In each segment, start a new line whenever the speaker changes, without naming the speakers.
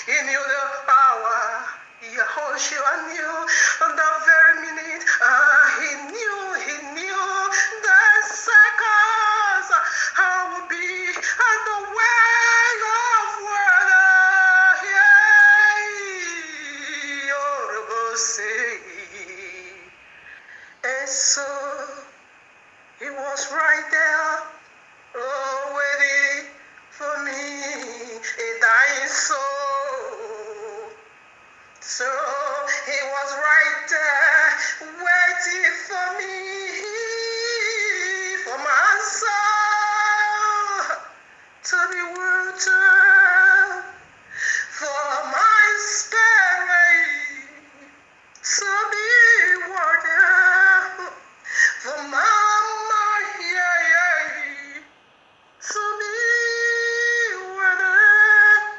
He knew the hour. Yahushua knew the very minute. He knew the seconds. I will be at the well of water. And so he was right there, waiting for me, a dying soul. So he was right there, waiting for me, for my soul to be watered, for my spirit to be watered, for my mind, to be watered.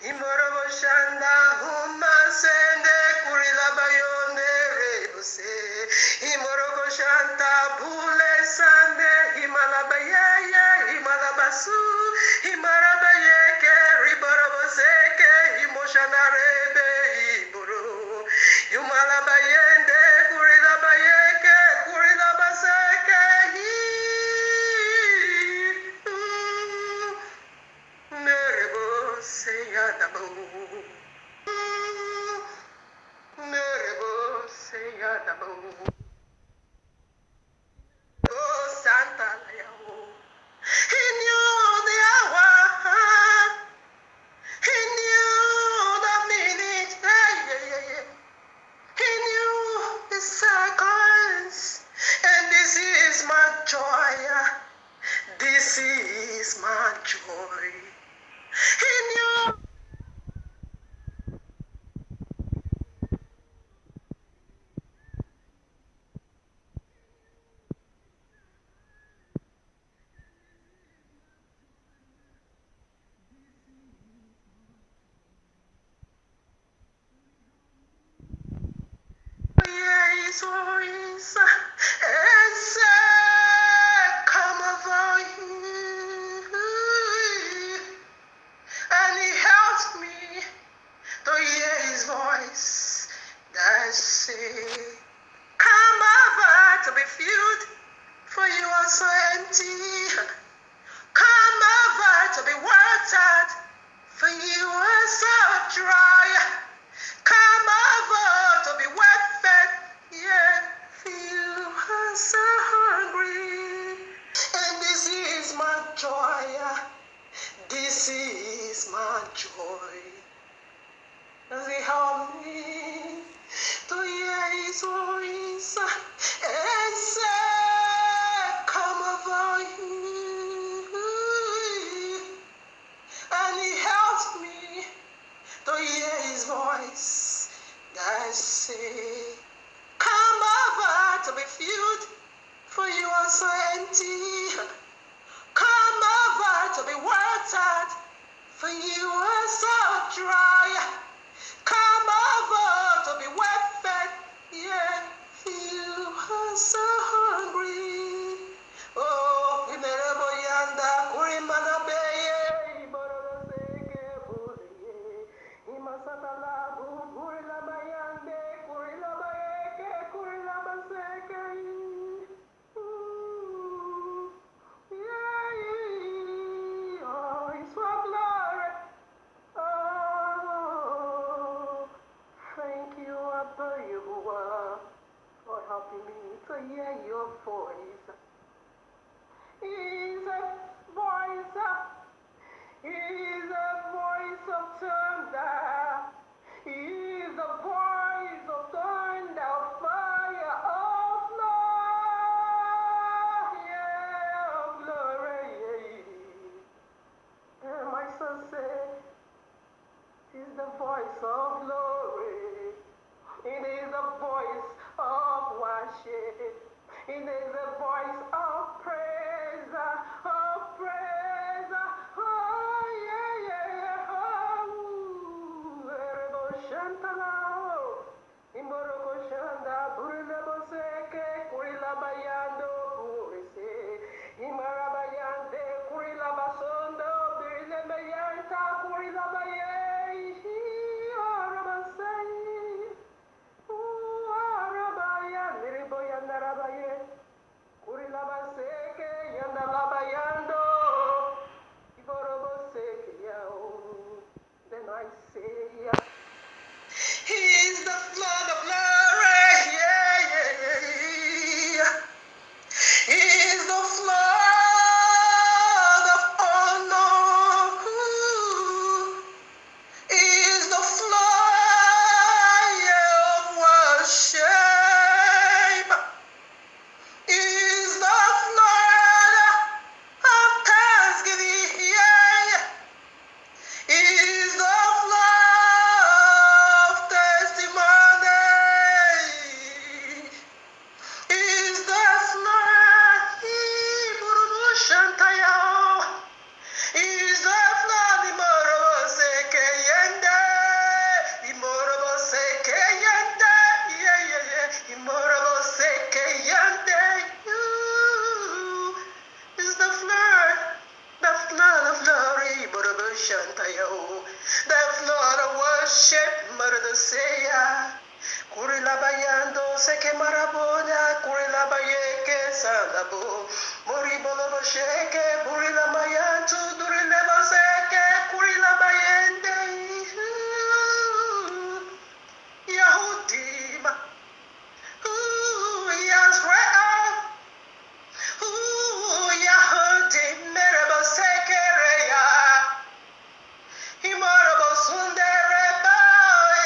Imorobo shanda huma sende kurila bayonde rebuse. Imorobo shanta bule sande himalabasu. Himarabayeke riborobo seke himoshana rebe iburu. Yumalabayende kurila bayeke kurila baseke Nerebo seyadabo. Nerebo seyadabo. Oh, Santa Layaho. He knew the hour. He knew the minute. He knew the seconds. And this is my joy. This is my joy. He knew. Yes, worries, come over you. And he helps me to hear his voice that say, come over to be filled, for you are so empty. Come over to be watered, for you are so dry. Come over to be wet fed, for you are so hungry. And this is my joy. This is my joy. Does he help me to hear his voice and say, come over you. And he helps me to hear his voice that say, come over to be filled, for you are so empty. Come over to be watered, for you are so dry. Come over to be wet fed, for you are so hungry. Oh, Imerebo Yanda, Kurimana Beye, Iboro Seke Buye, Imasatala, Kurila Bayande, Kurila Bayeke, Kurila Baseke. Oh, it's for glory. Oh, thank you, Abba Yehovah, for helping me to hear your voice. He's a voice of thunder. He's the voice of thunder, fire of love, of glory. And my son said, "Is the voice of glory. It is the voice of worship. It is the voice of praise, of praise. Oh, yeah. Oh, Erebo Shantala. Imboroko Shanda, Burilebo Seke, Kurila Bayando, Burise. Imarabayande, Kurila Basondo, Birile Bayanta, Kurila Baye. maraboda kurila bayeke sandabo moribolo bosheke burila mayantu durile boseke kurila bayende Yahudim Yazrael Yahudim merabo sekereya Imarabo sundereba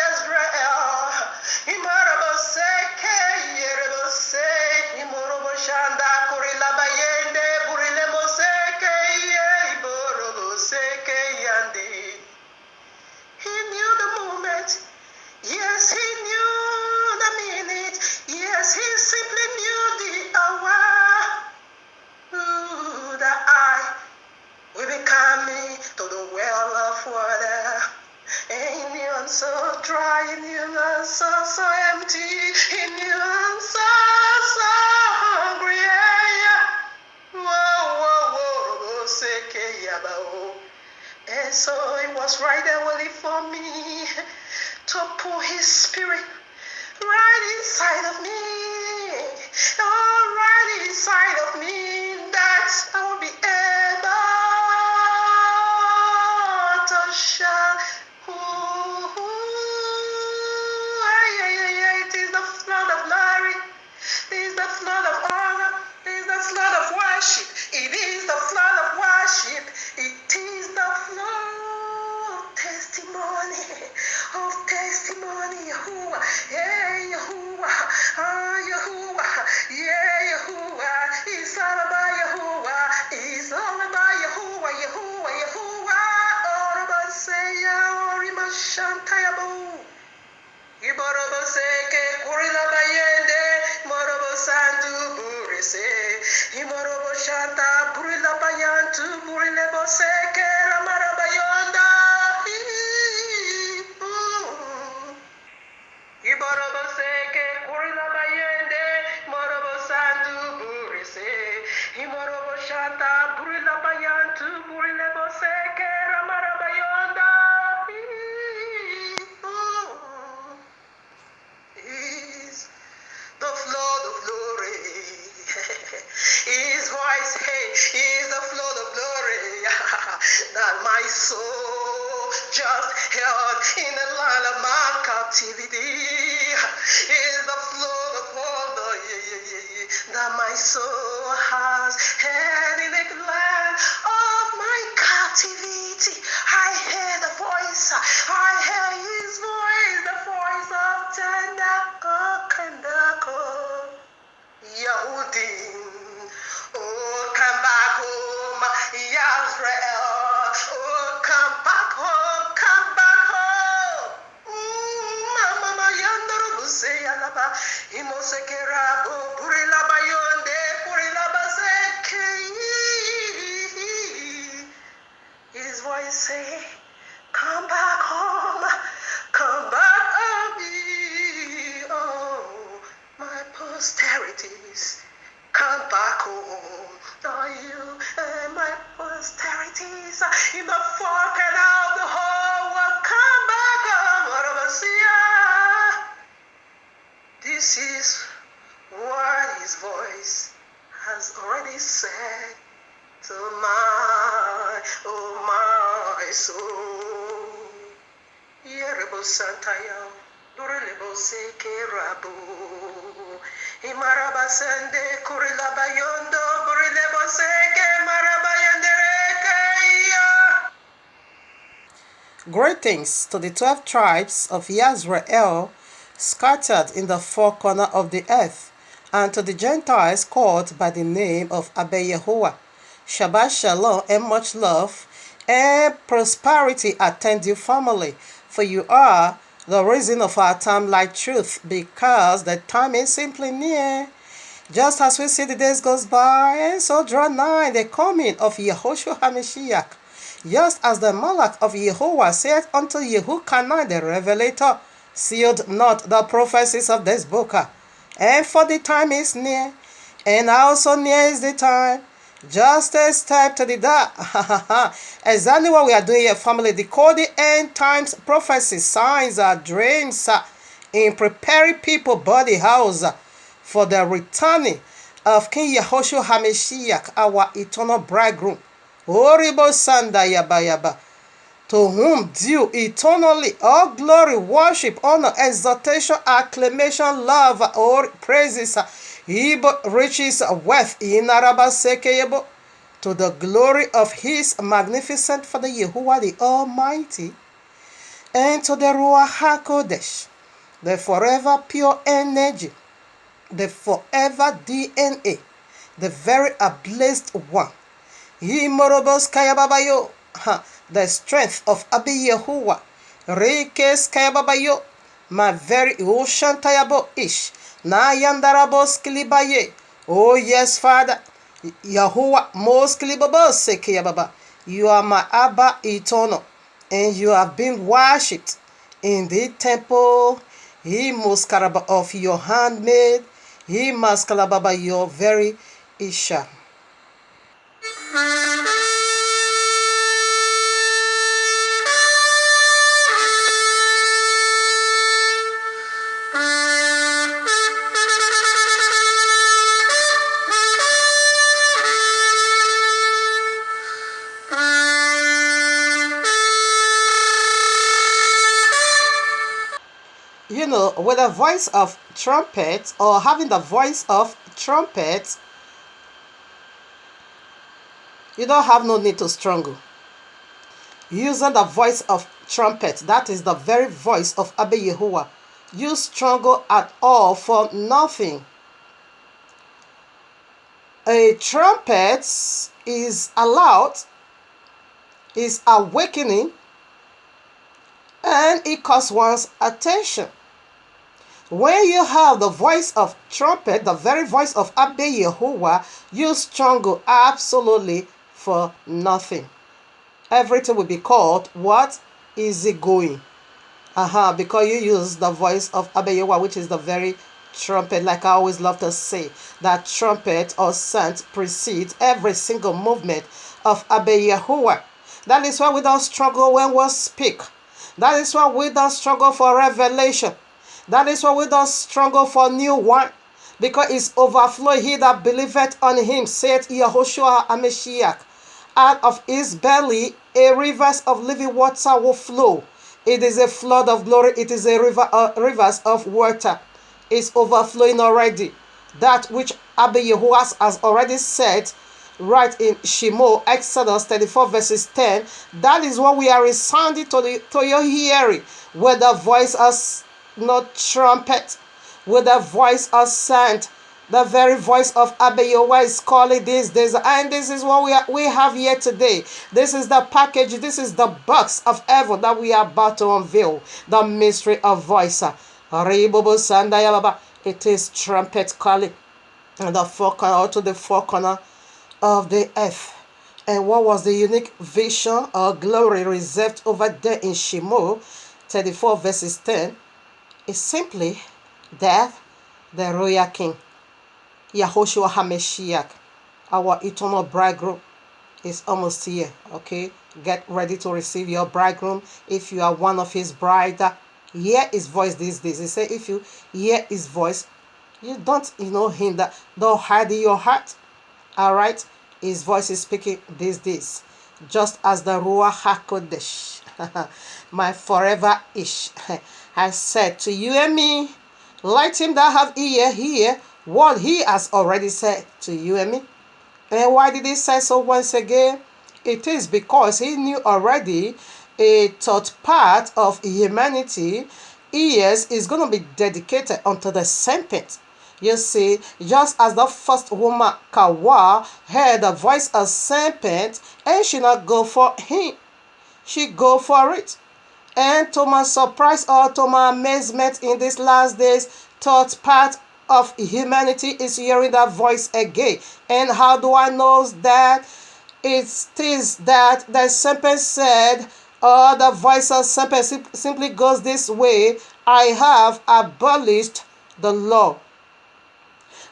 Yazrael Imarabo seke yerebo se Imorobo shanda kurila bayende burile moseke ye iborobo seke yande. He knew the moment. Yes, he knew the minute. Yes, he simply knew the hour. The eye will be coming to the well of water. And he knew I'm so dry, he knew I'm so empty, he knew I'm so hungry. Whoa, seke yabao. And so it was right there waiting for me to pour his spirit right inside of me. Oh, right inside of me, that I will be able to shout. It is the flood of glory. It is the flood of honor. It is the flood of worship. It is the flood of worship. It is the flood of testimony. Of testimony. Yahuwah. Yeah, Yahuwah. Ah, Yahuwah. Yeah, Yahuwah. It's all about Yahuwah. It's all about Yahuwah. Yahuwah. Yahuwah. All about say Yahuwah. Shantayabu. Iborobo seke kurila bayende morobo sandu burise imorobo shanta burila bayantu burile boseke ramara bayonda iborobo seke kurila bayende morobo sandu burise imorobo shanta burila bayantu burile boseke ramara bayonda is the flood of glory. His voice, hey, is the flood of glory that my soul just held in the land of my captivity. Is the flood of all the that my soul has held in the land of my captivity. I hear the voice. I hear his voice, the voice of Tendako, Yahudim. Oh, come back home, Yazrael. Oh, come back home, come back home. Mama yandoro buse yalaba, imosekera bo burilaba yonde, burilaba seke. His voice say, come back home, come back home, oh, my posterities, come back home, oh, you and my posterities, in the far canal of the whole world, come back home, Warabasia. This is what his voice has already said to my, oh my soul. Yerebo Santaya, Durelebo Seke Rabu, Imaraba Sende, Kurilaba Yondo, Burilebo Seke, Marabayanderekeya. Greetings to the 12 tribes of Yazrael scattered in the four corners of the earth, and to the Gentiles called by the name of Abba Yehovah. Shabbat Shalom and much love and prosperity attend you, family, for you are the reason of our time like truth, because the time is simply near. Just as we see the days goes by, and so draw nigh the coming of Yehoshua HaMashiach. Just as the Malach of Yehovah said unto Yehukanai the Revelator, sealed not the prophecies of this book. And for the time is near, and also near is the time. Just a step to the dark. Exactly what we are doing here, family. Decoding end times prophecies, signs, dreams, in preparing people, body, house, for the returning of King Yahushua HaMashiach, our eternal bridegroom. Oribo Sanda Yaba Yaba. To whom due eternally all glory, worship, honor, exaltation, acclamation, love, or praises, riches, wealth, inarabasekeyebo, to the glory of his magnificent Father Yahuwah the Almighty, and to the Ruach HaKodesh, the forever pure energy, the forever DNA, the very ablaze one. Imorobos kayababayo, the strength of Abi Yahuwah. Rekes kayababayo, my very ocean tayabo ish. Na yandarabos kilibaye. Oh yes, Father. Yahuwah most kilibabos sekayababa. You are my Abba eternal, and you have been worshipped in the temple. He must karaba of your handmaid. He must kalababa your very Isha. You know, with a voice of trumpet or having the voice of trumpet, you don't have no need to struggle. Using the voice of trumpet, that is the very voice of Abba Yahuwah, you struggle at all for nothing. A trumpet is allowed, is awakening, and it calls one's attention. When you have the voice of trumpet, the very voice of Abba Yahuwah, you struggle absolutely for nothing. Everything will be called, what is it going? Because you use the voice of Abba Yahuwah, which is the very trumpet. Like I always love to say, that trumpet or sound precedes every single movement of Abba Yahuwah. That is why we don't struggle when we speak. That is why we don't struggle for revelation. That is why we don't struggle for new wine, because it's overflow. He that believeth on him, saith Yahushua HaMashiach, out of his belly a rivers of living water will flow. It is a flood of glory. It is a river, rivers of water. It's overflowing already. That which Abba Yahuwah has already said, right in Shemo, Exodus 34 verses 10. That is what we are resounding to your hearing, with the voice of not trumpet, with the voice of sound. The very voice of Abba Yahuwah is calling this, and this is what we have here today. This is the package, this is the box of heaven that we are about to unveil. The mystery of voice. It is trumpet calling and the four corner, to the four corner of the earth. And what was the unique vision or glory reserved over there in Shemo 34 verses 10? Is simply that the royal king, Yahushua HaMashiach, our eternal bridegroom, is almost here. Okay, get ready to receive your bridegroom. If you are one of his bride, hear his voice these days. He said, if you hear his voice, you don't hinder, don't hide in your heart. All right, his voice is speaking these days, just as the Ruach HaKodesh, my forever ish, has said to you and me. Let him that have ear hear what he has already said to you and me. And why did he say so once again? It is because he knew already a third part of humanity, ears, is going to be dedicated unto the serpent. You see, just as the first woman, Kawa, heard the voice of serpent, and she not go for him, she go for it. And to my surprise or to my amazement, in these last days, third part of humanity is hearing that voice again. And how do I know that? It is that the serpent said, or the voice of serpent simply goes this way: I have abolished the law.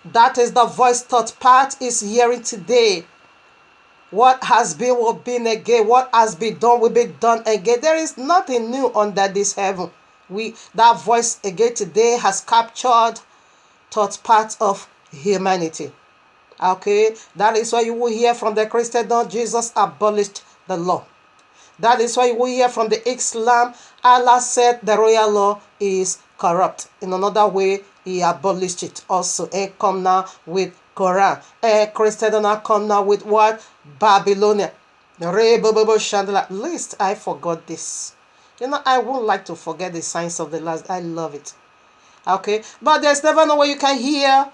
That is the voice third part is hearing today. What has been will be again. What has been done will be done again. There is nothing new under this heaven. That voice again today has captured third part of humanity. Okay, that is why you will hear from the Christendom, Jesus abolished the law. That is why you will hear from the Islam, Allah said the royal law is corrupt. In another way, he abolished it also. And come now with Quran. And Christendom come now with what? Babylonia. At least I forgot this. I won't like to forget the signs of the last. I love it. Okay, but there's never no way you can hear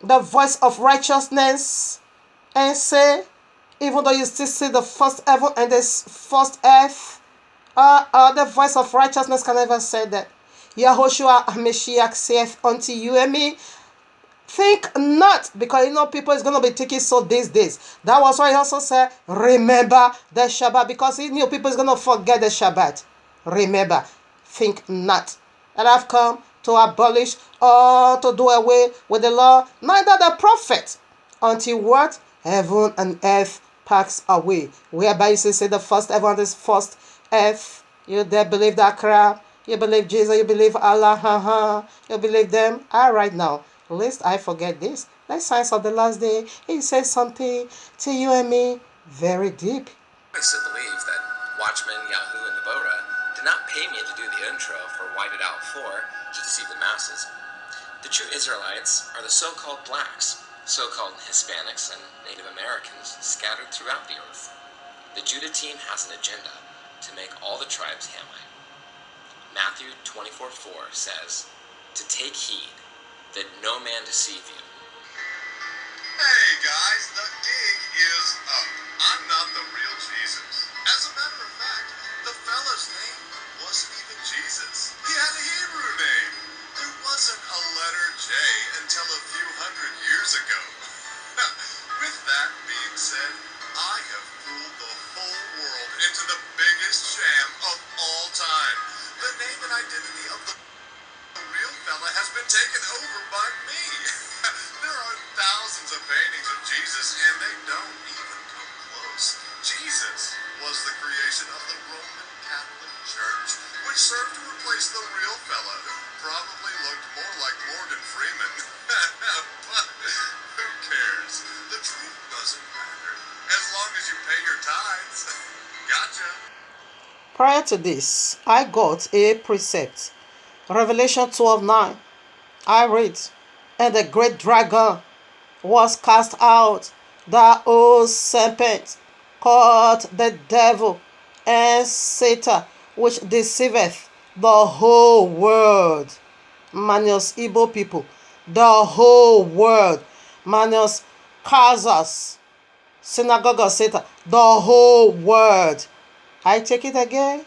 the voice of righteousness and say, even though you still see the first heaven and the first earth, the voice of righteousness can never say that. Yahushua Mashiach saith unto you and me, think not, because people is going to be taking so these days. That was why he also said, remember the Shabbat, because he knew people is going to forget the Shabbat. Remember, think not. And I've come to abolish or to do away with the law, neither the prophet, until what? Heaven and earth pass away. Whereby you say the first heaven and the first earth. You there believe that crap? You believe Jesus, you believe Allah, you believe them? All right now. Lest I forget this. The signs of the last day. He says something to you and me very deep.
I used to believe that Watchmen, Yahoo, and Deborah did not pay me to do the intro for White It Out 4 to deceive the masses. The true Israelites are the so-called blacks, so-called Hispanics, and Native Americans scattered throughout the earth. The Judah team has an agenda to make all the tribes Hamite. Matthew 24:4 says, to take heed that no man deceive you.
Hey guys, the gig is up. I'm not the real Jesus. As a matter of fact, the fella's name wasn't even Jesus. He had a Hebrew name. There wasn't a letter J until a few hundred years ago. With that being said, I have fooled the whole world into the biggest sham of all time. The name and identity of the real fella has been taken over by me. There are thousands of paintings of Jesus, and they don't even come close. Jesus was the creation of the Roman Catholic Church, which served to replace the real fella, who probably looked more like Morgan Freeman. But who cares? The truth doesn't matter, as long as you pay your tithes. Gotcha.
Prior to this, I got a precept. Revelation 12:9. I read, and the great dragon was cast out, the old serpent, called the devil and Satan, which deceiveth the whole world. Minus Igbo people. The whole world. Minus Kazas, synagogue of Satan. The whole world. I take it again.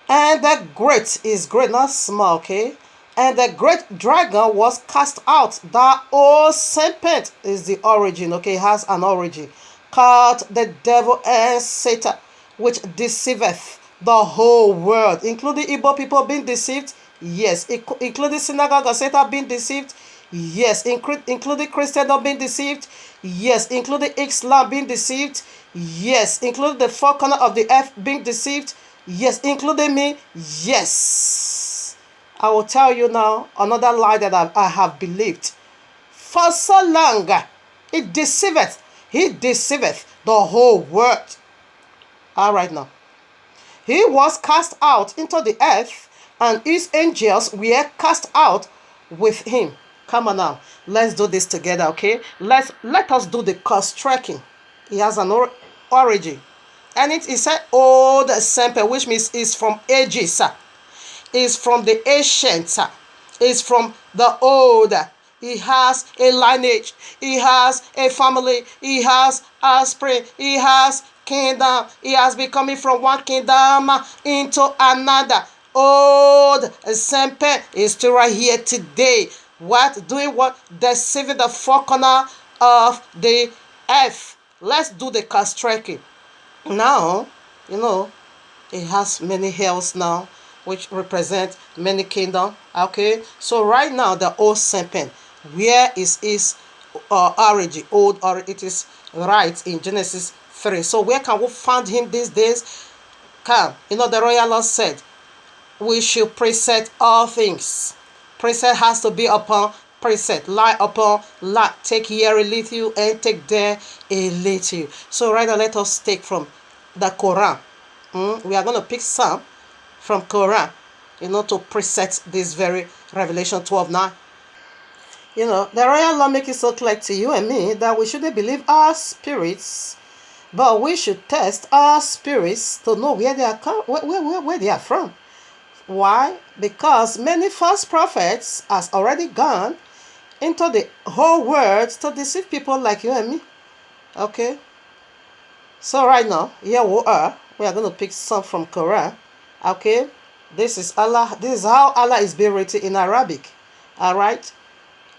And the great is great, not small, okay? And the great dragon was cast out. The old serpent is the origin, okay? It has an origin. Called the devil and Satan, which deceiveth the whole world, including Igbo people being deceived. Yes. Including synagogue of Satan being deceived. Yes. Including Christendom being deceived. Yes. Including Islam being deceived. Yes. Including the four corners of the earth being deceived. Yes. Including me. Yes. I will tell you now another lie that I have believed. For so long, it deceiveth. He deceiveth the whole world. All right now. He was cast out into the earth, and his angels were cast out with him. Come on now. Let's do this together, okay? Let us do the cross tracking. He has an origin. And it is said old serpent, which means is from ages. Is from the ancient. Is from the old. He has a lineage. He has a family. He has offspring. He has kingdom. He has been coming from one kingdom into another. Old serpent is still right here today. What? Doing what? Deceiving the four corner of the earth. Let's do the cast tracking. Now, it has many hells now, which represent many kingdoms. Okay, so right now the old serpent, where is his origin? It is right in Genesis 3. So where can we find him these days? Come, the royal law said we should preset all things. Precept has to be upon precept, lie upon lie. Take here a little and take there a little. So right now, let us take from the Quran. We are going to pick some from Quran, to preset this very Revelation 12:9. The royal law makes it so clear to you and me that we shouldn't believe our spirits, but we should test our spirits to know where they are where they are from. Why? Because many false prophets has already gone into the whole world to deceive people like you and me. Okay? So right now, here we are. We are going to pick some from Quran. Okay? This is Allah. This is how Allah is being written in Arabic. Alright?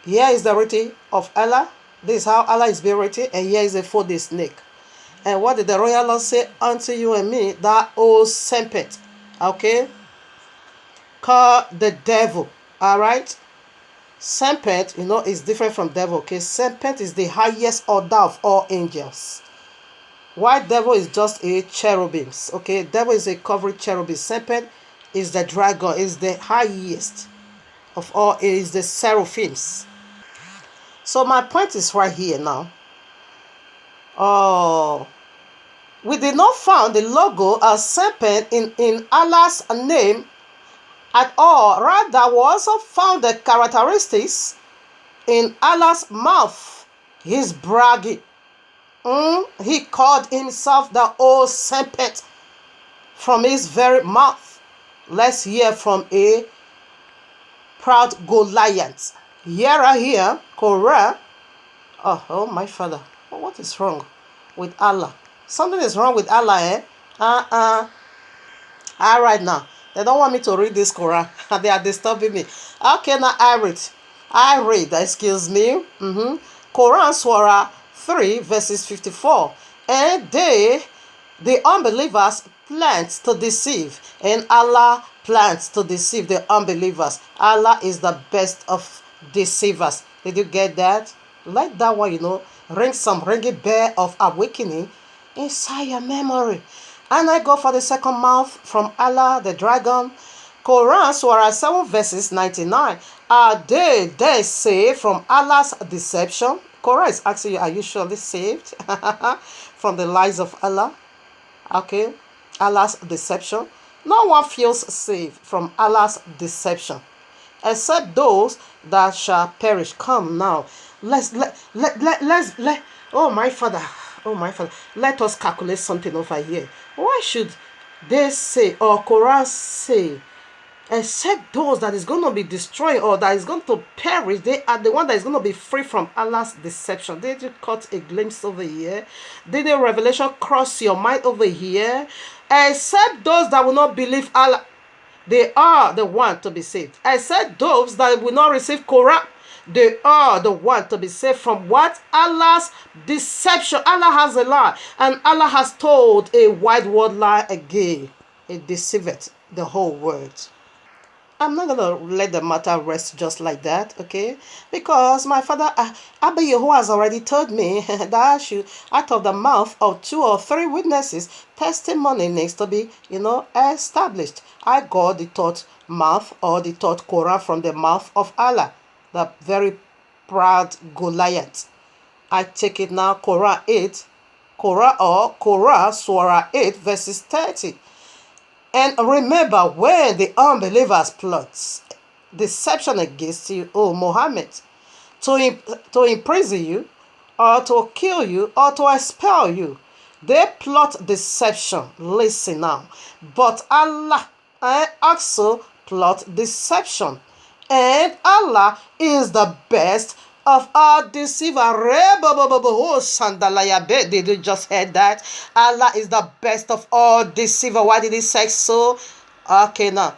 Here is the writing of Allah. This is how Allah is being written. And here is a 4-day snake. And what did the royal Lord say unto you and me? That old serpent. Okay? Called the devil. Alright? Serpent, is different from devil. Okay? Serpent is the highest order of all angels. While devil is just a cherubims. Okay? Devil is a covered cherubim. Serpent is the dragon. Is the highest of all. It is the seraphims. So my point is right here now. We did not find the logo of serpent in Allah's name at all. Rather, we also found the characteristics in Allah's mouth. He's bragging. He called himself the old serpent from his very mouth. Let's hear from a proud Goliath. Here, Korah. Oh my father. What is wrong with Allah? Something is wrong with Allah, eh? All right now. They don't want me to read this Quran. They are disturbing me. Okay, now I read, excuse me. Quran Surah 3, verses 54. And the unbelievers, plans to deceive. And Allah plans to deceive the unbelievers. Allah is the best of deceivers. Did you get that? Let that one, ring some ringing bell of awakening inside your memory. And I go for the second mouth from Allah, the dragon. Quran Surah 7 verses 99. Are they saved from Allah's deception? Quran is asking you, are you surely saved from the lies of Allah? Okay, Allah's deception. No one feels safe from Allah's deception, except those that shall perish. Come now. Let's oh my father. Let us calculate something over here. Why should they say, or Quran say, except those that is going to be destroyed or that is going to perish, they are the one that is going to be free from Allah's deception? Did you caught a glimpse over here? Did the revelation cross your mind over here? Except those that will not believe Allah, they are the one to be saved. Except those that will not receive Quran, they are the one to be saved from what? Allah's deception. Allah has a lie, and Allah has told a wide world lie again. It deceiveth the whole world. I'm not going to let the matter rest just like that, okay? Because my father, Abba Yehoah, has already told me that I should, out of the mouth of 2 or 3 witnesses, testimony needs to be, established. I got the third mouth or the third Quran from the mouth of Allah, the very proud Goliath. I take it now, Quran 8, Quran Surah 8, verses 30. And remember, when the unbelievers plots deception against you, O Muhammad, to imprison you, or to kill you, or to expel you, they plot deception. Listen now. But Allah also plot deception. And Allah is the best of all deceiver. Did you just hear that? Allah is the best of all deceiver. Why did he say so? Okay, now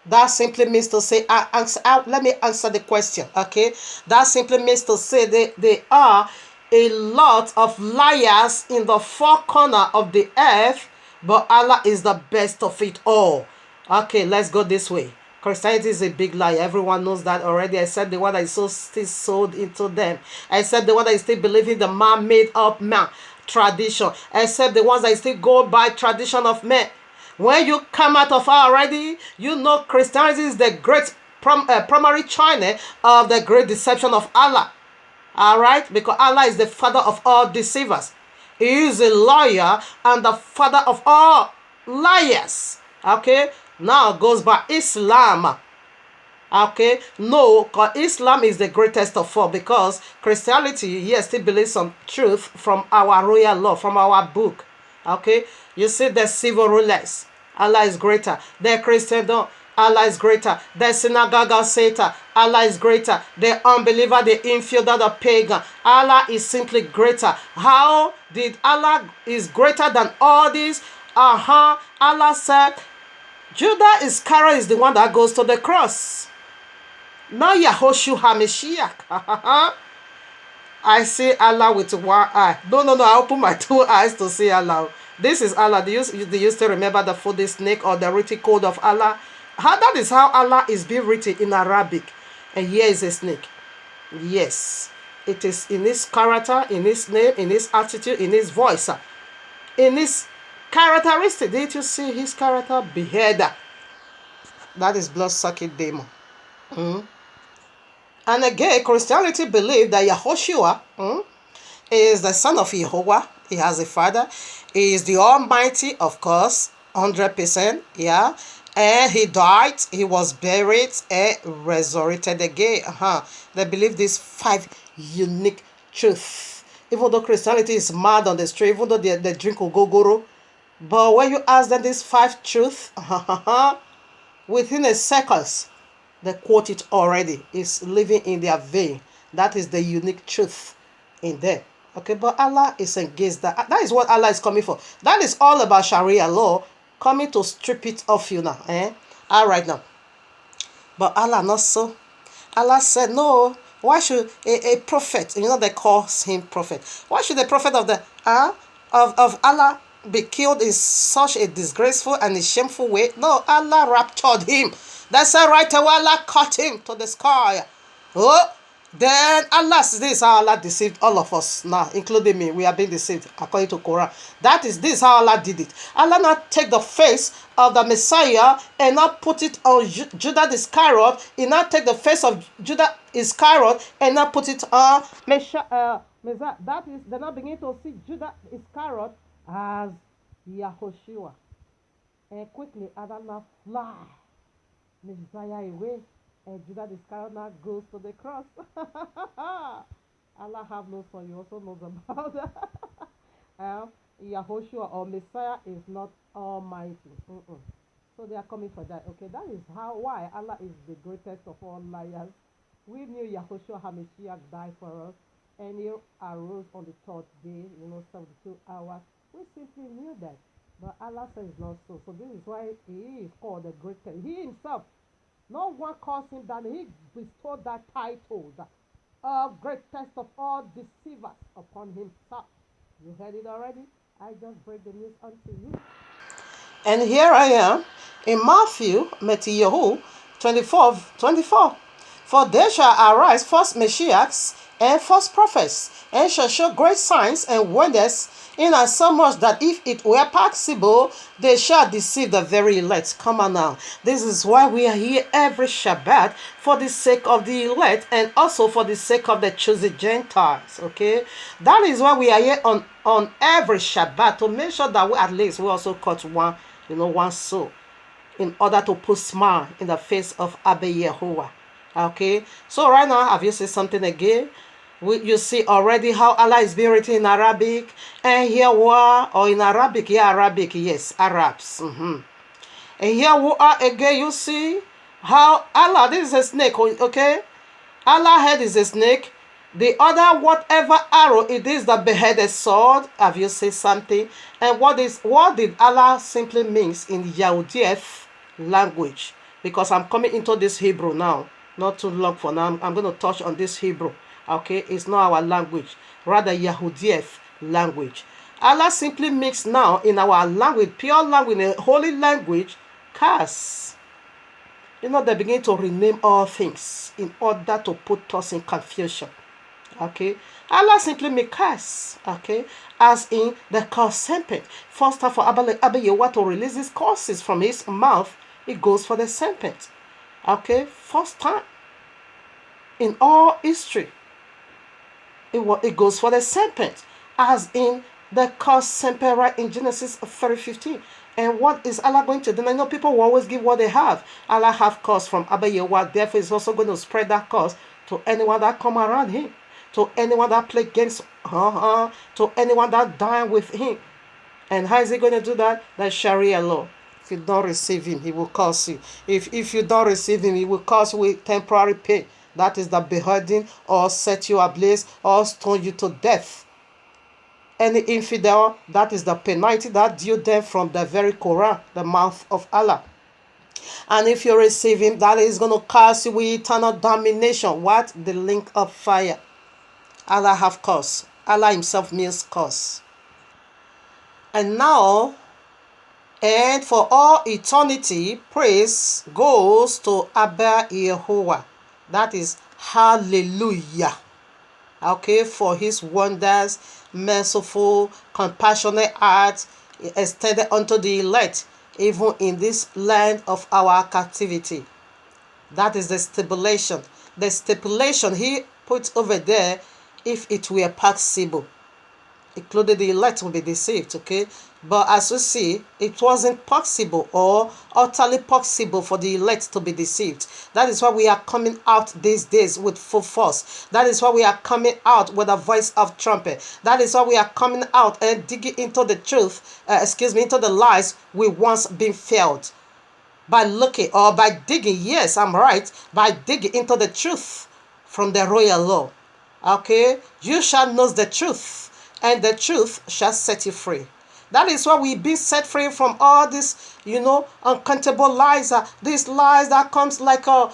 that simply means to say, let me answer the question. Okay, that simply means to say they are a lot of liars in the 4 corners of the earth, but Allah is the best of it all. Okay, let's go this way. Christianity is a big lie. Everyone knows that already, except the one that is still sold into them. Except the one that is still believing the man-made up man tradition. Except the ones that still go by tradition of men. When you come out of her already, you know Christianity is the great primary channel of the great deception of Allah. All right, because Allah is the father of all deceivers. He is a liar and the father of all liars. Okay, now goes by Islam. Okay, no, because Islam is the greatest of all, because Christianity, yes, still believes some truth from our royal law, from our book. Okay, you see the civil rulers, Allah is greater. The Christendom, Allah is greater. The synagogue of Satan, Allah is greater. The unbeliever, the infidel, the pagan, Allah is simply greater. How did Allah is greater than all these? Allah said, Judah Iscariot is the one that goes to the cross. Not Yahushua HaMashiach. I see Allah with one eye. No, I open my two eyes to see Allah. This is Allah. Do you still remember the food snake or the written code of Allah? That is how Allah is being written in Arabic. And here is a snake. Yes. It is in his character, in his name, in his attitude, in his voice. In his characteristic. Did you see his character? Beheader. That is blood-sucking demon. And again, Christianity believes that Yahushua is the son of Jehovah. He has a father. He is the Almighty, of course, 100%. Yeah. And he died, he was buried, and resurrected again. They believe these 5 unique truths. Even though Christianity is mad on the street, even though they drink ogogoro, but when you ask them these 5 truths, within a seconds, they quote it already. It's living in their vein. That is the unique truth in them. Okay, but Allah is against that. That is what Allah is coming for. That is all about Sharia law, coming to strip it off you now. All right now. But Allah not so. Allah said, no, why should a prophet, they call him prophet. Why should the prophet of the of Allah be killed in such a disgraceful and a shameful way? No, Allah raptured him. That's right away, Allah caught him to the sky. Then Allah, this is how Allah deceived all of us now, including me. We are being deceived according to Quran. This is how Allah did it. Allah not take the face of the Messiah and not put it on Judah Iscariot. He not take the face of Judah Iscariot and not put it on Messiah. That is, they not begin to see Judah Iscariot as Yahushua. And quickly, Allah fly Messiah away. And Judah Iscariot now goes to the cross. Allah have knows for you, also knows about that. Yahushua or Messiah is not almighty. So they are coming for that. Okay, that is why Allah is the greatest of all liars. We knew Yahushua HaMashiach died for us, and he arose on the 3rd day, 72 hours. We simply knew that. But Allah says not so. So this is why he is called the greatest. He himself, no one calls him that. He bestowed that title of greatest of all deceivers upon himself. You heard it already? I just break the news unto you. And here I am in Matthew 24. For there shall arise false messiahs and false prophets, and shall show great signs and wonders, insomuch that if it were possible, they shall deceive the very elect. Come on now. This is why we are here every Shabbat, for the sake of the elect and also for the sake of the chosen Gentiles. Okay? That is why we are here on every Shabbat, to make sure that we at least we also cut one soul, in order to put smile in the face of Abba Yehovah. Okay? So right now, have you seen something again? You see already how Allah is being written in Arabic, and here we are, or in Arabic, yes, Arabs. And here we are again, you see how Allah, this is a snake, okay? Allah head is a snake. The other, whatever arrow it is, the beheaded sword. Have you seen something? And what did Allah simply means in Yahudieth language? Because I'm coming into this Hebrew now, not too long for now. I'm going to touch on this Hebrew. Okay, it's not our language, rather Yahudieth language. Allah simply makes now in our language, pure language, in a holy language, curse. They begin to rename all things in order to put us in confusion. Okay, Allah simply makes curse. Okay, as in the curse serpent. First time for Abba Yehovah to release his curses from his mouth, it goes for the serpent. Okay, first time in all history, it goes for the serpent, as in the curse serpent right in Genesis 30:15. And what is Allah going to do? I know people will always give what they have. Allah have curse from Abba Yehovah, therefore he's also going to spread that curse to anyone that come around him, to anyone that play against to anyone that dine with him. And how is he going to do that? That's Sharia law. If you don't receive him, he will curse you. If you don't receive him, he will curse you with temporary pain. That is the beheading, or set you ablaze, or stone you to death. Any infidel, that is the penalty that due them from the very Quran, the mouth of Allah. And if you receive him, that is going to curse you with eternal damnation. What? The link of fire. Allah have curse. Allah himself means curse. And now, and for all eternity, praise goes to Abba Yehovah. That is hallelujah. Okay, for his wonders, merciful, compassionate heart extended unto the elect, even in this land of our captivity. That is the stipulation. The stipulation he put over there, if it were possible, including the elect will be deceived, okay? But as we see, it wasn't possible or utterly possible for the elect to be deceived. That is why we are coming out these days with full force. That is why we are coming out with a voice of trumpet. That is why we are coming out and digging into the truth, into the lies we once been failed. By looking, or by digging, yes, I'm right, by digging into the truth from the royal law. Okay? You shall know the truth, and the truth shall set you free. That is why we've been set free from all these, uncountable lies. These lies that comes like what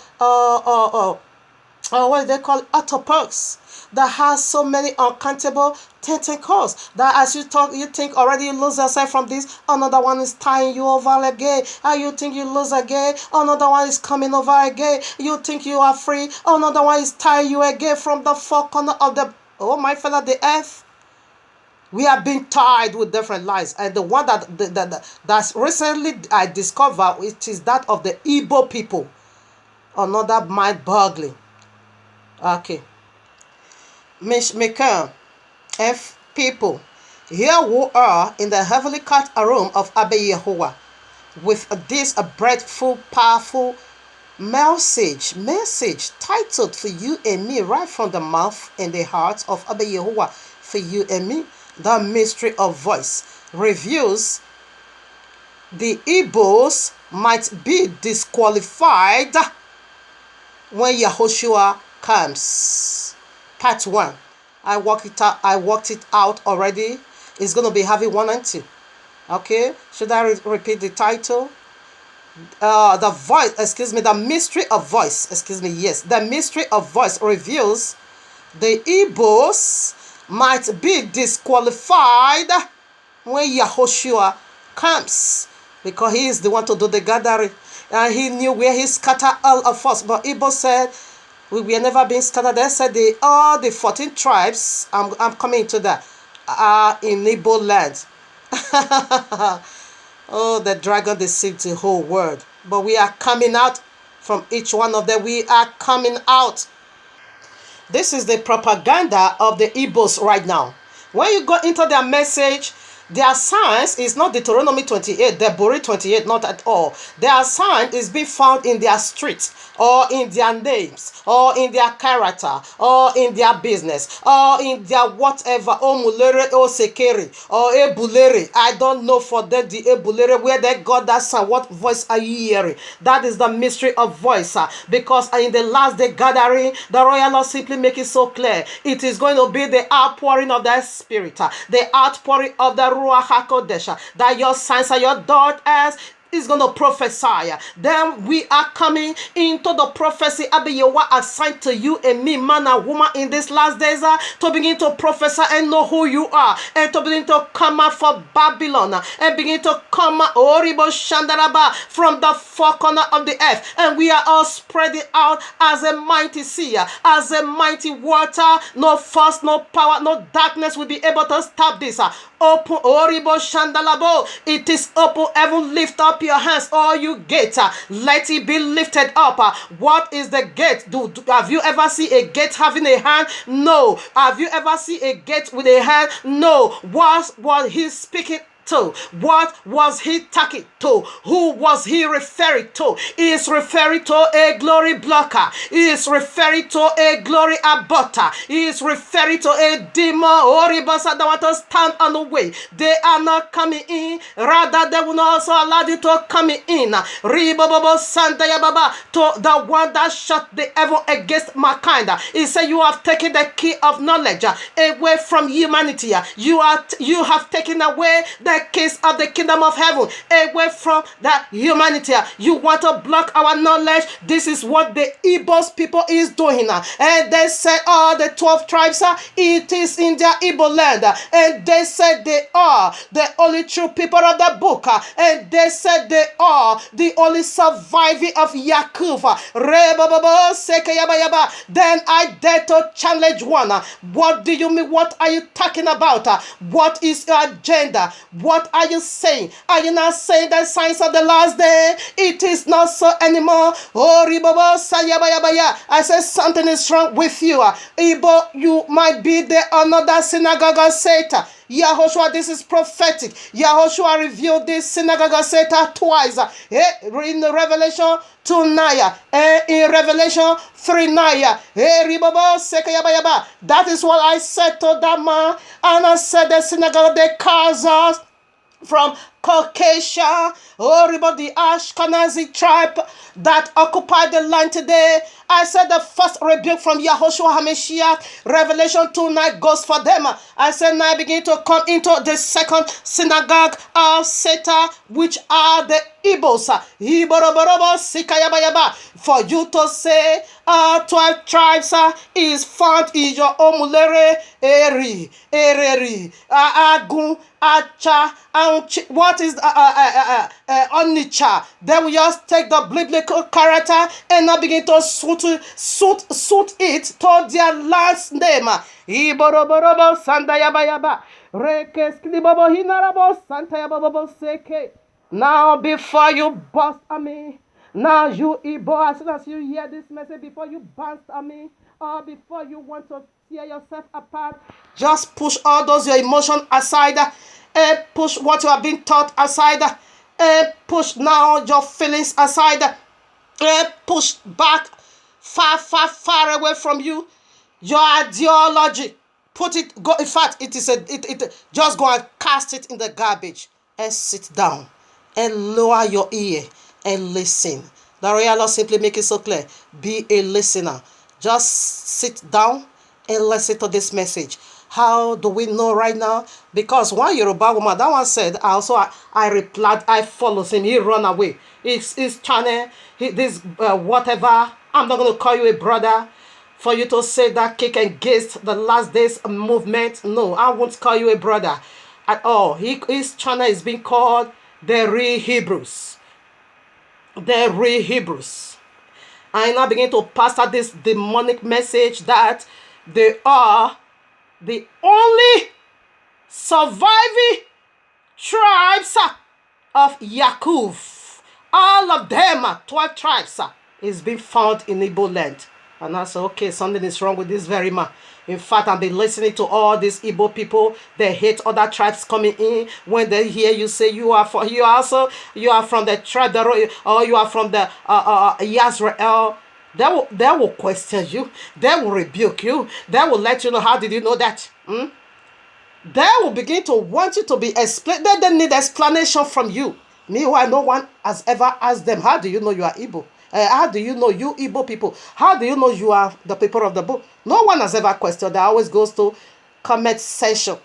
do they call it? Autoperks. That has so many uncountable tentacles that as you talk, you think already you lose yourself from this. Another one is tying you over again. And you think you lose again. Another one is coming over again. You think you are free. Another one is tying you again from the four corner of the, my fellow, the earth. We have been tied with different lies, and the one that's recently I discovered, it is that of the Igbo people. Another mind-boggling. Okay. Mishmaker, F people, here we are in the heavenly court room of Abba Yehovah, with this breathful, powerful message titled for you and me, right from the mouth and the heart of Abba Yehovah, for you and me. The mystery of voice reveals the Igbos might be disqualified when Yahushua comes. Part 1. I worked it out already. It's going to be having 1 and 2. Okay? Should I repeat the title? The mystery of voice. Yes. The mystery of voice reveals the Igbos might be disqualified when Yahushua comes, because he is the one to do the gathering, and he knew where he scattered all of us. But Igbo said we were never being scattered. They said all the 14 tribes, I'm coming to that, are in Igbo land. Oh, the dragon deceived the whole world. But we are coming out from each one of them. We are coming out. This is the propaganda of the Igbos right now. When you go into their message, their signs is not Deuteronomy 28, Deborah 28, not at all. Their sign is being found in their streets, or in their names, or in their character, or in their business, or in their whatever. Oh, mulere, oh, sekere, or ebulere. I don't know for them the ebulere, where they got that sound. What voice are you hearing? That is the mystery of voice. Because in the last day gathering, the royal law simply make it so clear. It is going to be the outpouring of the Spirit, the outpouring of the Ruach HaKodesh, that your sons and your daughters is going to prophesy. Then we are coming into the prophecy Abba Yehovah assigned to you and me, man and woman, in these last days, to begin to prophesy and know who you are, and to begin to come out for Babylon, and begin to come out Oribo Shandaraba from the four corner of the earth. And we are all spreading out as a mighty sea, as a mighty water. No force, no power, no darkness will be able to stop this. Open Oribo Shandalabo. It is open. Heaven lift up up your hands, all you gates. Let it be lifted up. What is the gate? Have you ever seen a gate having a hand? No. Have you ever seen a gate with a hand? No. What was he speaking to? What was he talking to? Who was he referring to? He is referring to a glory blocker. He is referring to a glory aborter. He is referring to a demon or that want to stand on the way. They are not coming in. Rather, they will not also allow you to come in. To the one that shut the evil against mankind. He said, you have taken the key of knowledge away from humanity. You have taken away the keys of the kingdom of heaven away from that humanity. You want to block our knowledge. This is what the Igbos people is doing. And they said, the 12 tribes, it is in their Igbo land. And they said they are the only true people of the book. And they said they are the only surviving of Yakub. Then I dare to challenge one. What do you mean? What are you talking about? What is your agenda? What are you saying? Are you not saying the signs of the last day? It is not so anymore. I said something is wrong with you. Igbo, you might be the another synagogue of Satan. Yahushua, this is prophetic. Yahushua revealed this synagogue of Satan twice. In Revelation 2:9, in Revelation 3:9. That is what I said to that man. And I said the synagogue, they cause us from Caucasia, the Ashkenazi tribe that occupied the land today. I said the first rebuke from Yahushua HaMashiach, Revelation 2:9 goes for them. I said now I begin to come into the second synagogue of Satan, which are the Igbos. For you to say 12 tribes is found in your Omulere, Eri, Ereri, Agun, Acha, what is Onicha? Then we just take the biblical character and now begin to suit it to their last name. Iborobo Sandayabayaba. Now before you bust on me, now you Igbo, as soon as you hear this message, before you bust on me, or before you want to tear yourself apart, just push all those your emotions aside, and push what you have been taught aside, and push now your feelings aside, and push back far away from you your ideology. Put it, go. In fact, just go and cast it in the garbage and sit down and lower your ear and listen. The royal law simply make it so clear. Be a listener. Just sit down and listen to this message. How do we know right now? Because one Yoruba woman, that one said, I replied, I followed him. He run away. His channel, whatever. I'm not going to call you a brother for you to say that kick against the last days movement. No, I won't call you a brother at all. His channel is being called the Real Hebrews. The Real Hebrews. I now begin to pass out this demonic message that they are the only surviving tribes of Yakub. All of them, 12 tribes, is being found in Igbo land. And I said, okay, something is wrong with this very man. In fact, I've been listening to all these Igbo people. They hate other tribes coming in. When they hear you say you are from the tribe, or you are from the Yazrael, they will question you. They will rebuke you. They will let you know, how did you know that? They will begin to want you to be explained. They need explanation from you. Meanwhile, no one has ever asked them, how do you know you are Igbo? How do you know you Igbo people? How do you know you are the people of the book? No one has ever questioned. That always goes to comment section.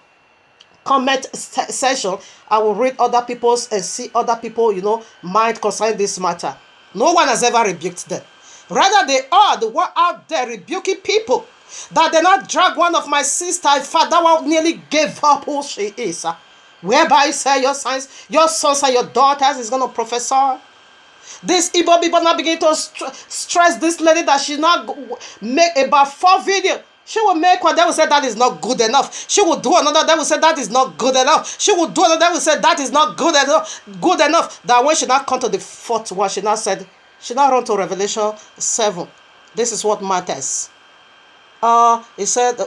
Comment section. I will read other people's and see other people, mind concerning this matter. No one has ever rebuked them. Rather, they are the one out there rebuking people. That they not drag one of my sisters. In fact, that one nearly gave up who she is. Whereby say your sons and your daughters is going to prophesy. This Igbo people now begin to stress this lady that she now make about 4 videos She will make one, they will say that is not good enough. She will do another, they will say that is not good enough. She will do another, they will say that is not good enough. Good enough. That when she now come to the fourth one, she now run to Revelation 7. This is what matters. He said,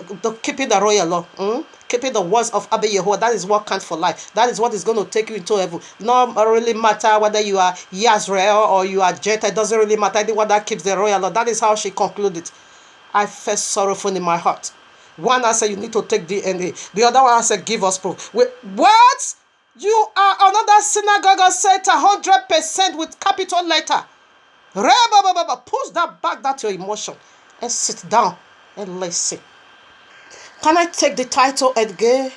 keeping the royal law, keeping the words of Abba Yehoah, that is what counts for life. That is what is going to take you into heaven. Not really matter whether you are Yisrael or you are Gentile. It doesn't really matter. The one that keeps the royal law. That is how she concluded. I felt sorrowful in my heart. One I said, you need to take DNA. The other one I said, give us proof. Wait, what? You are another synagogue of Satan, 100% with capital letter. Push that back, that's your emotion. And sit down and listen. Can I take the title again?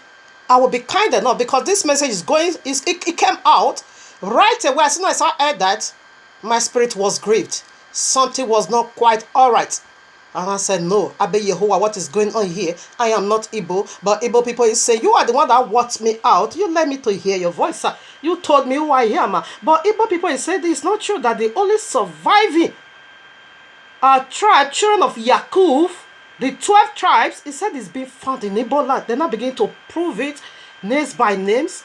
I will be kind enough because this message is going, it came out right away. As soon as I heard that, my spirit was grieved. Something was not quite all right. And I said, no, Abba Yehoah, what is going on here? I am not Igbo, but Igbo people say, you are the one that walked me out. You let me to hear your voice, sir. You told me who I am. But Igbo people say it's not true that the only surviving tribe, children of Yakub, the 12 tribes, he said it's being found in Igbo land. Then I begin to prove it, names by names.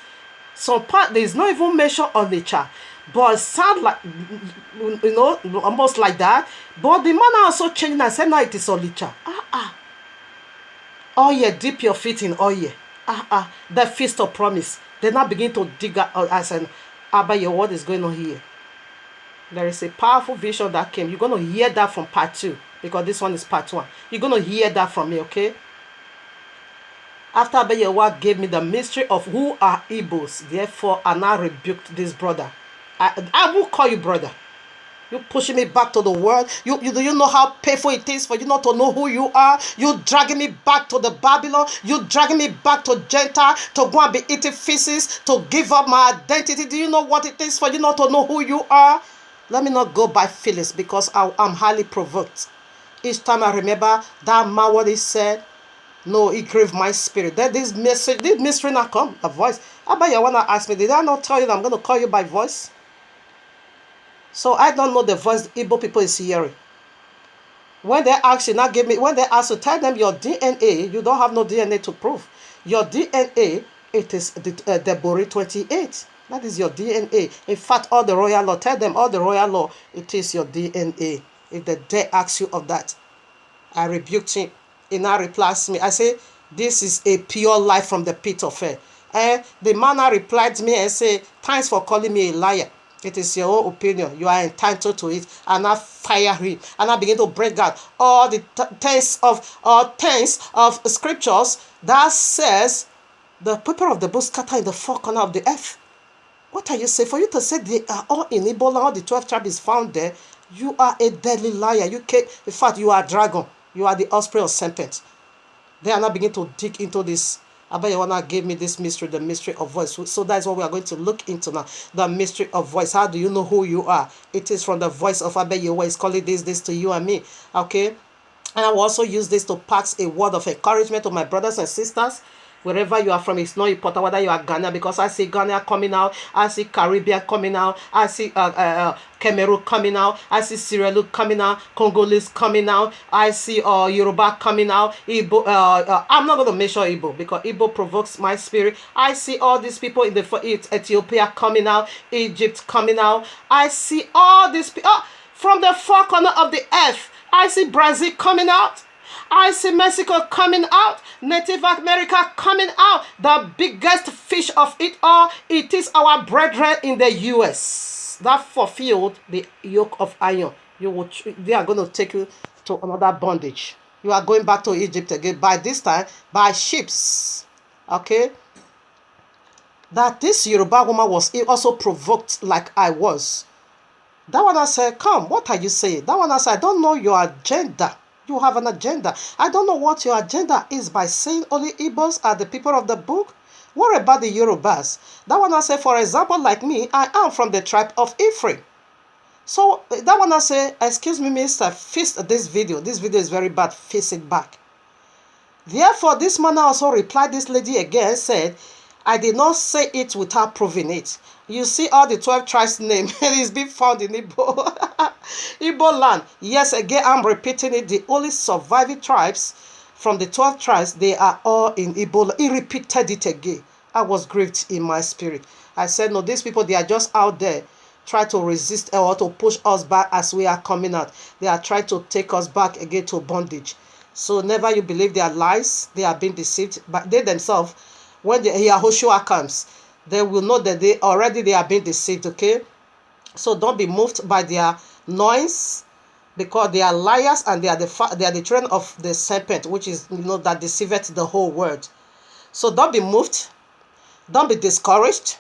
Some part, there is not even mention on the chart. But it sound like, almost like that. But the man also changed and said, no, it is Olicha. Oh yeah, dip your feet in oil. The feast of promise. They now begin to dig out as an Abba, what is going on here? There is a powerful vision that came. You're going to hear that from part 2. Because this one is part 1. You're going to hear that from me, okay? After Abba Yehoah gave me the mystery of who are Igbos, therefore I now rebuked this brother. I will call you brother. You pushing me back to the world. Do you know how painful it is for you not to know who you are? You dragging me back to the Babylon. You dragging me back to Gentile to go and be eating feces, to give up my identity. Do you know what it is for you not to know who you are? Let me not go by feelings because I'm highly provoked. Each time I remember that man what he said, no, it grieved my spirit. Then this mystery not come, a voice. Abba Yehoah asked me, did I not tell you that I'm going to call you by voice? So I don't know the voice the Igbo people is hearing. When they ask you, now give me, when they ask you, tell them your DNA, you don't have no DNA to prove. Your DNA, it is the Deborah 28. That is your DNA. In fact, all the royal law, tell them all the royal law, it is your DNA. If they dare ask you of that, I rebuked him. He now replies to me. I say, this is a pure lie from the pit of hell. And the man now replied to me and say, thanks for calling me a liar. It is your own opinion. You are entitled to it. And I fire him. And I begin to break out all the tense of scriptures that says the people of the book scatter in the four corners of the earth. What are you saying? For you to say they are all in Ebola, all the 12 tribes is found there, you are a deadly liar. In fact, you are a dragon. You are the offspring of serpent. They are now beginning to dig into this. Abba Yehoah gave me this mystery, the mystery of voice. So that's what we are going to look into now. The mystery of voice. How do you know who you are? It is from the voice of Abba Yehoah. He's calling this to you and me. Okay? And I will also use this to pass a word of encouragement to my brothers and sisters. Wherever you are from, it's not important whether you are Ghana, because I see Ghana coming out, I see Caribbean coming out, I see Cameroon coming out, I see Sierra Leone coming out, Congolese coming out, I see Yoruba coming out, Igbo. I'm not going to mention Igbo because Igbo provokes my spirit. I see all these people in Ethiopia coming out, Egypt coming out. I see all these people from the four corners of the earth. I see Brazil coming out. I see Mexico coming out, Native America coming out. The biggest fish of it all, it is our brethren in the US that fulfilled the yoke of iron. They are going to take you to another bondage. You are going back to Egypt again, by this time, by ships. Okay? That this Yoruba woman was also provoked like I was. That one I said, come, what are you saying? That one I said, I don't know your agenda. You have an agenda. I don't know what your agenda is by saying only Igbos are the people of the book. What about the Yorubas? That one I say, for example, like me, I am from the tribe of Ephraim. So that one I say, excuse me, Mr. Fist this video. This video is very bad. Face it back. Therefore, this man also replied this lady again, said, I did not say it without proving it. You see all the 12 tribes name. It is being found in Igbo. Igbo land. Yes, again, I'm repeating it. The only surviving tribes from the 12 tribes, they are all in Ebola. He repeated it again. I was grieved in my spirit. I said, no, these people, they are just out there try to resist or to push us back as we are coming out. They are trying to take us back again to bondage. So never you believe their lies. They are being deceived. But they themselves, when the Yahushua comes, they will know that they are being deceived, okay? So don't be moved by their noise, because they are liars and they are the children of the serpent, which is, that deceiveth the whole world. So don't be moved. Don't be discouraged.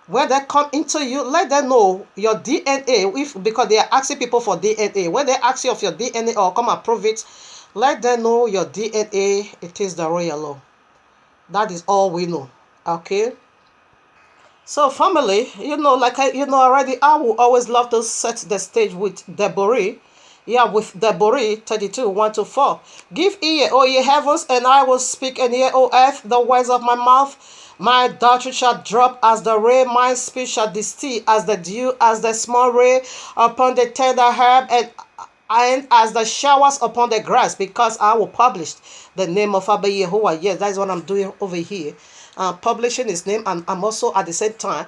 When they come into you, let them know your DNA, because they are asking people for DNA. When they ask you of your DNA or come and prove it, let them know your DNA, it is the royal law. That is all we know. Okay? So family, like already, I will always love to set the stage with Deborah. Yeah, with Deborah 32, 1-4. Give ear, O ye heavens, and I will speak, and hear, O earth, the words of my mouth. My doctrine shall drop as the rain, my speech shall distill as the dew, as the small rain upon the tender herb, and as the showers upon the grass, because I will publish the name of Abba Yehovah. Yes, that is what I'm doing over here. Publishing his name, and I'm also at the same time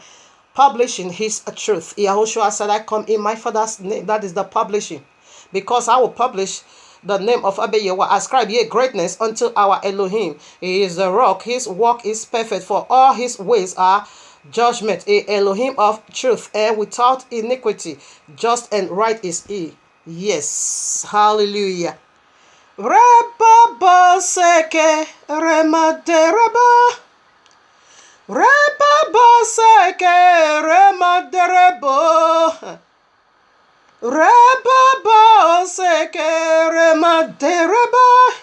publishing his truth. Yahushua said, I come in my Father's name. That is the publishing. Because I will publish the name of Abba Yehovah. Ascribe ye greatness unto our Elohim. He is the rock. His work is perfect, for all his ways are judgment. A Elohim of truth, and without iniquity. Just and right is he. Yes. Hallelujah. Reba seke remadereba. Reba seke remaderebo. Reba seke remadereba.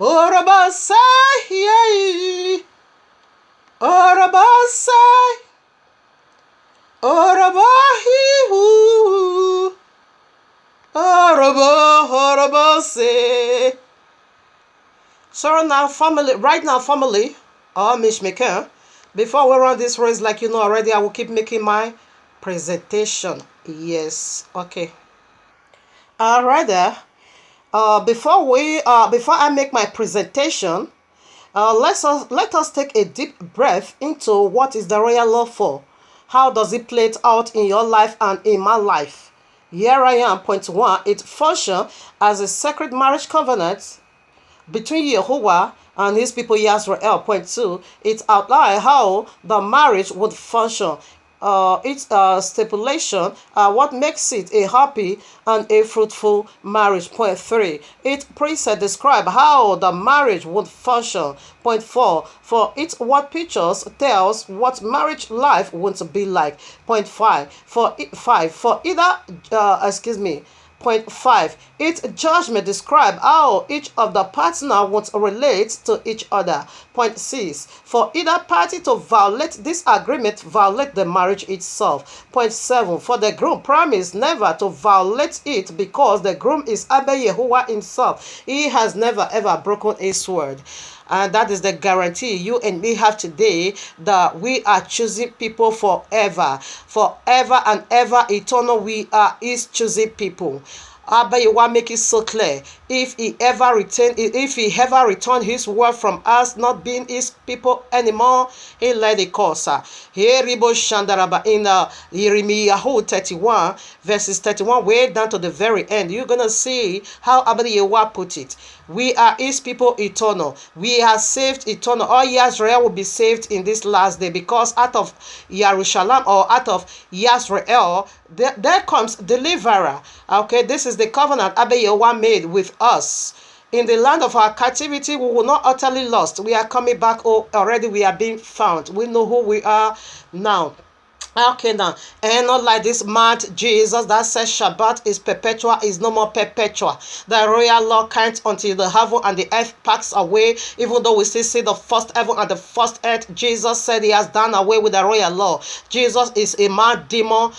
Oraba say, oraba say, oraba hihu, oraba say. So now, family, right now, family, Mishmaker, before we run this race, like you know already, I will keep making my presentation. Yes, okay. Rather, before I make my presentation, let us take a deep breath into what is the royal law for. How does it play out in your life and in my life? Here I am. Point 1. It functions as a sacred marriage covenant between Yehovah and his people Yisrael. Point 2. It outlines how the marriage would function. Its stipulation, what makes it a happy and a fruitful marriage. Point 3. It preset describe how the marriage would function. Point 4. For it what pictures tells what marriage life would be like. Point 5. For either Point 5. Its judgment describe how each of the partner would relate to each other. Point 6. For either party to violate this agreement, violate the marriage itself. Point 7. For the groom promise never to violate it, because the groom is Abba Yehovah himself. He has never ever broken his word. And that is the guarantee you and me have today, that we are choosing people forever. Forever and ever, eternal, we are his choosing people. Abba Yehovah make it so clear. If he ever return his word from us not being his people anymore, he let it cause. Here Ribo Shandaraba in Jeremiah 31 verses 31 way down to the very end. You're gonna see how Abba Yehovah put it. We are his people eternal. We are saved eternal. All Yisrael will be saved in this last day, because out of Jerusalem or out of Yisrael there comes deliverer. Okay, this is the covenant Abba Yehovah made with us. In the land of our captivity, we will not utterly lost. We are coming back. Already we are being found. We know who we are now. Okay now, and not like this mad Jesus that says Shabbat is perpetual, is no more perpetual. The royal law can't until the heaven and the earth pass away. Even though we still see the first heaven and the first earth, Jesus said he has done away with the royal law. Jesus is a mad demon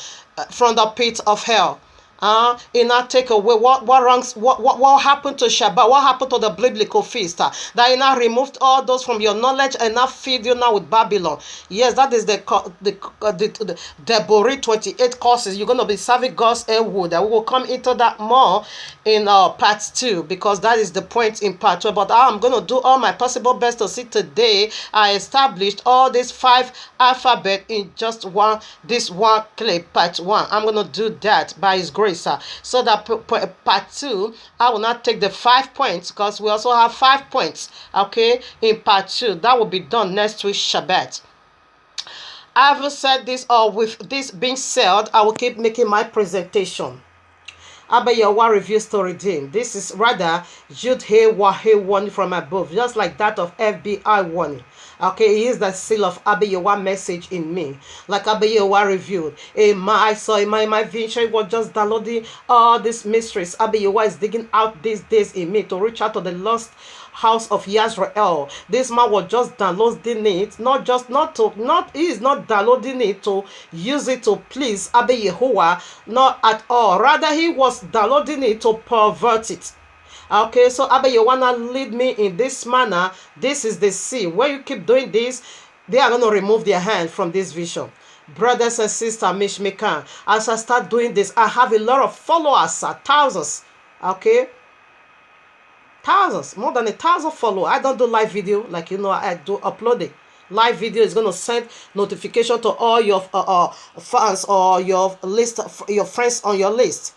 from the pit of hell. He not take away what wrongs, what happened to Shabbat, what happened to the biblical feast, that he now removed all those from your knowledge and now feed you now with Babylon. Yes, that is the Deborah 28 courses. You're going to be serving God's Elwood. We will come into that more in part 2, because that is the point in part 2. But I'm going to do all my possible best to see today I established all these 5 alphabet in just one clip, part 1. I'm going to do that by His grace, so that part 2 I will not take the 5 points, because we also have 5 points, okay, in part 2. That will be done next week Shabbat. I've said this, or with this being said, I will keep making my presentation. Abba Yahweh reveals to redeem. This is rather Yud He Wah He warning from above, just like that of FBI warning. Okay, he is the seal of Abba Yahweh message in me, like Abba Yahweh revealed. I saw in my vision was just downloading all these mysteries. Abba Yahweh is digging out these days in me to reach out to the lost house of Yisrael. This man was just downloading it, he is not downloading it to use it to please Abba Yehovah, not at all. Rather, he was downloading it to pervert it. Okay, so Abba, you wanna lead me in this manner. This is the seal. When you keep doing this, they are going to remove their hand from this vision. Brothers and sisters, Mishmikan, as I start doing this, I have a lot of followers, thousands. Okay, thousands, more than 1,000 followers. I don't do live video like I do uploading. Live video is going to send notification to all your fans or your list, your friends on your list.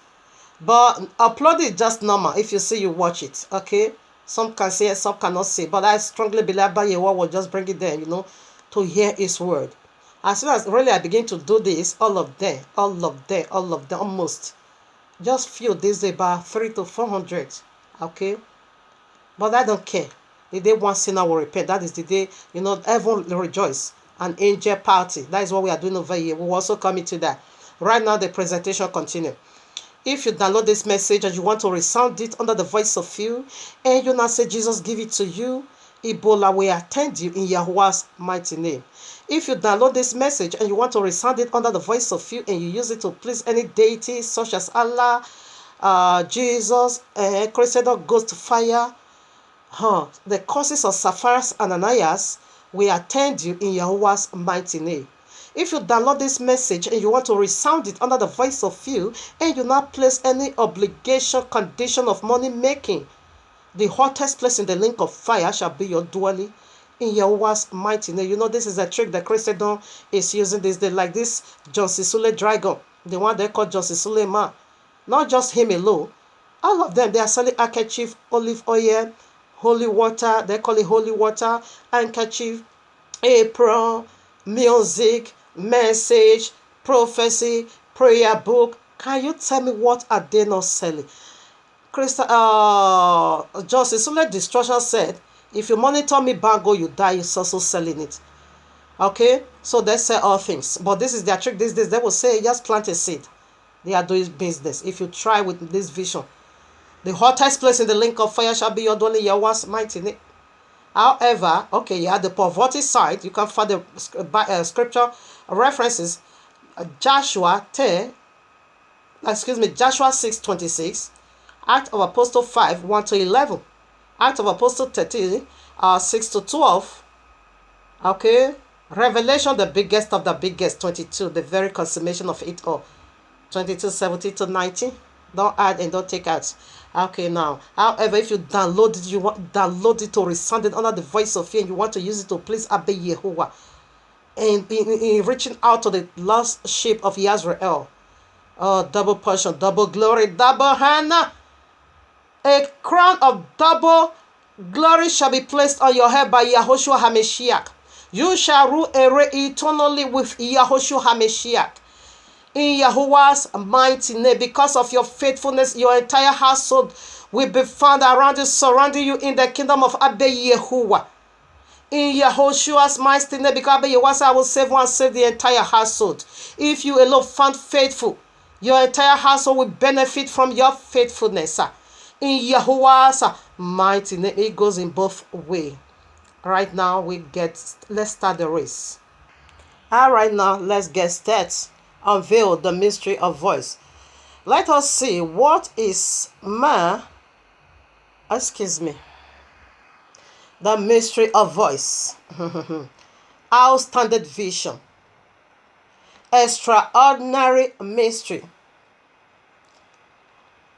But upload it just normal. If you see, you watch it. Okay, some can say it, some cannot say. But I strongly believe that Yahweh will just bring it there, to hear His word. As soon as really I begin to do this, all of them, almost just few days, about 300 to 400. Okay, but I don't care. The day one sinner will repent, that is the day heaven will rejoice. An angel party. That is what we are doing over here. We will also come into that. Right now, the presentation continues. If you download this message and you want to resound it under the voice of you, and you now say Jesus give it to you, Ebola will attend you in Yahweh's mighty name. If you download this message and you want to resound it under the voice of you, and you use it to please any deity such as Allah, Jesus, Crusader, Ghost, Fire, the curses of Sapphira and Ananias will attend you in Yahweh's mighty name. If you download this message and you want to resound it under the voice of you, and you not place any obligation, condition of money making, the hottest place in the link of fire shall be your dwelling in Yahweh's mighty name. This is a trick that Christendom is using this day, like this John Sisule dragon, the one they call John Sisule man. Not just him alone. All of them, they are selling handkerchief, olive oil, holy water, they call it holy water, handkerchief, apron, music, message, prophecy, prayer book. Can you tell me what are they not selling? Joseph Sule Destruction said, if you monitor me bango, you die. He's also selling it. Okay, so they sell all things, but this is their trick these days. They will say just plant a seed. They are doing business. If you try with this vision, the hottest place in the link of fire shall be your dwelling, Yahweh's mighty name. However, okay, the poverty side, you can find the scripture references. Joshua 6:26, Act of Apostle 5, 1-11, Act of Apostle 13, 6-12. Okay, Revelation, the biggest of the biggest, 22, the very consummation of it all, 22, 17-19. Don't add and don't take out. Okay, now, however, if you download it, you want download it to resound it under the voice of fear, and you want to use it to please Abba Yehovah, and in reaching out to the lost sheep of Yisrael. Double portion, double glory, double honor. A crown of double glory shall be placed on your head by Yahushua HaMashiach. You shall rule and reign eternally with Yahushua HaMashiach. In Yahuwah's mighty name, because of your faithfulness, your entire household will be found around you, surrounding you in the kingdom of Abba Yehovah. In Yahushua's mighty name, because Abba Yehovah said, I will save one, save the entire household. If you alone found faithful, your entire household will benefit from your faithfulness. In Yahuwah's mighty name, it goes in both ways. Right now, let's start the race. All right, now let's get started. Unveil the mystery of voice. Let us see what is the mystery of voice. Outstanding vision. Extraordinary mystery.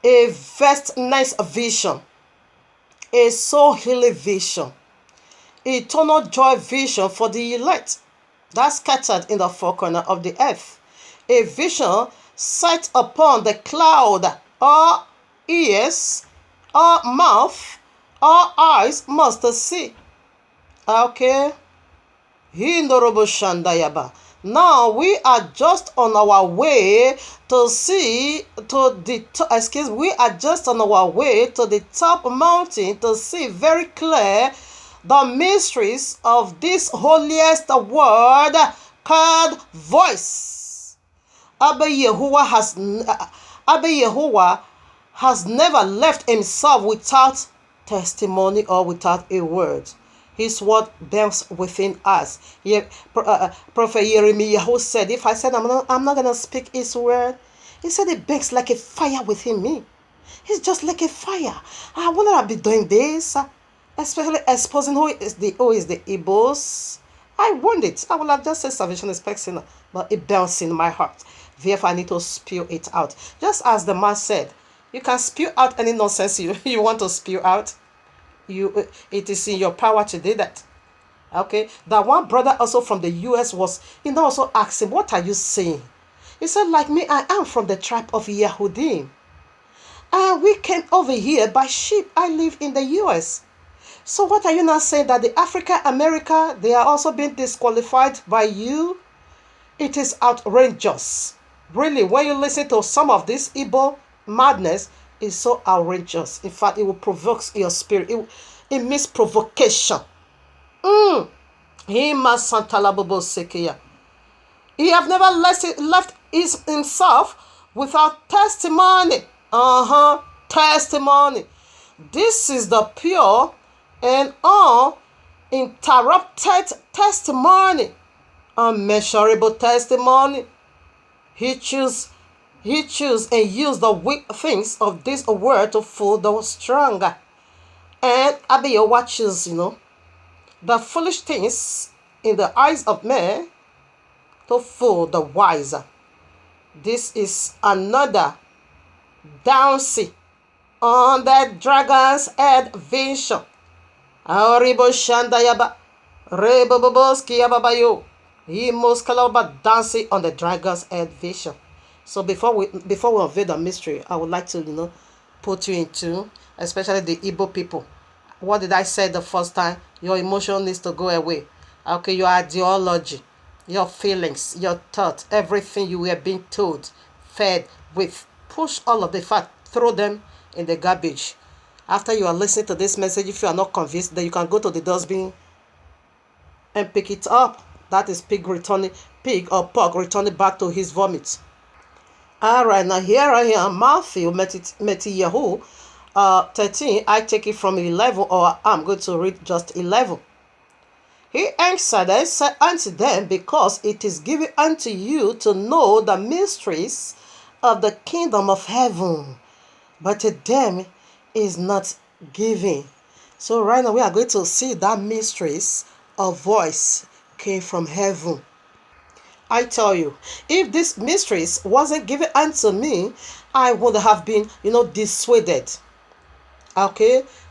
A vastness vision. A soul healing vision. Eternal joy vision for the elect that's scattered in the four corners of the earth. A vision set upon the cloud. All ears, all mouth, all eyes must see. Okay. Now we are just on our way to see we are just on our way to the top mountain to see very clear the mysteries of this holiest word called voice. Abba Yehovah has never left himself without testimony or without a word. His word burns within us. Prophet Jeremiah said, if I said I'm not going to speak his word, he said it burns like a fire within me. It's just like a fire. I will not be doing this, especially exposing who is the Igbos. I want it. I will have just said salvation is personal, but it burns in my heart. Therefore, I need to spew it out. Just as the man said, you can spew out any nonsense you want to spew out. It is in your power to do that. Okay, that one brother also from the US was also asked him, what are you saying? He said, like me, I am from the tribe of Yehudim. We came over here by ship. I live in the US. So what are you now saying, that the Africa America, they are also being disqualified by you? It is outrageous. Really, when you listen to some of this Igbo madness, is so outrageous. In fact, it will provoke your spirit. It means provocation. He have never left himself without testimony. Testimony. This is the pure and uninterrupted testimony. Unmeasurable testimony. He chose and used the weak things of this word to fool the stronger. And Abiyo watches, the foolish things in the eyes of men to fool the wiser. This is another dancing on the dragon's head vision. Aribo Shandayaba, Reboboski Yababayo. He most about dancing on the dragon's head vision. So before we unveil the mystery, I would like to put you into, especially the Igbo people. What did I say the first time? Your emotion needs to go away. Okay, your ideology, your feelings, your thoughts, everything you were being told, fed with, push all of the fat, throw them in the garbage. After you are listening to this message, if you are not convinced, then you can go to the dustbin and pick it up. That is pig or pork returning back to his vomit. Alright, now here I am, Matthew 13. I take it from 11, or I'm going to read just 11. He answered and said unto them, because it is given unto you to know the mysteries of the kingdom of heaven, but to them is not given. So right now we are going to see that mysteries of voice came from heaven. I tell you, if this mysteries wasn't given unto me, I would have been, dissuaded,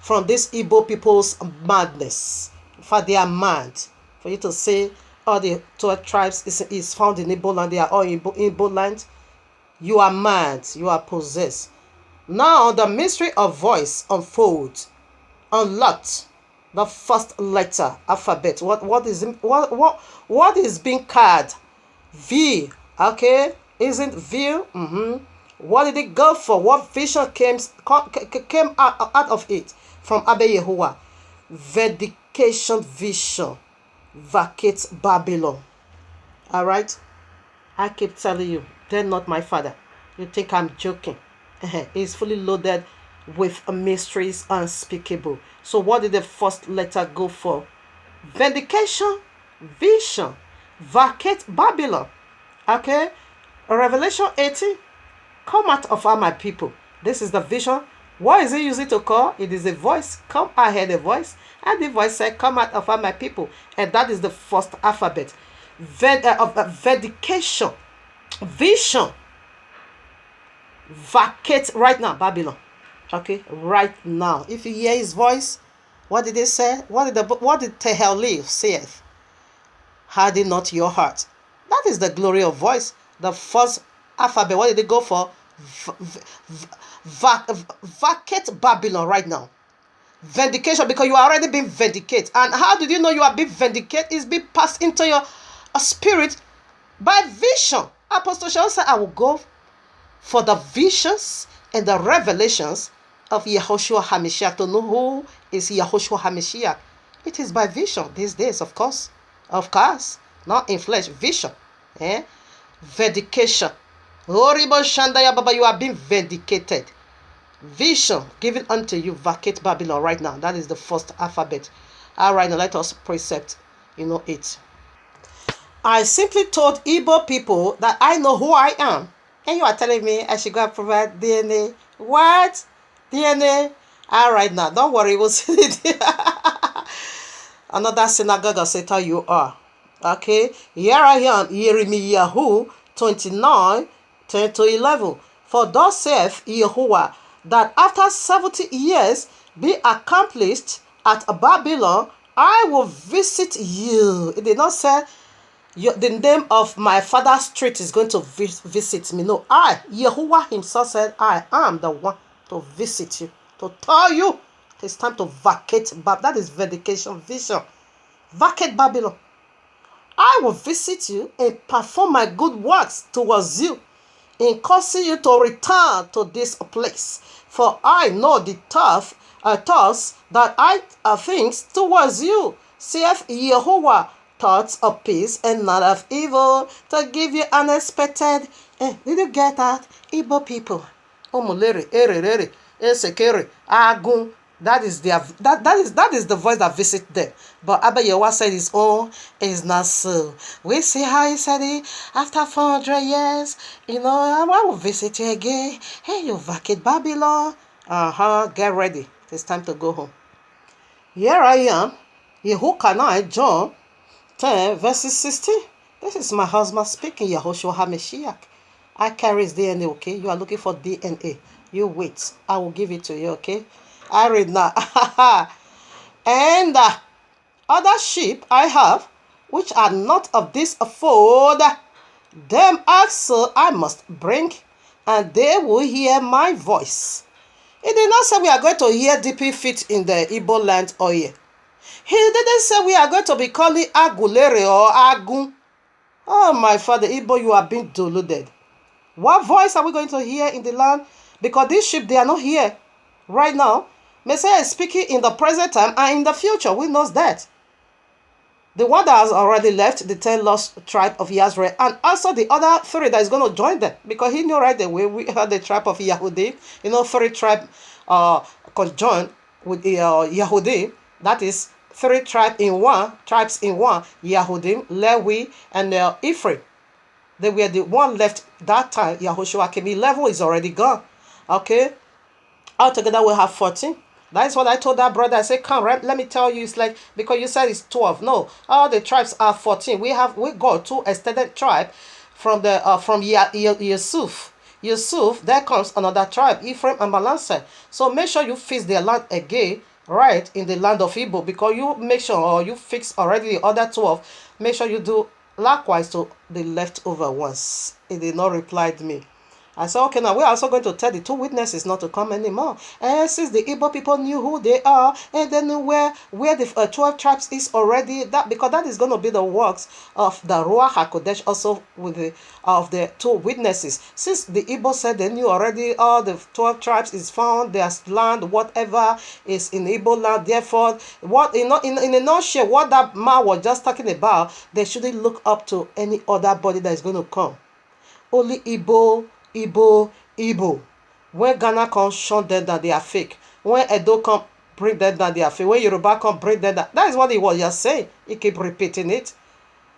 from this Igbo people's madness. For they are mad. For you to say all the 12 tribes is found in Igbo land, they are all in Igbo land, you are mad, you are possessed. Now the mystery of voice unfolds, unlocked. The first letter alphabet. What is being called? V. Okay, isn't V? What did it go for? What vision came out of it from Abba Yehovah? Vindication vision. Vacate Babylon. All right. I keep telling you, they're not my father. You think I'm joking? It's fully loaded with mysteries unspeakable. So what did the first letter go for? Vindication, vision, vacate Babylon. Okay, Revelation 18. Come out of all my people. This is the vision. What is it using to call? It is a voice. Come, I heard a voice. And the voice said, come out of all my people. And that is the first alphabet. Vindication. Vision. Vacate right now, Babylon. Okay, right now. If you hear his voice, what did he say? What did Tehel saith? Harden not your heart. That is the glory of voice. The first alphabet. What did they go for? Vacate Babylon right now. Vindication, because you are already being vindicated. And how did you know you are being vindicated? It's being passed into your spirit by vision. Apostle Shaul said, I will go for the visions and the revelations of Yehoshua HaMashiach, to know who is Yehoshua HaMashiach. It is by vision these days, of course, not in flesh, vision, vindication. Oribo Shandaya Baba, you are being vindicated. Vision given unto you, vacate Babylon right now. That is the first alphabet. All right, now let us precept, it. I simply told Igbo people that I know who I am. And you are telling me I should go and provide DNA. What? DNA? All right, now, don't worry. We'll see it. Another synagogue of Satan you are. Okay? Here I am, Jeremiah 29, 10 to 11. For thus saith Yahuwah, that after 70 years be accomplished at Babylon, I will visit you. It did not say the name of my father's street is going to visit me. No, Yahuwah himself said, I am the one to visit you, to tell you it's time to vacate Babylon. That is vindication, vision. Vacate Babylon. I will visit you and perform my good works towards you, in causing you to return to this place. For I know the thoughts that I think towards you, saith Yahuwah, thoughts of peace and not of evil, to give you unexpected. Did you get that? Igbo people. Omulere, erere, esekere, agun. That is the voice that visits them. But Abba Yehowa said his own is not so. We see how he said it. After 400 years, I will visit you again. Hey, you vacate Babylon. Get ready. It's time to go home. Here I am. Yehukanai, John 10, verses 16. This is my husband speaking, Yehoshua HaMashiach. I carry his DNA, okay? You are looking for DNA. You wait. I will give it to you, okay? I read now. And other sheep I have, which are not of this fold, them also I must bring, and they will hear my voice. He did not say we are going to hear DP fit in the Igbo land or here. He didn't say we are going to be calling Agulere or Agun. Oh, my father, Igbo, you are being deluded. What voice are we going to hear in the land? Because these sheep, they are not here right now. Messiah is speaking in the present time and in the future. We know that. The one that has already left, the 10 lost tribe of Yazrael, and also the other 3 that is going to join them. Because he knew right away we had the tribe of Yahudi. 3 tribe conjoined with Yahudi. That is 3 tribes in one. Yahudim, Lewi, and Ephraim. They were the one left that time. Yahushua came. 11 is already gone. Okay? Altogether we have 14. That's what I told that brother. I said, come, right? Let me tell you, it's like, because you said it's 12. No, all the tribes are 14. We got 2 extended tribe from Yusuf. Yusuf, there comes another tribe, Ephraim and Manasseh. So make sure you fix their land again, right, in the land of Igbo, because you make sure, or you fix already the other 12. Make sure you do likewise to the leftover ones. He did not reply to me. I said, okay, now we're also going to tell the 2 witnesses not to come anymore. And since the Igbo people knew who they are, and they knew where the 12 tribes is already, because that is going to be the works of the Ruach HaKodesh also with the 2 witnesses. Since the Igbo said they knew already all the 12 tribes is found, their land, whatever is in Igbo land. Therefore, in a nutshell, what that man was just talking about, they shouldn't look up to any other body that is going to come. Only Igbo. When Ghana comes, shun them that they are fake. When Edo come, bring them that they are fake. When Yoruba come, bring them that. That is what he was just saying. He keep repeating it.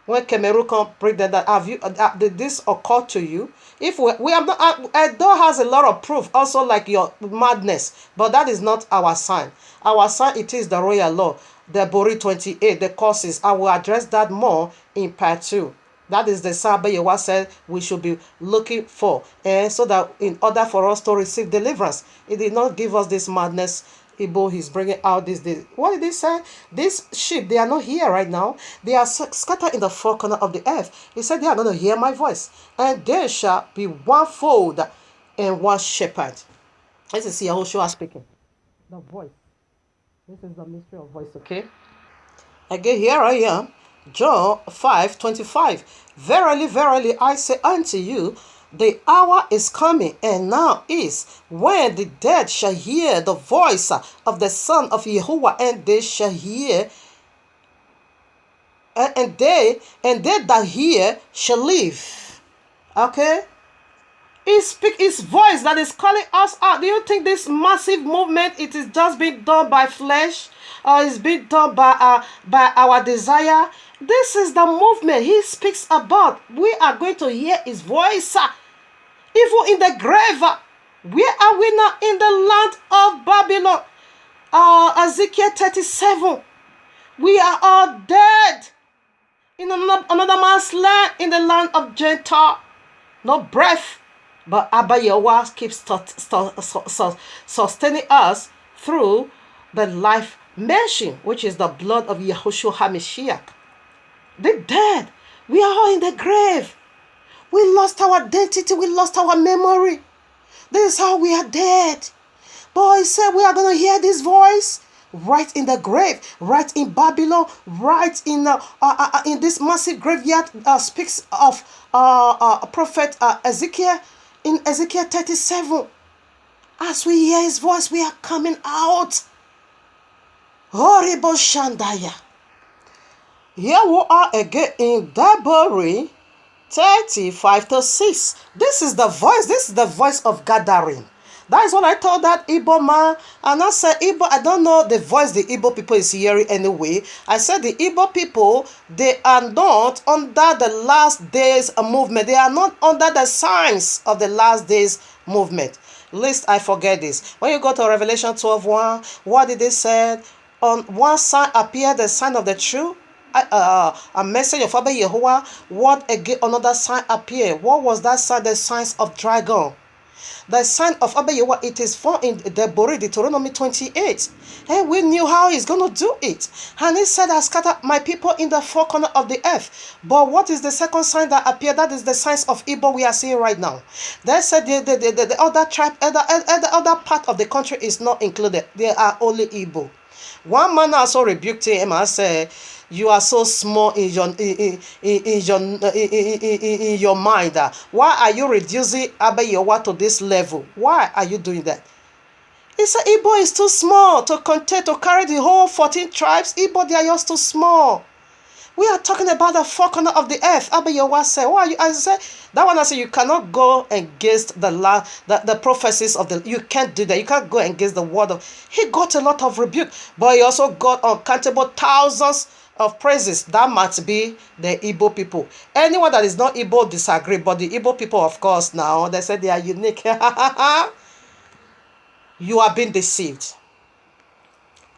When Cameroon come bring them that, have you did this occur to you? If we have not, Edo has a lot of proof also like your madness, but that is not our sign. Our sign, it is the royal law, the Bori 28, the causes. I will address that more in part 2. That is the sign Abayewa said we should be looking for, and so that in order for us to receive deliverance, he did not give us this madness. Igbo, he's bringing out this. What did he say? These sheep, they are not here right now. They are scattered in the four corners of the earth. He said they are going to hear my voice, and there shall be one fold and one shepherd. This is Yahushua speaking. The voice. This is the mystery of voice, okay? Again, here I am. John 5:25. Verily, verily, I say unto you, the hour is coming, and now is, when the dead shall hear the voice of the Son of Yahuwah, and they shall hear, and they that hear shall live. Okay? He speaks his voice that is calling us out. Do you think this massive movement, it is just being done by flesh, or is being done by our desire? This is the movement he speaks about. We are going to hear his voice. Even in the grave, where are we now? In the land of Babylon. Ezekiel 37. We are all dead in another man's land, in the land of Gentile. No breath. But Abayewa keeps sustaining us through the life mention, which is the blood of Yahushua HaMashiach. The dead, we are all in the grave. We lost our identity, we lost our memory. This is how we are dead. But he said we are going to hear this voice right in the grave, right in Babylon, right in this massive graveyard. Speaks of prophet Ezekiel. In Ezekiel 37, as we hear his voice, we are coming out. Horrible Shandaya. Here we are again in Deborah 35-6. This is the voice of gathering. That is what I told that Igbo man. And I said, Igbo, I don't know the voice the Igbo people is hearing anyway. I said the Igbo people, they are not under the last days movement. They are not under the signs of the last days movement. Least I forget this. When you go to Revelation 12:1, what did they say? On one side appeared the sign of the true, a message of Abba Yehovah. What again? Another sign appeared. What was that sign? The signs of dragon. The sign of Abba Yehovah, it is found in Deborah, Deuteronomy 28. And we knew how he's going to do it. And he said, I scattered my people in the four corners of the earth. But what is the second sign that appeared? That is the signs of Igbo we are seeing right now. They said the other tribe, the other part of the country is not included. They are only Igbo. One man also rebuked him and said, you are so small in your mind. Why are you reducing Abayewa to this level? Why are you doing that? He said Igbo is too small to carry the whole 14 tribes. Igbo, they are just too small. We are talking about the four corners of the earth. Abayewa said, why are you? I said, that one I said, you cannot go against the prophecies of the, you can't do that. You can't go against the word of, he got a lot of rebuke, but he also got uncountable thousands of praises. That must be the Igbo people. Anyone that is not Igbo disagree, but the Igbo people, of course, now they say they are unique. You are being deceived.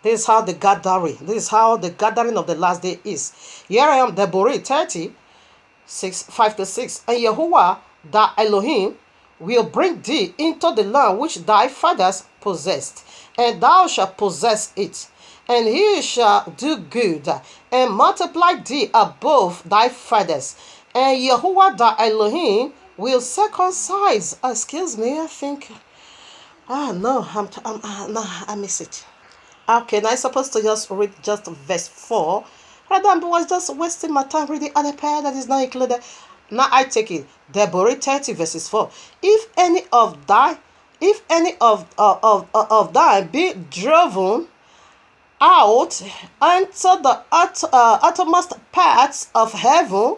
This is how the gathering. This is how the gathering of the last day is. Here I am, Deborah 30, 5-6. And Yahuwah, thy Elohim, will bring thee into the land which thy fathers possessed, and thou shalt possess it. And he shall do good, and multiply thee above thy fathers. And Yahuwah thy Elohim will circumcise. Excuse me, I think. No, I miss it. Okay, now I'm supposed to just read just verse 4. Rather, I was just wasting my time reading other part that is not included. Now I take it. Deborah 30 verses 4. If any of thine be driven out unto the uttermost parts of heaven,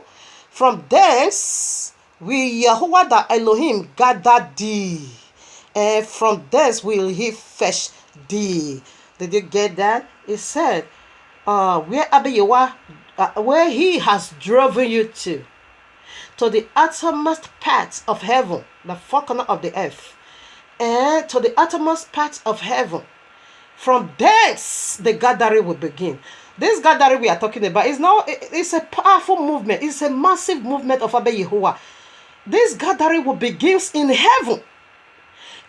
from thence will Yahuwah the Elohim gather thee, and from thence will he fetch thee. Did you get that? It said, where Abayewa where he has driven you to the uttermost parts of heaven, the four corners of the earth, and to the uttermost parts of heaven. From thence the gathering will begin. This gathering we are talking about is now, it's a powerful movement. It's a massive movement of Abba Yehoah. This gathering will begin in heaven.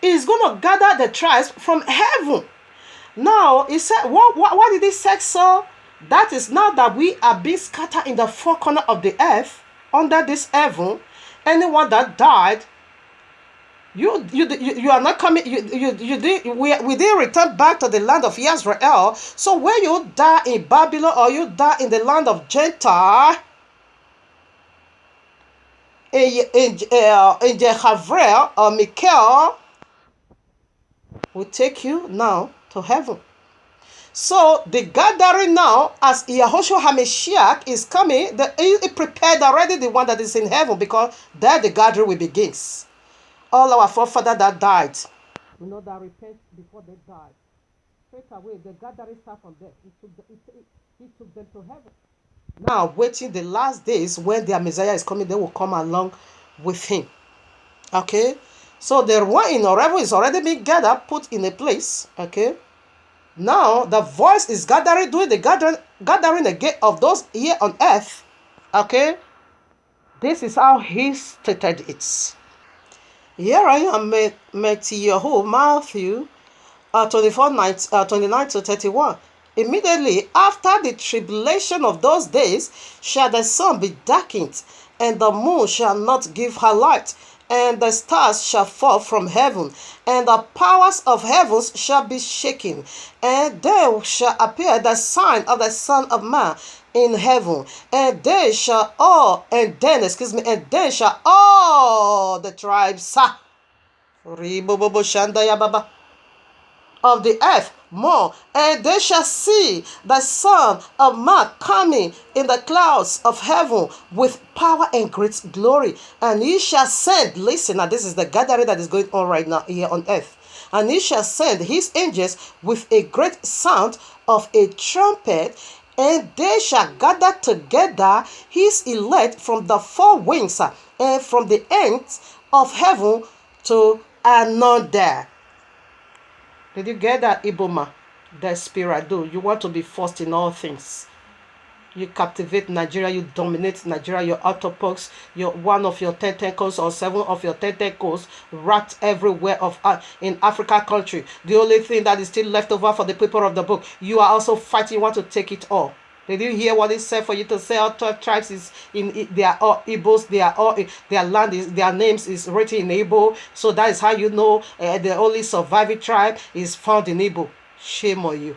It's going to gather the tribes from heaven. Now, he said, what did he say so? That is now that we are being scattered in the four corners of the earth, under this heaven. Anyone that died, you are not coming. We didn't return back to the land of Israel. So when you die in Babylon or you die in the land of Gentile, in Jehavrel or Michael, will take you now to heaven. So the gathering now, as Yahushua HaMashiach is coming, he prepared already the one that is in heaven, because there the gathering will begins. All our forefathers that died, we know that repent before they died. Straight away, the gathering started from there. He took them to heaven. Now, waiting the last days when their Messiah is coming, they will come along with him. Okay? So the one in heaven is already being gathered, put in a place. Okay? Now, the voice is gathering, doing the gathering again of those here on earth. Okay? This is how he stated it. Here I am, Matthew 29 to 31. Immediately after the tribulation of those days shall the sun be darkened, and the moon shall not give her light, and the stars shall fall from heaven, and the powers of heavens shall be shaken, and there shall appear the sign of the Son of Man in heaven, and then shall all the tribes of the earth more, and they shall see the Son of Man coming in the clouds of heaven with power and great glory. And he shall send, listen, now this is the gathering that is going on right now here on earth. And he shall send his angels with a great sound of a trumpet, and they shall gather together his elect from the four winds and from the ends of heaven to another. Did you get that, Iboma? Desperado. You want to be first in all things. You captivate Nigeria, you dominate Nigeria, your autopox, one of your tentacles or 7 of your tentacles wrapped everywhere in Africa country. The only thing that is still left over for the people of the book, you are also fighting, you want to take it all. Did you hear what it said for you to say all 12 tribes they are all Igbos, their land is, their names is written in Igbo, so that is how you know the only surviving tribe is found in Igbo. Shame on you.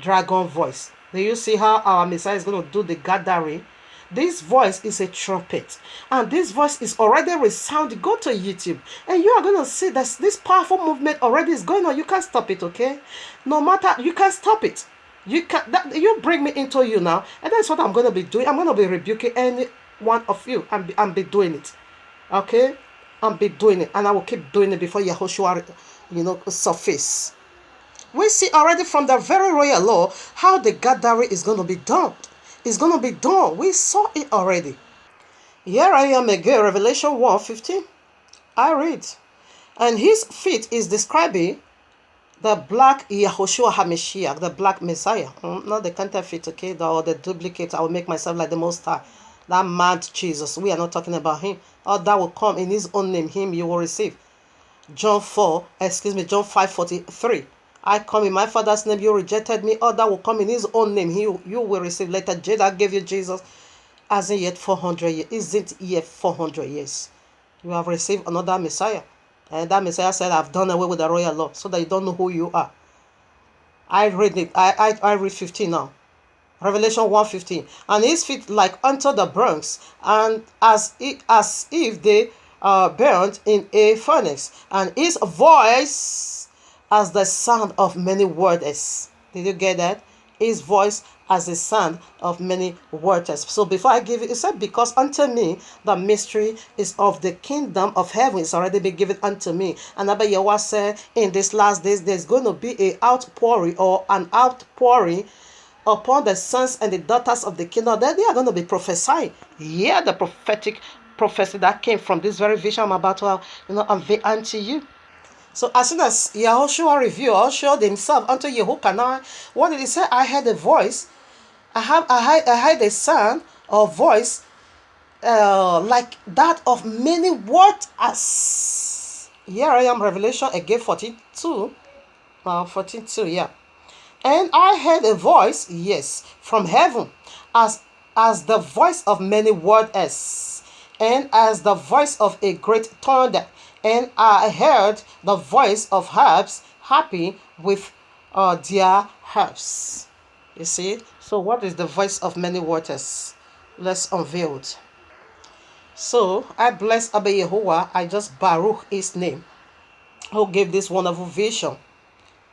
Dragon voice. Do you see how our Messiah is going to do the gathering? This voice is a trumpet, and this voice is already resounding. Go to YouTube and you are going to see that this powerful movement already is going on. You can't stop it, okay? No matter, you can't stop it. You bring me into you now, and that's what I'm going to be doing. I'm going to be rebuking any one of you and be doing it, okay? And be doing it, and I will keep doing it before Yahushua, surface. We see already from the very royal law how the gathering is going to be done. It's going to be done. We saw it already. Here I am again, Revelation 1:15. I read, and his feet is describing the black Yahushua HaMashiach, the black Messiah, not the counterfeit, okay, or the duplicate. I will make myself like the Most High, that mad Jesus. We are not talking about him. All that will come in his own name, him you will receive. John 5:43. I come in my Father's name, you rejected me. All that will come in his own name, you will receive. Later, Jada gave you Jesus. Hasn't yet 400 years. Isn't yet 400 years. You have received another Messiah. And that Messiah said, I've done away with the royal law, so that you don't know who you are. I read it. I read 15 now. Revelation 1:15. And his feet like unto the bronze, and as if they burned in a furnace, and his voice as the sound of many waters. Did you get that? His voice as the sound of many waters. So before I give it said, because unto me the mystery is of the kingdom of heaven is already been given unto me. And Abba Yahweh said, in these last days there's going to be an outpouring upon the sons and the daughters of the kingdom. Then they are going to be prophesying. Hear the prophetic prophecy that came from this very vision I'm about to unveil unto you. So as soon as Yahushua revealed, showed himself unto Yehokanai, what did he say? I heard a voice. I heard a sound or voice like that of many waters. Here I am, Revelation again 14:2. 14:2, yeah. And I heard a voice, yes, from heaven, as the voice of many waters, and as the voice of a great thunder. And I heard the voice of harps happy with their harps. You see? So what is the voice of many waters? Let's unveil it. So I bless Abba Yehovah. I just Baruch his name, who gave this wonderful vision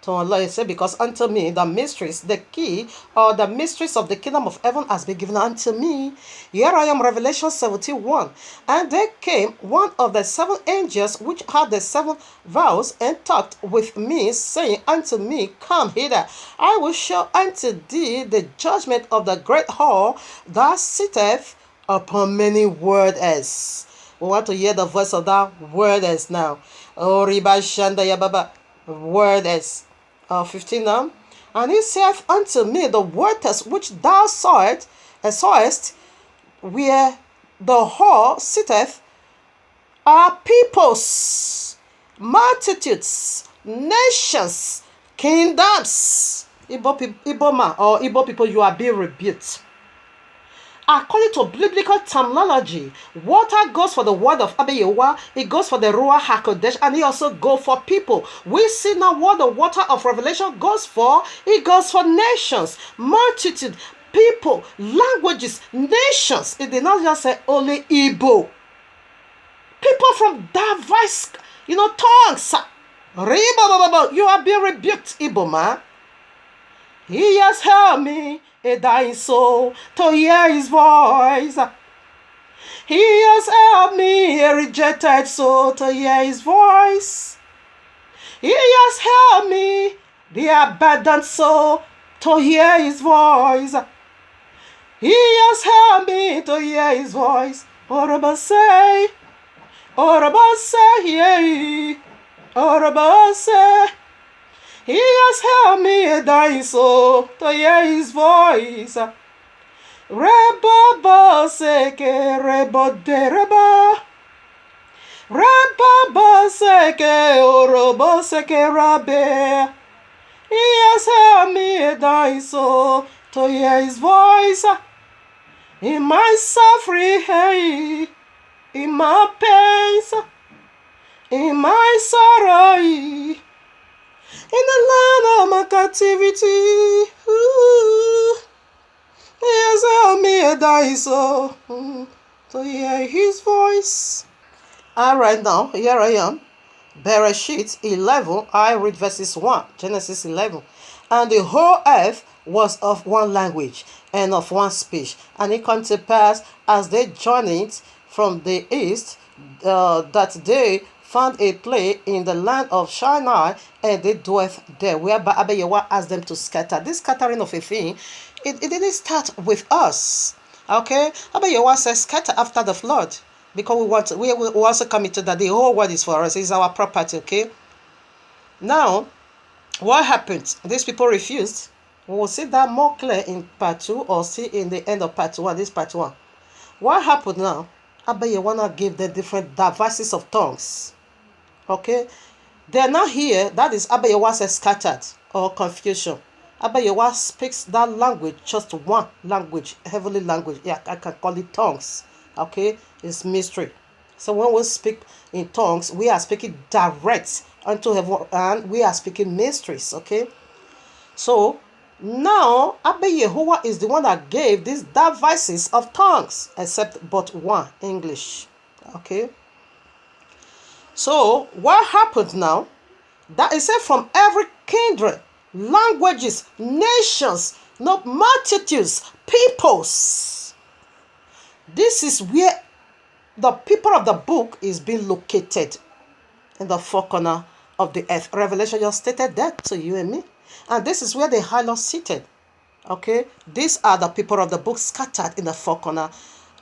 to Allah. He said, because unto me the mysteries, the key, or the mysteries of the kingdom of heaven has been given unto me. Here I am, Revelation 17:1. And there came one of the 7 angels which had the 7 vials, and talked with me, saying unto me, come hither, I will show unto thee the judgment of the great whore that sitteth upon many waters. We want to hear the voice of that waters now. Oh, Riba Shanda Yababa, waters. 15 now. And he saith unto me, the waters which thou sawest, where the whore sitteth, are peoples, multitudes, nations, kingdoms. Igbo man or Igbo people, you are being rebuked. According to biblical terminology, water goes for the word of Abba Yehovah, it goes for the Ruach HaKodesh, and it also goes for people. We see now what the water of revelation goes for. It goes for nations, multitude, people, languages, nations. It did not just say only Igbo. People from diverse, tongues. You are being rebuked, Igbo man. He has helped me, a dying soul, to hear his voice. He has helped me, a rejected soul, to hear his voice. He has helped me, the abandoned soul, to hear his voice. He has helped me to hear his voice. Orabase, yea, Orabase. He has helped me, a dying soul, to hear his voice. Reba seke, reba dereba. Reba seke, orobo seke rabe. He has helped me, a dying soul, to hear his voice. In my suffering, hey, in my pains, in my sorrow, in the land of my captivity, he has helped me, a dying soul, to hear his voice. Alright, now, here I am. Bereshit 11, I read verses 1, Genesis 11. And the whole earth was of one language and of one speech. And it came to pass, as they journeyed from the east, that they found a place in the land of Shinar, and they dwelt there, whereby Abba Yehovah asked them to scatter. This scattering of a thing, it didn't start with us. Okay? Abba Yehovah says scatter after the flood, because we also committed that the whole world is for us, it's our property. Okay? Now, what happened? These people refused. We will see that more clear in part 2, or see in the end of part 1, this part 1. What happened now? Abba Yehovah gave them different devices of tongues. Okay, they are not here. That is Abba Yehovah says scattered or confusion. Abba Yehovah speaks that language, just one language, heavenly language. Yeah, I can call it tongues. Okay, it's mystery. So when we speak in tongues, we are speaking direct unto heaven, and we are speaking mysteries. Okay, so now Abba Yehovah is the one that gave these devices of tongues, except but one, English. Okay. So what happened now? That is said from every kindred, languages, nations, not multitudes, peoples. This is where the people of the book is being located, in the 4 corners of the earth. Revelation just stated that to you and me. And this is where the harlot seated. Okay, these are the people of the book scattered in the four corners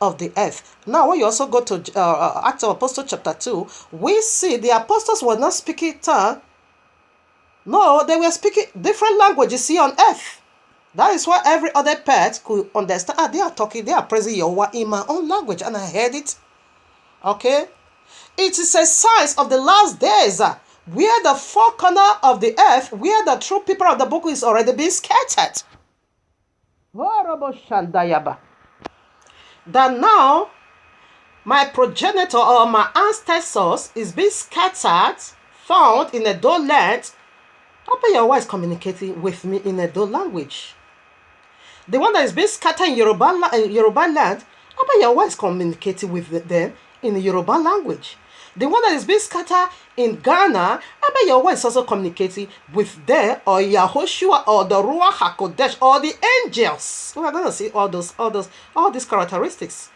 of the earth. Now, when you also go to Acts of Apostles chapter 2, we see the apostles were not speaking tongue. No, they were speaking different languages here on earth. That is why every other part could understand. They are talking, they are praising Yahweh in my own language, and I heard it. Okay? It is a sign of the last days, where the four corners of the earth, where the true people of the book is already being scattered. That now, my progenitor or my ancestors is being scattered, found in a dull land. Yahweh is communicating with me in a dull language. The one that is being scattered in Yoruba land, Yahweh is communicating with them in the Yoruba language. The one that is being scattered in Ghana, Yahweh is also communicating with them, or Yahushua, or the Ruach HaKodesh, or the angels. We are going to see all these characteristics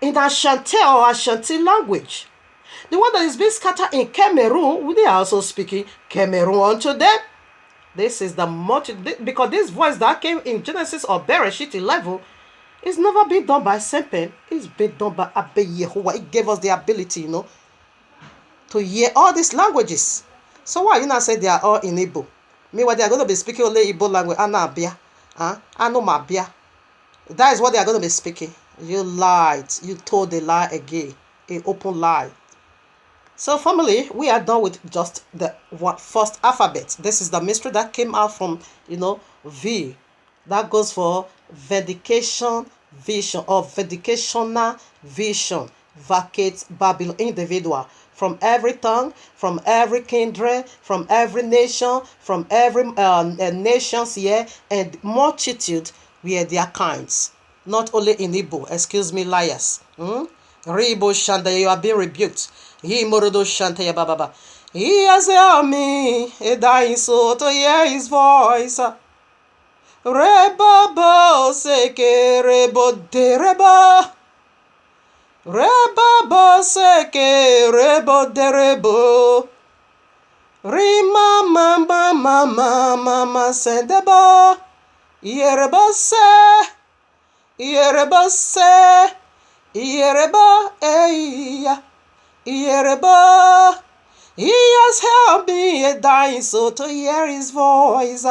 in Ashanti or Ashanti language. The one that is being scattered in Cameroon, they are also speaking Cameroon unto them. This is the because this voice that came in Genesis or Bereshit 11 is never been done by Sempen. It's been done by Abba Yehovah. It gave us the ability, to hear all these languages. So why you not say they are all in Igbo? Meanwhile, they are going to be speaking only Igbo language. Anabia, Anomabia. That is what they are going to be speaking. You lied. You told a lie again. An open lie. So family, we are done with just the first alphabet. This is the mystery that came out from, V. That goes for vindication vision or vindicational vision. Vacate Babylon individual. From every tongue, from every kindred, from every nation, from every nations here, and multitude were their kinds. Not only in Igbo, excuse me, liars. Ribo Shanda, you are being rebuked. He Morodo Shanta Baba. He has helped me, a dying soul to hear his voice. Reba seke rebo de reba. Reba seke rebo de rebo. Rima mama mama mama sendeba. Yereba se. Yereba se. Yereba eya. Yereba, he has helped me a dying soul to hear his voice.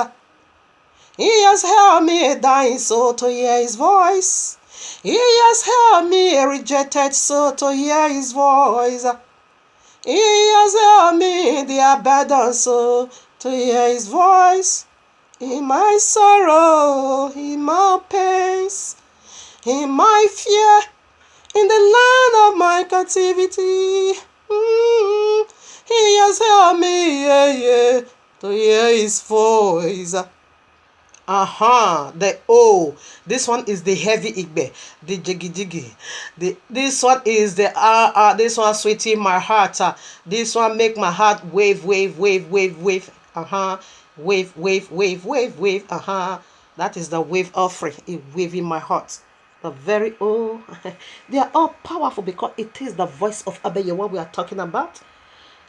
He has helped me a dying soul to hear his voice. He has helped me a rejected soul to hear his voice. He has helped me the abandoned soul to hear his voice. In my sorrow, in my pains, in my fear, in the land of my captivity, he has helped me, to hear his voice. The O. This one is the heavy igbe, the jiggy jiggy. This one is the this one sweetie my heart. This one make my heart wave, wave, wave, wave, wave. Wave, wave, wave, wave, wave. That is the wave offering. It wave in my heart. The very old, they are all powerful because it is the voice of Abba Yahweh we are talking about,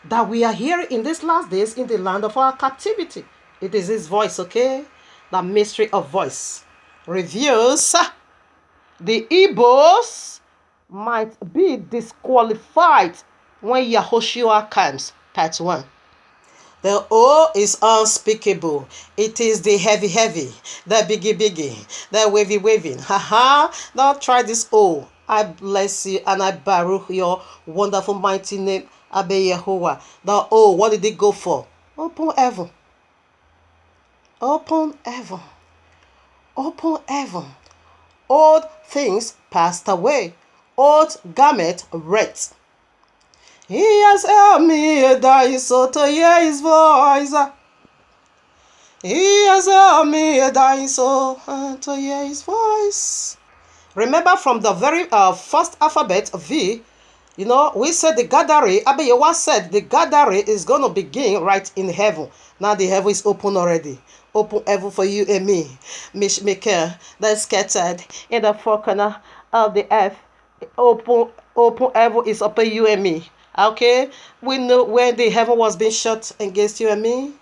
that we are hearing in these last days in the land of our captivity. It is his voice, okay? The mystery of voice reveals the Igbos might be disqualified when Yahushua comes. Part 1. The O is unspeakable. It is the heavy, heavy, the biggie, biggie, the wavy, waving. Don't try this O. I bless you and I baruch your wonderful mighty name, Abba Yehovah. The O, what did it go for? Open heaven. Open heaven. Open heaven. Old things passed away. Old garment rent. He has helped me a dying soul to hear his voice. He has helped me a dying soul to hear his voice. Remember from the very first alphabet, V, we said the gathering, Abba Yahweh said the gathering is going to begin right in heaven. Now the heaven is open already. Open heaven for you and me. Mishmaker, that is scattered in the four corners of the earth. Open heaven is upon you and me. Okay, we know when the heaven was being shut against you and me.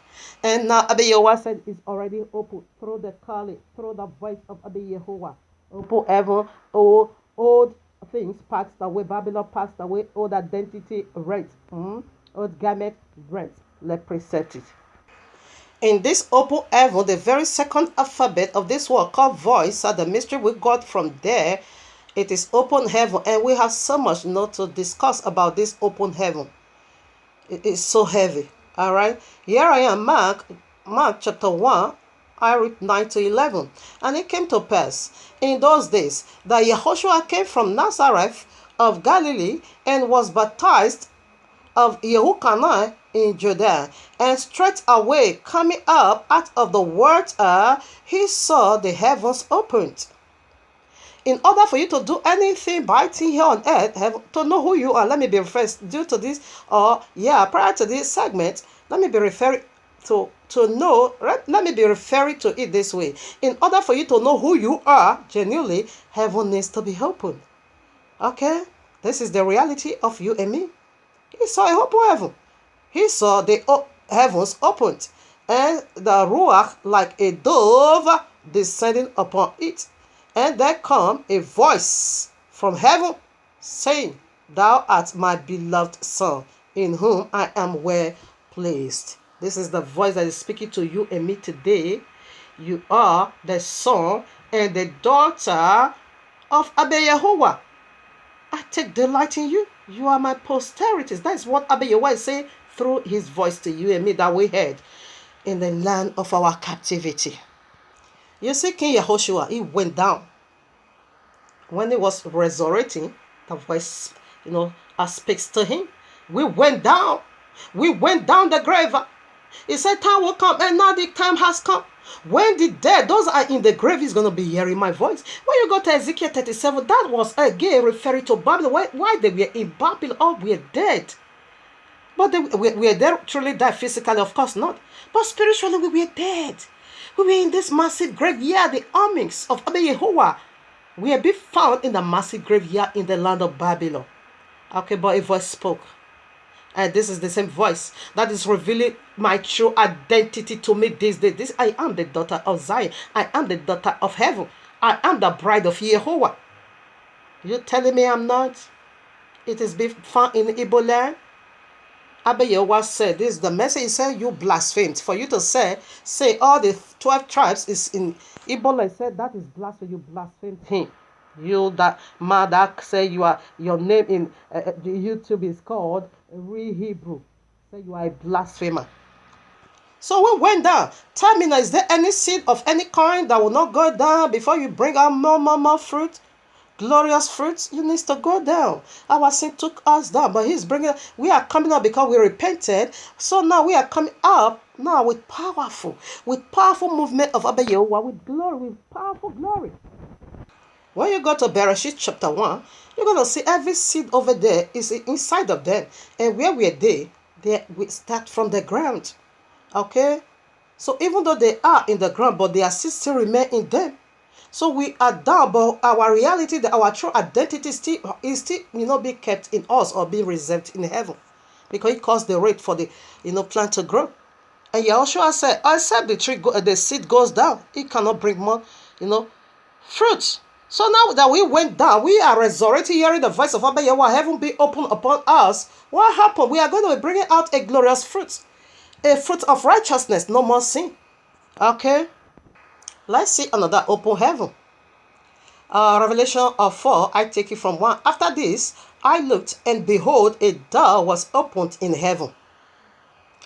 And now Abba Yehovah said it's already open through the calling, through the voice of Abba Yehovah. Open heaven, old things passed away, Babylon passed away, old identity rent, old garment rent. Let's present it. In this open heaven, the very second alphabet of this word called voice, the mystery we got from there, it is open heaven, and we have so much not to discuss about this open heaven. It is so heavy. All right, here I am, Mark chapter 1. I read 9 to 11. And it came to pass in those days that Yehoshua came from Nazareth of Galilee and was baptized of Yehukanai in Judea. And straightway coming up out of the water, he saw the heavens opened. In order for you to do anything biting here on earth, to know who you are, let me be first due to this, prior to this segment, let me be referring let me be referring to it this way. In order for you to know who you are genuinely, heaven needs to be opened. Okay? This is the reality of you and me. He saw a open heaven. He saw the heavens opened, and the ruach like a dove descending upon it. And there come a voice from heaven saying, Thou art my beloved Son, in whom I am well pleased. This is the voice that is speaking to you and me today. You are the son and the daughter of Abba Yehovah. I take delight in you. You are my posterities. That is what Abba Yehovah is saying through his voice to you and me that we heard in the land of our captivity. You see, King Yehoshua, he went down. When he was resurrecting, the voice, speaks to him. We went down. We went down the grave. He said, time will come, and now the time has come. When the dead, those are in the grave, is going to be hearing my voice. When you go to Ezekiel 37, that was again referring to Babylon. Why they were in Babylon? Oh, we are dead. But we are dead, truly died physically, of course not. But spiritually, we were dead. We were in this massive graveyard, the armies of Abba Yehovah. We are being found in the massive graveyard in the land of Babylon. Okay, but a voice spoke. And this is the same voice that is revealing my true identity to me this day. I am the daughter of Zion. I am the daughter of heaven. I am the bride of Yehovah. You telling me I'm not? It is being found in Igbo land. Abba Yehovah said, this is the message. He said, you blasphemed. For you to say all the 12 tribes is in Igbo land. Said that is blasphemy. You blasphemed him. You that man that say your name in YouTube is called Real Hebrew. Say you are a blasphemer. So we went down. Tell me now, is there any seed of any kind that will not go down before you bring out more fruit? Glorious fruits, you need to go down. Our sin took us down, but he's bringing, we are coming up because we repented. So now we are coming up now with powerful movement of Abba Yehovah, with glory, with powerful glory. When you go to Bereshit chapter 1, you're going to see every seed over there is inside of them. And where we are we start from the ground. Okay? So even though they are in the ground, but their seeds still remain in them. So we are down, but our reality, our true identity is still be kept in us or be reserved in heaven. Because it caused the rate for the plant to grow. And Yahushua said, except the seed goes down, it cannot bring more, fruits. So now that we went down, we are resurrected, hearing the voice of Abba Yehovah, heaven be open upon us. What happened? We are going to be bringing out a glorious fruit. A fruit of righteousness, no more sin. Okay? Let's see another open heaven. Revelation 4, I take it from 1. After this, I looked, and behold, a door was opened in heaven.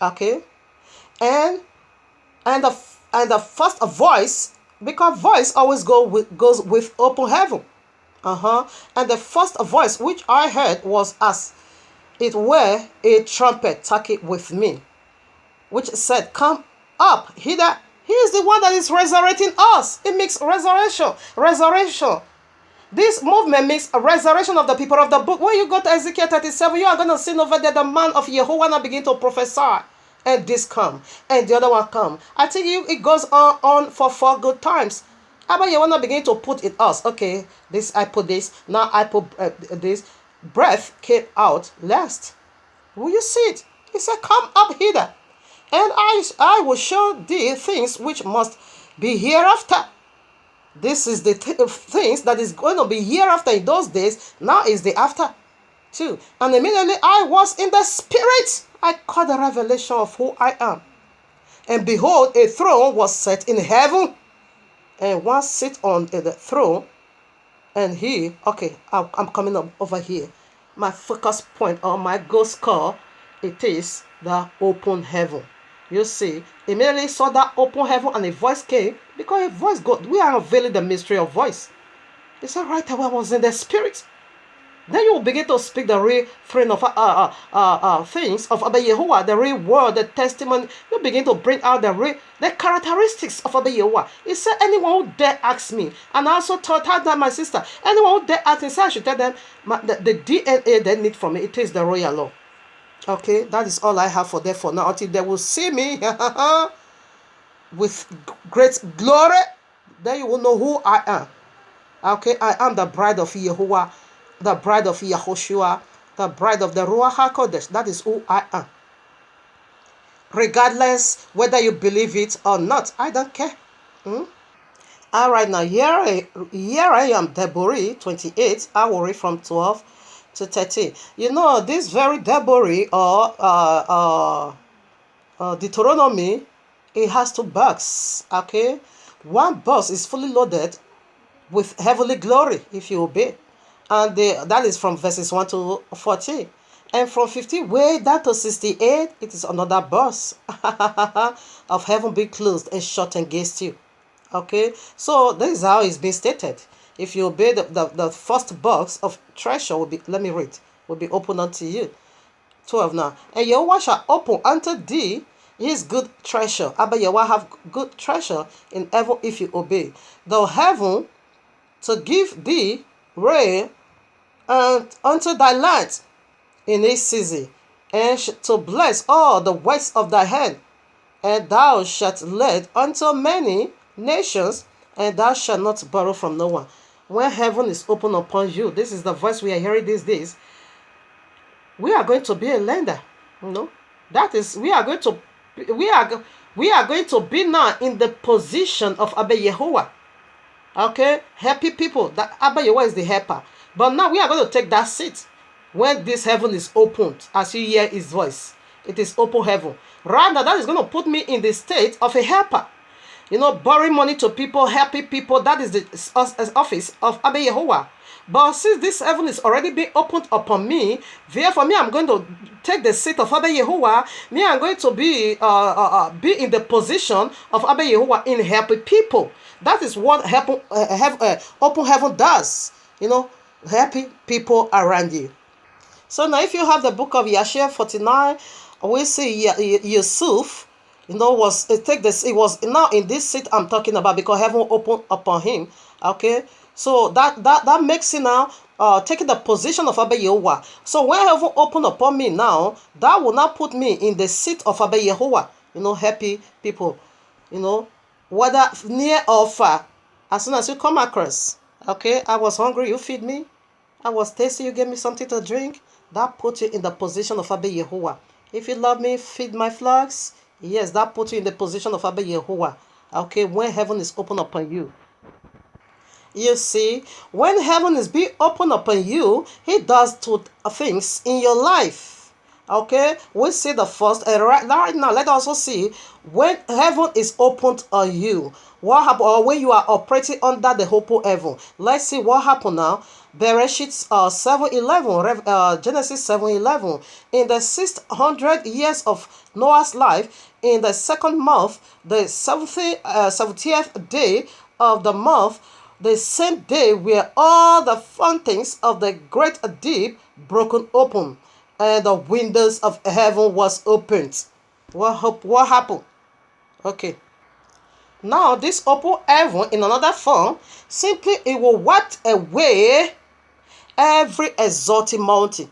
Okay? And the first voice, because voice always goes with open heaven. And the first voice which I heard was as it were a trumpet talking with me, which said, Come up hither. He is the one that is resurrecting us. It makes resurrection. This movement makes a resurrection of the people of the book. When you go to Ezekiel 37, you are going to see over there the man of Yehovah now begin to prophesy. And this come. And the other one come. I think it goes on for 4 good times. Abba Yehovah begin to put in us. Okay, this I put this. Now I put this. Breath came out last. Will you see it? He said, Come up hither. and I will show thee things which must be hereafter. This is the things that is going to be hereafter in those days. Now is the after too. And immediately I was in the spirit. I caught the revelation of who I am. And behold, a throne was set in heaven, and one sit on the throne. And I'm coming up over here. My focus point or my goal score, it is the open heaven. You see, immediately saw that open heaven, and a voice came, because a voice got, we are unveiling the mystery of voice. It's all right, I was in the spirit. Then you will begin to speak the real thing of things of Abba Yehovah, the real word, the testimony. You begin to bring out the characteristics of Abba Yehovah. He said, anyone who dare ask me, and I also taught that my sister, anyone who dare ask me, so I should tell them the DNA they need from me. It is the royal law. Okay, that is all I have for them for now, until they will see me with great glory. Then you will know who I am. Okay, I am the bride of Yehovah, the bride of Yahushua, the bride of the Ruach HaKodesh. That is who I am. Regardless whether you believe it or not, I don't care. All right, now here I am, Deborah 28. I will read from 12 to 13. You know, this very Deborah or Deuteronomy, it has 2 books. Okay, one box is fully loaded with heavenly glory if you obey. And that is from verses 1 to 14. And from 50 way down to 68, it is another bus of heaven being closed and shut against you. Okay, so this is how it's been stated. If you obey the first box of treasure will be, let me read, will be open unto you. 12 now. And Yahweh shall open unto thee his good treasure. Abba Yahweh have good treasure in heaven if you obey. The heaven to give thee rain and unto thy land in its season, and to bless all the works of thy hand. And thou shalt lend unto many nations, and thou shalt not borrow from no one. When heaven is open upon you, this is the voice we are hearing these days. We are going to be a lender. That is, we are going to be now in the position of Abba Yehovah. Okay, happy people. That Abba Yehovah is the helper. But now we are going to take that seat when this heaven is opened, as you hear his voice. It is open heaven. Rather, that is going to put me in the state of a helper. Borrowing money to people, helping people. That is the office of Abba Yehovah. But since this heaven is already being opened upon me, therefore me, I'm going to take the seat of Abba Yehovah. Me, I'm going to be in the position of Abba Yehovah in helping people. That is what open heaven does. Happy people around you. So now if you have the book of Yeshua 49, we see Yusuf, it was now in this seat I'm talking about, because heaven opened upon him. Okay, so that makes it now taking the position of Abba Yehovah. So when heaven opened upon me now, that will not put me in the seat of Abba Yehovah. Happy people, whether near or far, as soon as you come across. Okay, I was hungry, you feed me. I was thirsty, you gave me something to drink. That put you in the position of Abba Yehovah. If you love me, feed my flocks. Yes, that put you in the position of Abba Yehovah. Okay, when heaven is open upon you. You see, when heaven is being opened upon you, he does 2 things in your life. Okay, we see the first, and right now, let's also see when heaven is opened on you. What happened, or when you are operating under the open heaven. Let's see what happened now. Bereshit 7:11, Genesis 7:11. In the 600 years of Noah's life, in the 2nd month, the 70th day of the month, the same day were all the fountains of the great deep broken open, and the windows of heaven was opened. What happened? Okay. Now this open heaven in another form, simply it will wipe away every exalted mountain.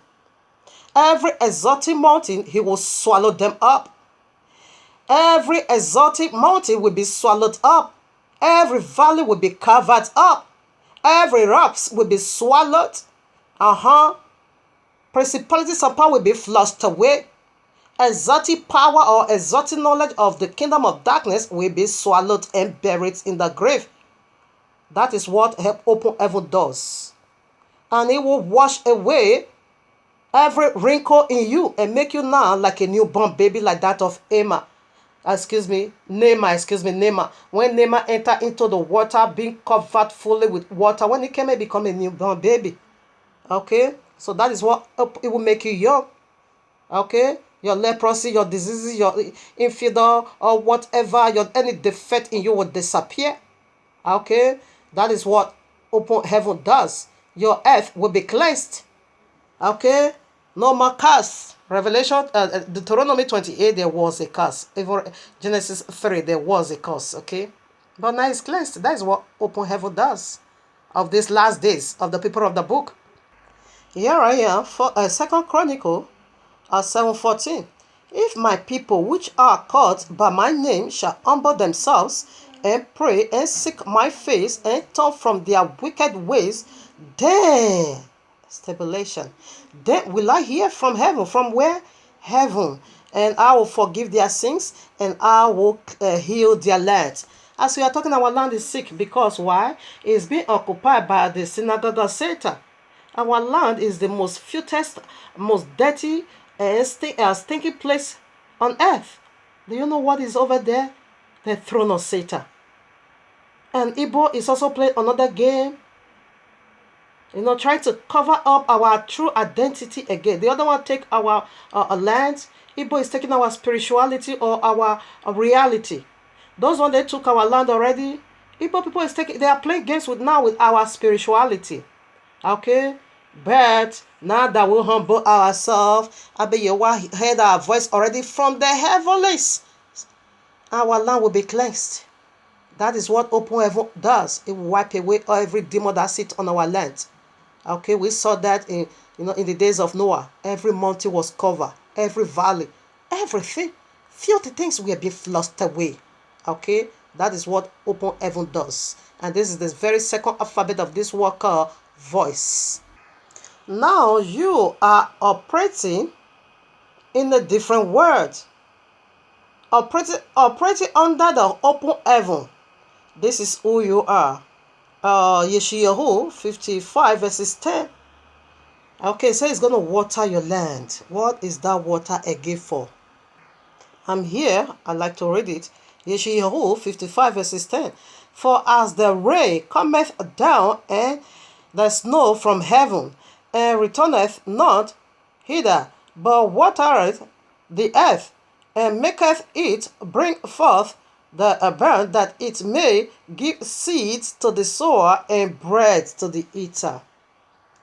Every exalted mountain, he will swallow them up. Every exalted mountain will be swallowed up. Every valley will be covered up. Every rocks will be swallowed. Principalities and power will be flushed away. exotic power or exotic knowledge of the kingdom of darkness will be swallowed and buried in the grave. That is what open heaven does. And it will wash away every wrinkle in you and make you now like a newborn baby, like that of Naaman. When Naaman entered into the water, being covered fully with water, when he came, he became a newborn baby. Okay, so that is what it will make you young. Okay, your leprosy, your diseases, your infidel, or whatever, any defect in you will disappear. Okay, that is what open heaven does. Your earth will be cleansed. Okay, no more curse. Revelation, Deuteronomy 28, there was a curse. Even Genesis 3, there was a curse. Okay, but now it's cleansed. That is what open heaven does of these last days of the people of the book. Here I am for 2 Chronicle 7:14. If my people which are called by my name shall humble themselves and pray and seek my face and turn from their wicked ways, then stipulation, then will I hear from heaven. From where? Heaven. And I will forgive their sins and I will heal their land. As we are talking, our land is sick because why? It's being occupied by the synagogue of Satan. Our land is the most filthiest, most dirty and stinky place on earth. Do you know what is over there? The throne of Satan. And Igbo is also playing another game, trying to cover up our true identity again. The other one take our land. Igbo is taking our spirituality or our reality. Those one, they took our land already. Igbo people they are playing games with our spirituality. Okay, but now that we humble ourselves, Abeyehowa heard our voice already from the heavens. Our land will be cleansed. That is what open heaven does. It will wipe away every demon that sits on our land. Okay, we saw that in the days of Noah. Every mountain was covered, every valley, everything. Filthy things will be flushed away. Okay, that is what open heaven does. And this is the very second alphabet of this word called voice. Now you are operating in a different world. Operating under the open heaven. This is who you are. Yeshayahu 55 verses 10. Okay, so it's going to water your land. What is that water again for? I'm here. I like to read it. Yeshayahu 55 verses 10. For as the rain cometh down and the snow from heaven, and returneth not hither, but watereth the earth, and maketh it bring forth the barn, that it may give seed to the sower and bread to the eater.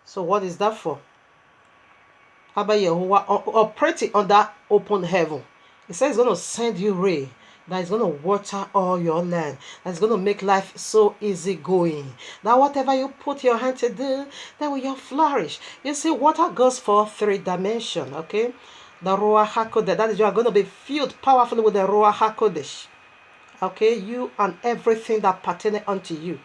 So what is that for? Abeyehowa operating under open heaven. He says he's going to send you rain that is going to water all your land. That's going to make life so easy going. Now whatever you put your hand to do, that will you flourish. You see, water goes for 3 dimensions. Okay, the Ruach HaKodesh. That is, you are going to be filled powerfully with the Ruach HaKodesh. Okay, you and everything that pertains unto you.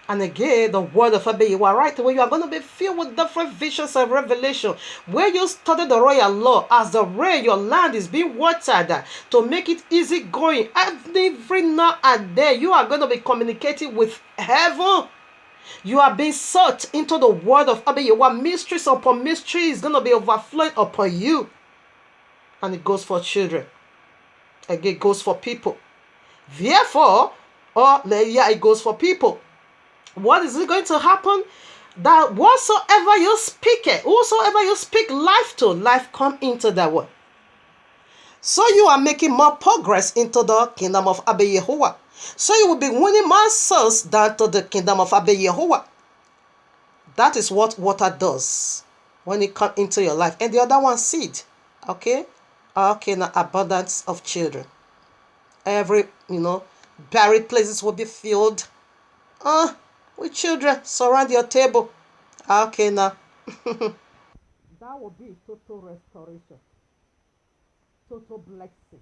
And again, the word of Abeyehowa, right away, you are going to be filled with different visions and revelation. Where you study the royal law, as the rain, your land is being watered to make it easy going. Every now and then, you are going to be communicating with heaven. You are being sought into the word of Abeyehowa. Mysteries upon mysteries is going to be overflowing upon you. And it goes for children. Again, it goes for people. Therefore, it goes for people. What is it going to happen? That whatsoever you speak life to, life come into that word. So you are making more progress into the kingdom of Abeyehowa. So you will be winning more souls down to the kingdom of Abeyehowa. That is what water does when it comes into your life. And the other one, seed. Okay, now abundance of children. Every buried places will be filled with children. Surround your table. Okay, now that will be total restoration, total blessing.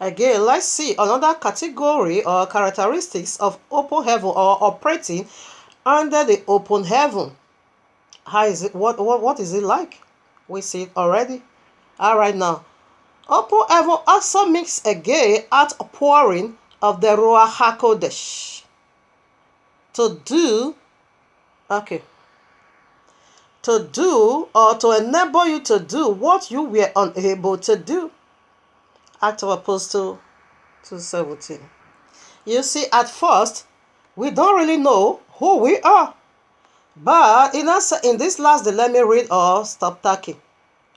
Again, let's see another category or characteristics of open heaven or operating under the open heaven. How is it? What is it like? We see it already. All right now. Open heaven also makes a gay outpouring of the Ruach HaKodesh to do or to enable you to do what you were unable to do. Act of Apostle 2:17. You see, at first, we don't really know who we are. But in this last day, let me read or stop talking.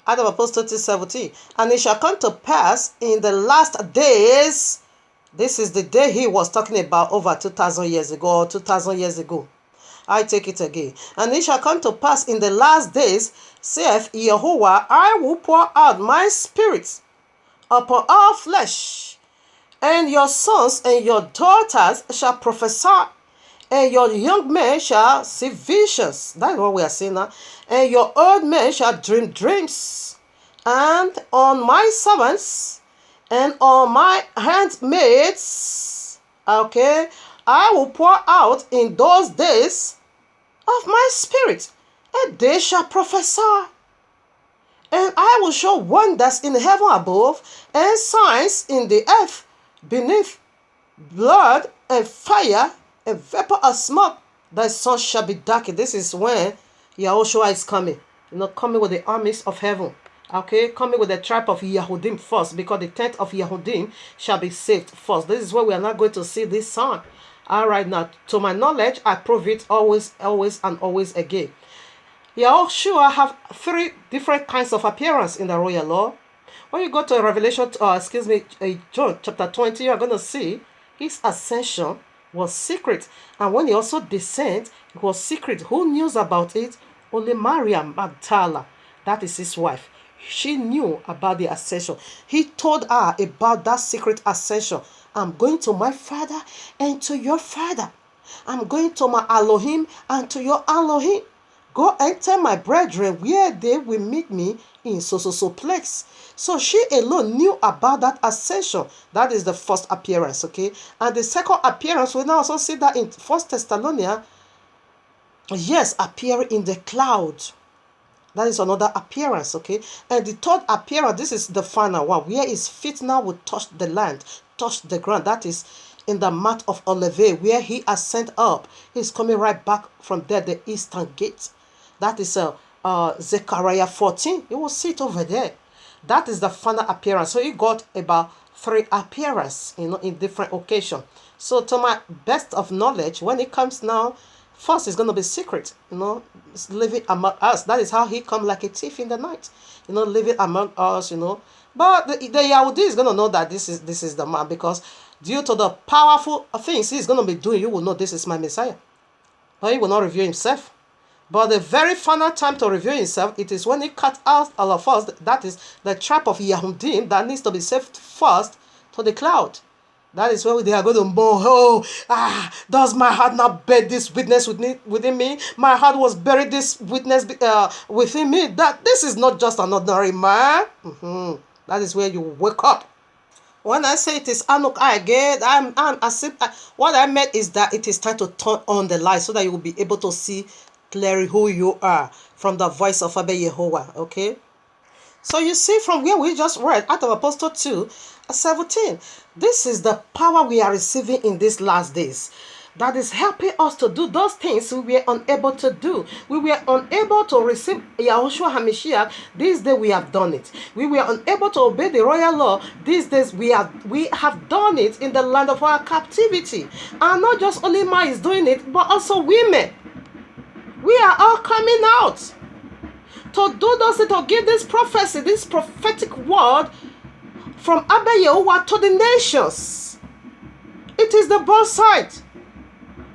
Act of Apostle 2:17. And it shall come to pass in the last days. This is the day he was talking about over 2,000 years ago or 2,000 years ago. I take it again. And it shall come to pass in the last days, saith Yehovah, I will pour out my spirit upon all flesh, and your sons and your daughters shall prophesy, and your young men shall see visions. That's what we are saying now. And your old men shall dream dreams. And on my servants and on my handmaids, I will pour out in those days of my spirit, and they shall prophesy. And I will show wonders in heaven above, and signs in the earth beneath, blood and fire and vapor of smoke. Thy sun shall be darkened. This is when Yahushua is coming. Coming with the armies of heaven. Coming with the tribe of Yehudim first, because the tenth of Yehudim shall be saved first. This is where we are not going to see this sign. All right, now, to my knowledge, I prove it always, and always again. Yahushua have 3 different kinds of appearance in the royal law. When you go to John chapter 20, you are going to see his ascension was secret. And when he also descended, it was secret. Who knew about it? Only Maria Magdala. That is his wife. She knew about the ascension. He told her about that secret ascension. I'm going to my father and to your father. I'm going to my Elohim and to your Elohim. Go and tell my brethren where they will meet me in so place. So she alone knew about that ascension. That is the first appearance, And the second appearance, we now also see that in 1 Thessalonians, appear in the cloud. That is another appearance, And the third appearance, this is the final one, where his feet now will touch the land, touch the ground. That is in the Mount of Olivet, where he ascended up. He's coming right back from there, the eastern gate. That is Zechariah 14. You will see it over there. That is the final appearance. So he got about 3 appearances, in different occasions. So to my best of knowledge, when it comes now, first it's going to be secret, it's living among us. That is how he come like a thief in the night, living among us, But the Yahudi is going to know that this is the man, because due to the powerful things he's going to be doing, you will know this is my Messiah. But he will not reveal himself. But the very final time to reveal himself, it is when he cut out all of us. That is the tribe of Yehudim that needs to be saved first to the cloud. That is where they are going to moan. Does my heart not bear this witness within me? My heart was buried this witness within me. That this is not just an ordinary man. That is where you wake up. When I say it is Anuk again, what I meant is that it is time to turn on the light so that you will be able to see clearly who you are from the voice of Abba Yehovah. So you see from where we just read, Act of Apostle 2:17, this is the power we are receiving in these last days. That is helping us to do those things we were unable to do. We were unable to receive Yahushua HaMashiach. These days we have done it. We were unable to obey the royal law. These days we have done it in the land of our captivity. And not just only man is doing it, but also women. We are all coming out to do those, to give this prophecy, this prophetic word from Abba Yehovah to the nations. It is the both sides.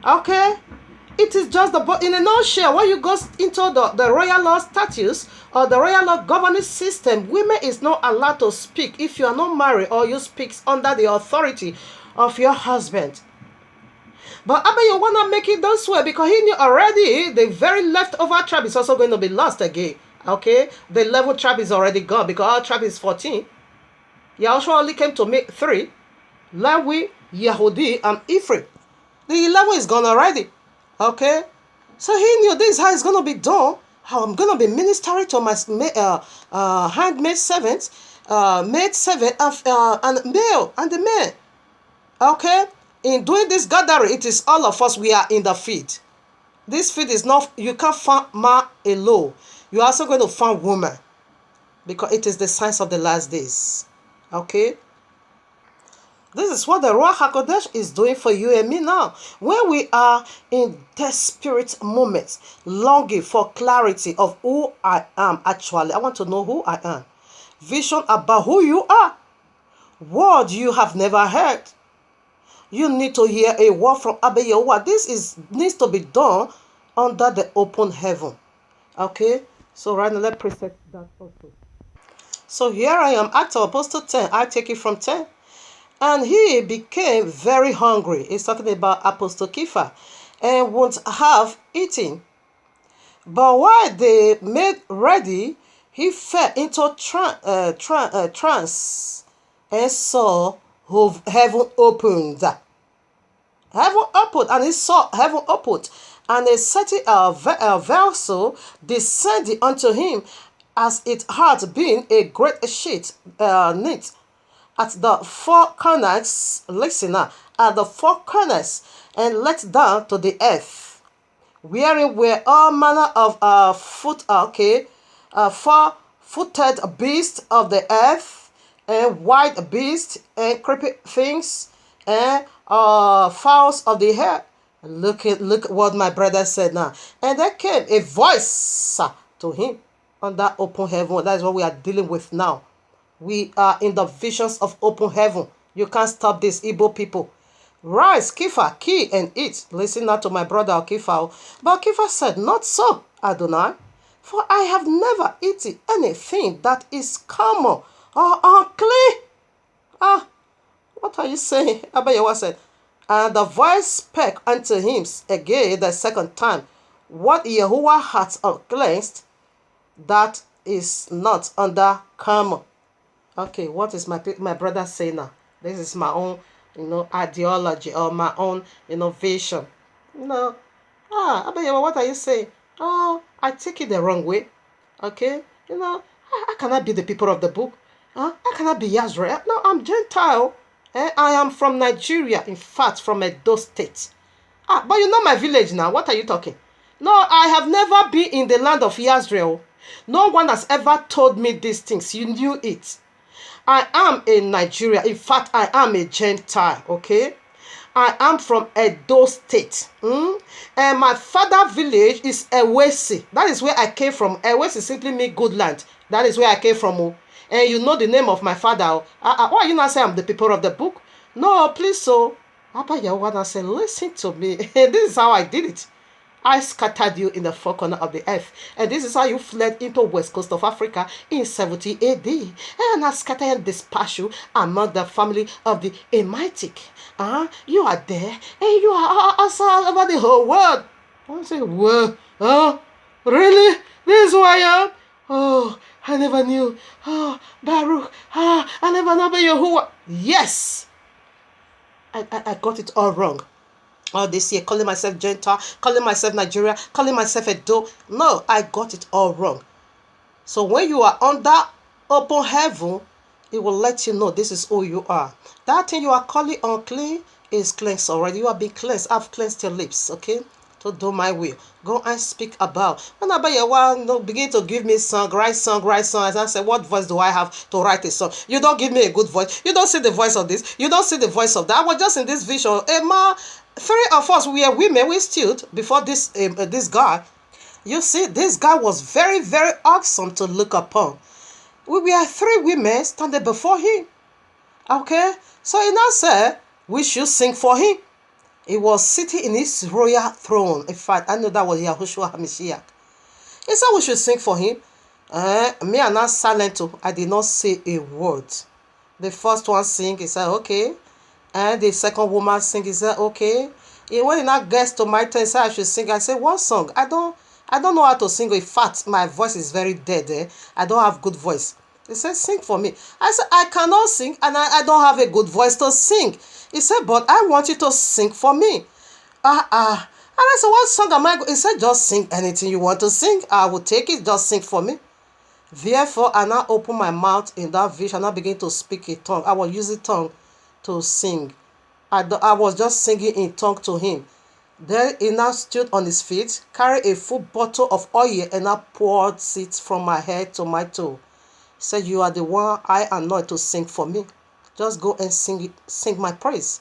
It is just in a nutshell, when you go into the royal law statutes or the royal law governance system, women is not allowed to speak if you are not married or you speak under the authority of your husband. But Abba Yehovah want to make it this way because he knew already the very leftover tribe is also going to be lost again. The 11th tribe is already gone because our tribe is 14. Yahushua only came to make 3. Levi, Yehudi, and Ephraim. The 11 is gone already. So he knew this is how it's going to be done. I'm going to be ministering to my handmaid servants, maid servant, and male and the men. Okay? In doing this gathering, it is all of us, we are in the field. This field is not, you can't find man alone. You're also going to find woman. Because it is the signs of the last days. Okay? This is what the Ruach HaKodesh is doing for you and me now. When we are in desperate moments, longing for clarity of who I am actually. I want to know who I am. Vision about who you are. Word you have never heard. You need to hear a word from Abba Yehovah. Needs to be done under the open heaven. Okay? So right now, let's precept that also. So here I am, Acts of Apostle 10. I take it from 10. And he became very hungry. He's talking about Apostle Kepha. And won't have eaten. But while they made ready, he fell into trance and saw heaven opened. Heaven opened, and he saw heaven opened, and a certain vessel descended unto him, as it had been a great sheet knit at the four corners, listen now, at the four corners, and let down to the earth, wherein were all manner of four-footed beasts of the earth, and wild beasts, and creeping things, and fowls of the air. Look what my brother said now. And there came a voice to him on that open heaven. That is what we are dealing with now. We are in the visions of open heaven. You can't stop this, Igbo people. Rise, Kepha, key and eat. Listen now to my brother Kepha. But Kepha said, not so, Adonai, for I have never eaten anything that is common or unclean. What are you saying? Abba Yehovah said, and the voice spake unto him again the second time, what Yehovah hath cleansed, that is not under common. Okay, what is my brother saying now? This is my own, ideology or my own innovation. Abba Yehovah, what are you saying? Oh, I take it the wrong way. Okay, I cannot be the people of the book. I cannot be Israel. No, I'm Gentile. I am from Nigeria, in fact, from Edo State. But you know my village now. What are you talking? No, I have never been in the land of Israel. No one has ever told me these things. You knew it. I am in Nigeria. In fact, I am a Gentile, okay? I am from Edo State. And my father's village is Ewesi. That is where I came from. Ewesi simply means good land. That is where I came from. And you know the name of my father. Why are you not saying I'm the people of the book? No, please, so. Abba Yehovah said, listen to me. This is how I did it. I scattered you in the four corners of the earth. And this is how you fled into west coast of Africa in 70 AD. And I scattered and dispersed you among the family of the Emitic. You are there. And you are also all over the whole world. I say, whoa. Really? This is who I am? Oh, I never knew. Oh, Baruch. I never know Yehovah. Yes. I got it all wrong. All this year, calling myself Gentile, calling myself Nigeria, calling myself Edo. No, I got it all wrong. So when you are under open heaven, it will let you know this is who you are. That thing you are calling unclean is cleansed already. You have been cleansed. I've cleansed your lips, okay? To do my will. Go and speak about. When Abba Yehovah begin to give me song, write song. As I say, what voice do I have to write a song? You don't give me a good voice. You don't see the voice of this. You don't see the voice of that. I was just in this vision. Three of us, we are women. We stood before this guy. You see, this guy was very, very awesome to look upon. We were three women standing before him. Okay? So he now said, we should sing for him. He was sitting in his royal throne. In fact, I know that was Yahushua HaMashiach. He said we should sing for him. Me and not silent too. I did not say a word. The first one sing, he said, okay. And the second woman sing, he said, okay. When he now gets to my turn, he said I should sing. I said, what song? I don't know how to sing. In fact, my voice is very dead. I don't have good voice. He said, sing for me. I said, I cannot sing and I don't have a good voice to sing. He said, but I want you to sing for me. I said, what song am I going? He said, just sing anything you want to sing. I will take it. Just sing for me. Therefore, I now open my mouth in that vision. I begin to speak in tongue. I was using tongue to sing. I was just singing in tongue to him. Then he now stood on his feet, carried a full bottle of oil, and I poured it from my head to my toe. He said, you are the one I anoint to sing for me. Just go and sing my praise.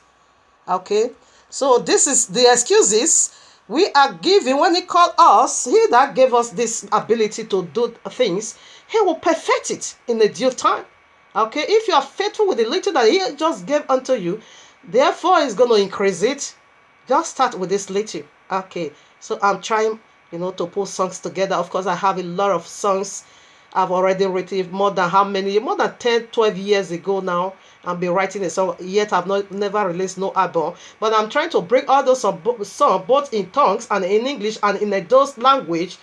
Okay? So this is the excuses we are given when he called us. He that gave us this ability to do things, he will perfect it in the due time. Okay? If you are faithful with the little that he just gave unto you, therefore he's going to increase it. Just start with this little. Okay? So I'm trying, to put songs together. Of course, I have a lot of songs I've already written more than 10, 12 years ago now. I've been writing a song, yet I've never released no album. But I'm trying to bring all those songs, both in tongues and in English and in a those language,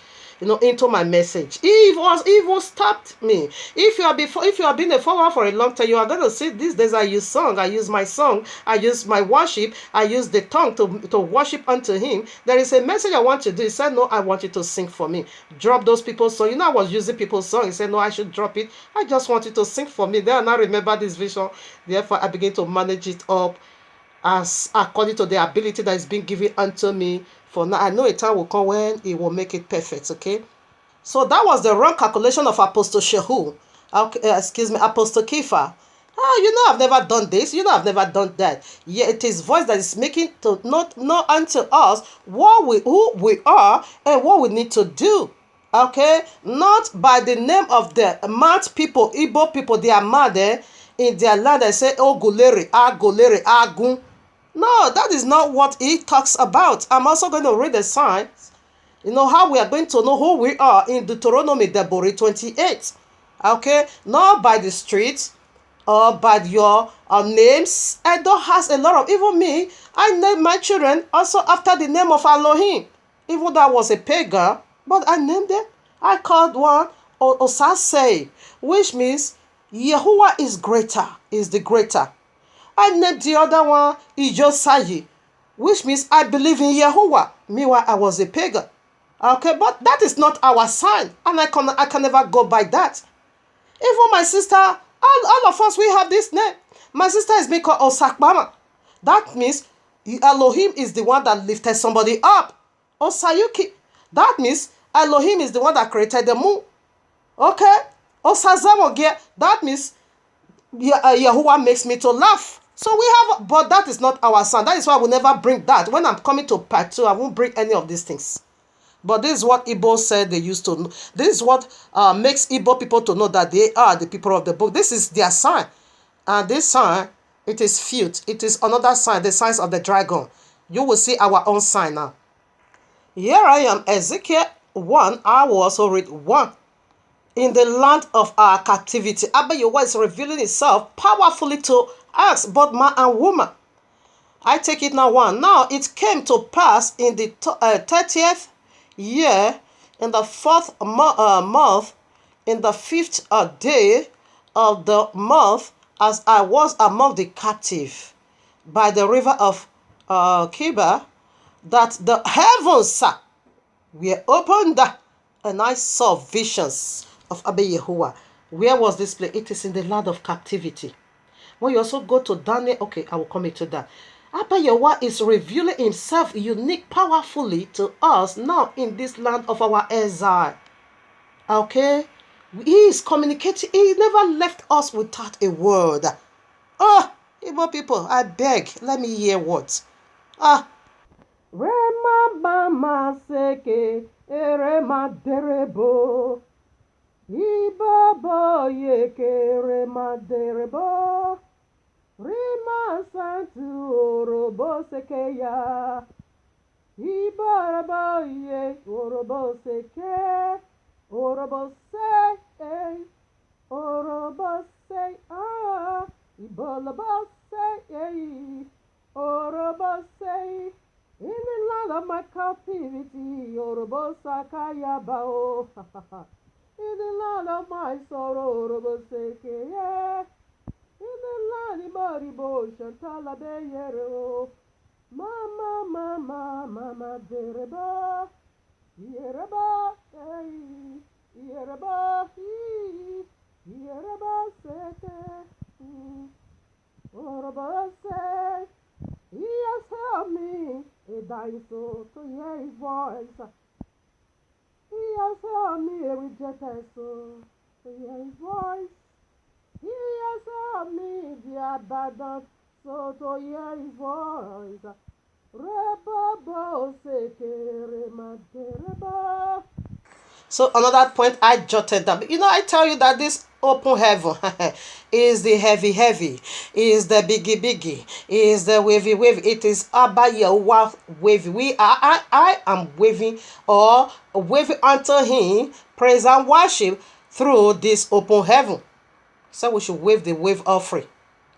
into my message. It will stop me. If you have been a follower for a long time, you are going to see these days I use song, I use my song, I use my worship, I use the tongue to worship unto him. There is a message I want to do. He said, no, I want you to sing for me. Drop those people's song. I was using people's song. He said, no, I should drop it. I just want you to sing for me. Then I remember this vision. Therefore, I begin to manage it up as according to the ability that is being given unto me. For now, I know a time will come when it will make it perfect. Okay, so that was the wrong calculation of Apostle Shehu. Apostle Kepha. I've never done this. I've never done that. Yet it is voice that is making to not know unto us who we are and what we need to do. Okay, not by the name of the mad people, Igbo people. They are mad in their land. They say, oh, Golere, Agun. No, that is not what he talks about. I'm also going to read the signs. How we are going to know who we are in Deuteronomy 28. Okay? Not by the streets or by your names. Edo has a lot of, even me, I named my children also after the name of Elohim. Even though I was a pagan, but I named them. I called one Osase, which means Yahuwah is the greater. I named the other one Ijosayi, which means I believe in Yahuwah. Meanwhile, I was a pagan. Okay, but that is not our sign, and I can never go by that. Even my sister, all of us, we have this name. My sister is being called Osakbama. That means Elohim is the one that lifted somebody up. Osayuki. That means Elohim is the one that created the moon. Okay? Osazamogia. That means Yahuwah makes me to laugh. So we have, but that is not our son. That is why I will never bring that. When I'm coming to part 2, I won't bring any of these things. But this is what Igbo said they used to know. This is what makes Igbo people to know that they are the people of the book. This is their sign. And this sign, it is filth. It is another sign, the signs of the dragon. You will see our own sign now. Here I am, Ezekiel 1. I will also read 1. In the land of our captivity, Abba Yahweh is revealing itself powerfully to us, both man and woman. I take it now 1. Now it came to pass in the 30th year, in the 4th month, in the 5th day of the month, as I was among the captive by the river of Kiba, that the heavens were opened, and I saw visions of Abba Yahuwah. Where was this place? It is in the land of captivity. When you also go to Daniel, okay, I will come into that. Abba Yahuwah is revealing himself unique, powerfully to us now in this land of our exile. Okay? He is communicating. He never left us without a word. Igbo people, I beg, let me hear words. Rema bama seke, erema derebo. Ibabo yeke rema derebo. Rima santu orobo sekeya. Ibarabo ye orobo seke. Orobo se. Orobo se. Ibolabo se. Orobo se. In the land of my captivity, Orobo sakaya bao. In the land of my sorrow, Orobo seke. In the land of Maribo, Shantala de Yero. Mama, mama, mama, dereba, yereba, hey, yereba, yereba, sete, oraba, say, he has helped me, a dying soul to hear his voice. He has helped me, a rejected soul to hear his voice. He has helped me, the abandoned soul to hear his voice. So another point I jotted down. I tell you that this open heaven is the heavy, is the biggie, is the wavy. It is Abba Yahweh wavy. I am waving or waving unto him praise and worship through this open heaven. So we should wave the wave offering.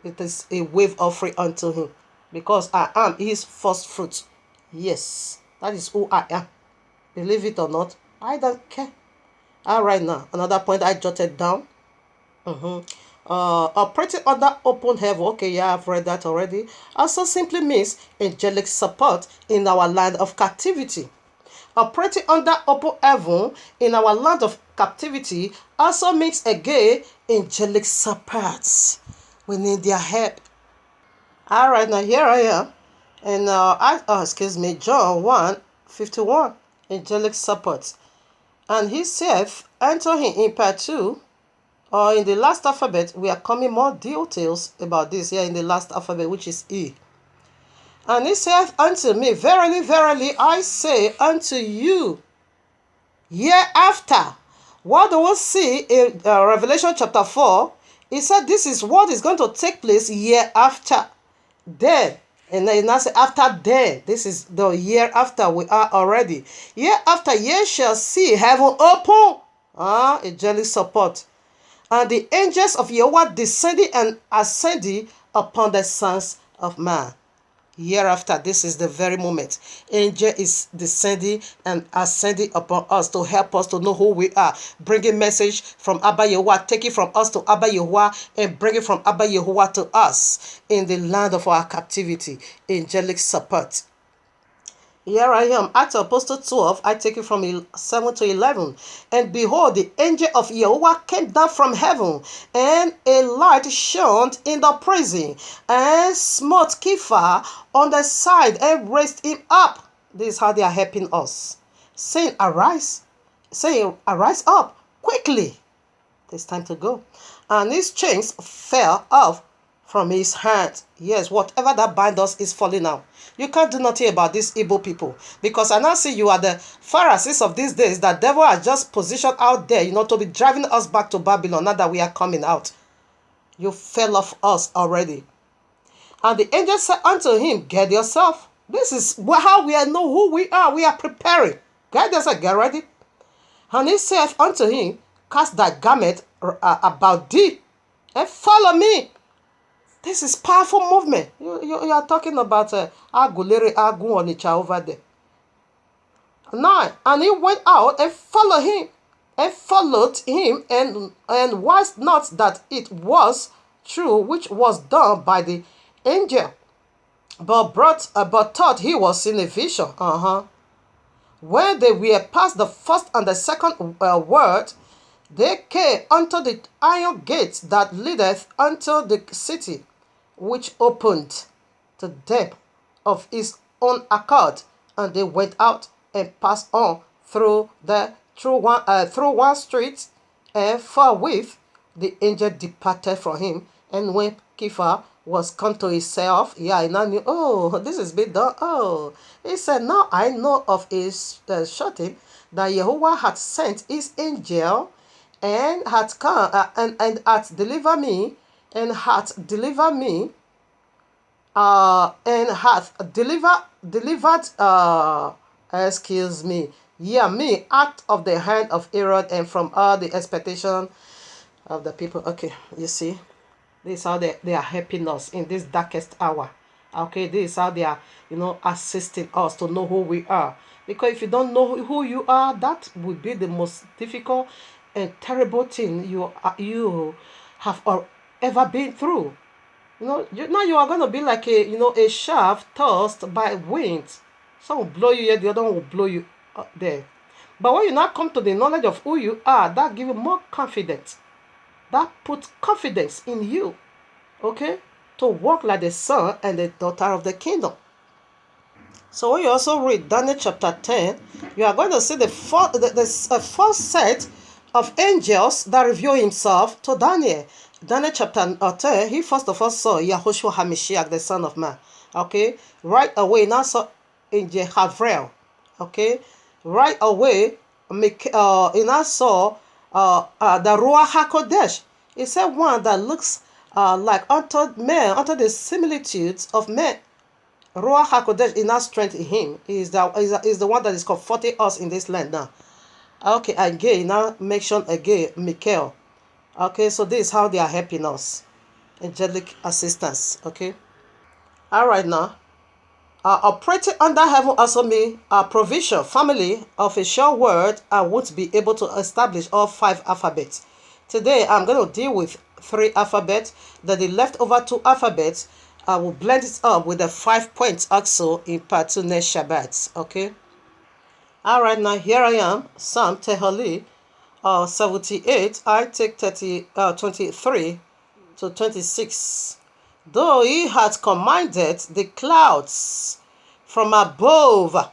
It is a wave offering unto him because I am his first fruit. Yes, that is who I am. Believe it or not, I don't care. All right, now another point I jotted down. Operating under open heaven. Okay, yeah, I've read that already. Also simply means angelic support in our land of captivity. Operating under open heaven in our land of captivity also means again angelic support. We need their help. All right, now here I am. And John 1:51, angelic support. And he saith, enter him in part 2, or in the last alphabet, we are coming more details about this here in the last alphabet, which is E. And he saith unto me, verily, verily, I say unto you, hereafter. What do we see in Revelation chapter 4? He said this is what is going to take place year after. Then, and then now say after then, this is the year after we are already. Year after ye shall see heaven open. Angelic support. And the angels of Yahweh descending and ascending upon the sons of man. Year after, this is the very moment. Angel is descending and ascending upon us to help us to know who we are. Bringing message from Abba Yehovah, taking from us to Abba Yehovah, and bringing from Abba Yehovah to us in the land of our captivity. Angelic support. Here I am, Acts of Apostle 12, I take it from 7 to 11. And behold, the angel of Yehovah came down from heaven, and a light shone in the prison, and smote Kepha on the side, and raised him up. This is how they are helping us. Saying, arise up, quickly. It's time to go. And his chains fell off from his hand. Yes, whatever that binds us is falling out. You can't do nothing about these Igbo people. Because I now see you are the Pharisees of these days. That devil has just positioned out there, to be driving us back to Babylon now that we are coming out. You fell off us already. And the angel said unto him, get yourself. This is how we know who we are. We are preparing. Get yourself, get ready. And he said unto him, cast thy garment about thee, and follow me. This is powerful movement. You are talking about Agulere Agu Onicha over there. 9. And he went out and followed him, and was not that it was true which was done by the angel, but thought he was in a vision. When they were past the first and the second word, they came unto the iron gate that leadeth unto the city, which opened to them of his own accord, and they went out and passed on through one street, and forthwith the angel departed from him. And when Kepha was come to himself, I now knew, this is been done. He said, now I know of his shouting that Yehovah had sent his angel and had come and hath delivered me, and hath delivered me, and hath delivered me out of the hand of Herod, and from all the expectation of the people. Okay, you see, this is how they are helping us in this darkest hour. Okay, this is how they are, assisting us to know who we are. Because if you don't know who you are, that would be the most difficult and terrible thing you have ever been through. Now you are going to be like a shaft tossed by wind. Some will blow you here, the other one will blow you there. But when you now come to the knowledge of who you are, that gives you more confidence. That puts confidence in you, okay, to walk like the son and the daughter of the kingdom. So when you also read Daniel chapter 10, you are going to see the first set of angels that reveal himself to Daniel. Daniel chapter 10, he first of all saw Yahushua HaMashiach, the Son of Man. Okay, right away, now saw Angel Havriel. Okay, right away, he now saw the Ruach HaKodesh. He said one that looks like unto men, unto the similitudes of men. Ruach HaKodesh is not strength in him. He is the one that is comforting us in this land now. Okay, again, now mention again, Michael. Okay, so this is how they are helping us. Angelic assistance, okay? All right, now. Operating under heaven also means a provision, family of a sure word. I won't be able to establish all 5 alphabets. Today, I'm going to deal with 3 alphabets. Then the leftover 2 alphabets, I will blend it up with the 5 points also in part 2 next Shabbat. Okay? Alright, now here I am. Psalm Tehillim 78. I take 23 to 26. Though he had commanded the clouds from above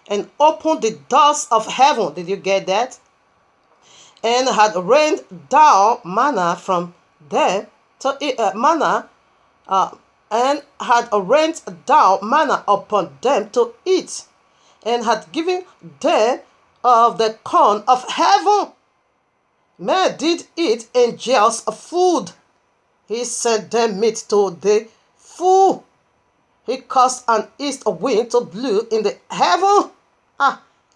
and opened the doors of heaven. Did you get that? And had rained down manna from them to and had rained down manna upon them to eat, and had given them of the corn of heaven. Men did eat angels of food. He sent them meat to the full. He caused an east wind to blow in the heaven,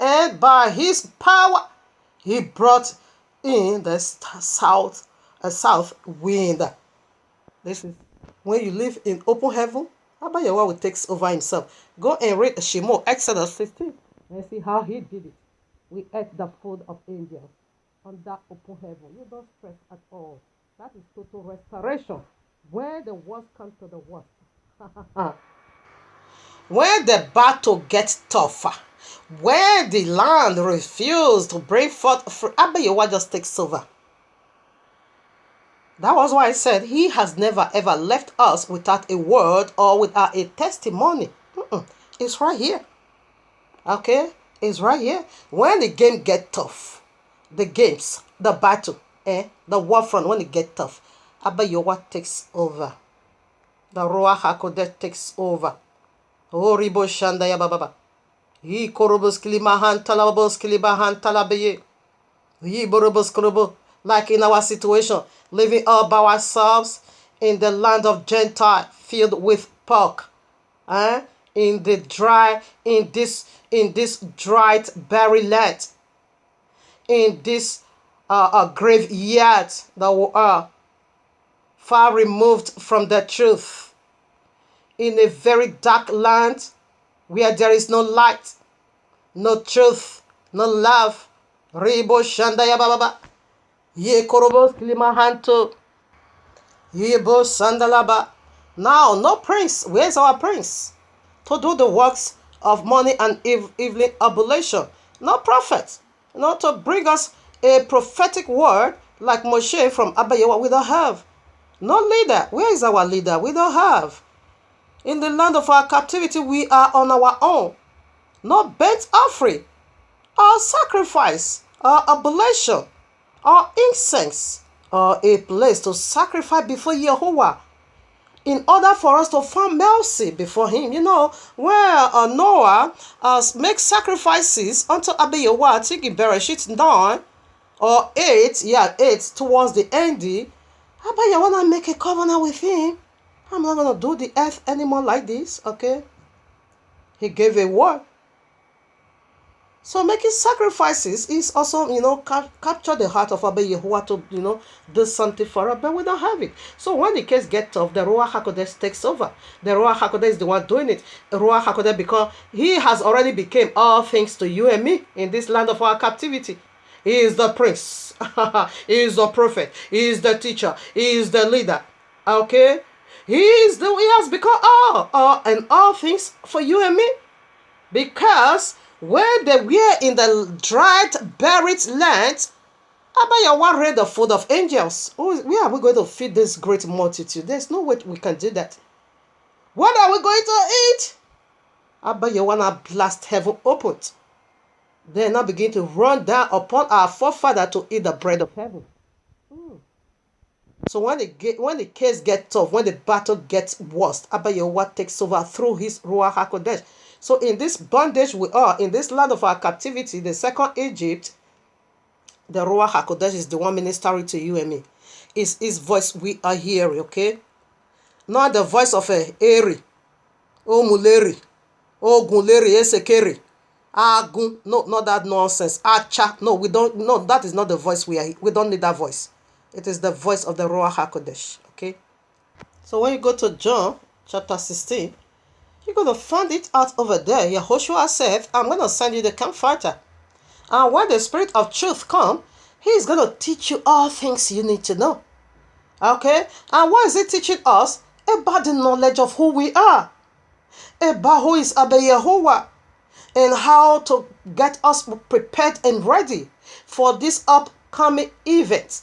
and by his power he brought in the south wind. This is when you live in open heaven. Abayawa will take over himself. Go and read Shemo, Exodus 15, and see how he did it. We ate the food of angels on that open heaven. You don't stress at all. That is total restoration. Where the worst comes to the worst. When the battle gets tougher, where the land refuses to bring forth fruit, Abayawa just takes over. That was why I said he has never ever left us without a word or without a testimony. It's right here. Okay? It's right here. When the game gets tough, the battle, the war front, when it gets tough, Abayawa takes over. The Ruach HaKodesh takes over. Horibo Shandaya Baba. Yi Korobos Kilimahan Talabos Kilibahan Talabaye. Yi Borobos Korobo. Like in our situation, living all by ourselves in the land of Gentile, filled with pork, in this dried barren land, in this graveyard that we are far removed from the truth, in a very dark land where there is no light, no truth, no love. Ribo Shandaya Baba. Ye korobos kilimahanto. Ye bo sandalaba. Now, no prince. Where's our prince? To do the works of morning and evening oblation. No prophet. To bring us a prophetic word like Moshe from Abayawa. We don't have. No leader. Where is our leader? We don't have. In the land of our captivity, we are on our own. No burnt offering, or sacrifice, or oblation, or incense, or a place to sacrifice before Yehovah, in order for us to find mercy before him. Where Noah makes sacrifices unto Abayawa, I think in Bereshit 9 or 8, towards the end, Abayawa want to make a covenant with him. I'm not going to do the earth anymore like this, okay? He gave a word. So making sacrifices is also, capture the heart of Abba Yehovah to, do something for us, but we don't have it. So when the case gets tough, the Ruach HaKodesh takes over. The Ruach HaKodesh is the one doing it. The Ruach HaKodesh, because he has already become all things to you and me in this land of our captivity. He is the prince. He is the prophet. He is the teacher. He is the leader. Okay? He has become all and all things for you and me. Because where they were in the dried, buried land, Abayawa read the food of angels. Where are we going to feed this great multitude? There's no way we can do that. What are we going to eat? Abayawa now blast heaven open. Then now begin to run down upon our forefather to eat the bread of heaven. So when the case gets tough, when the battle gets worse, Abayawa takes over through his Ruach HaKodesh. So in this bondage we are, in this land of our captivity, the second Egypt, the Ruach HaKodesh is the one ministering to you and me. It's his voice we are hearing, okay? Not the voice of a Eri, O Muleri, O Guleri, Esekeri, Agun. No, not that nonsense. Acha. No, we don't. No, that is not the voice we are. We don't need that voice. It is the voice of the Ruach HaKodesh, okay? So when you go to John chapter 16, you're going to find it out over there. Yahushua said, I'm going to send you the Comforter. And when the Spirit of truth comes, he is going to teach you all things you need to know. Okay? And what is he teaching us? About the knowledge of who we are. About who is Abba Yehovah. And how to get us prepared and ready for this upcoming event.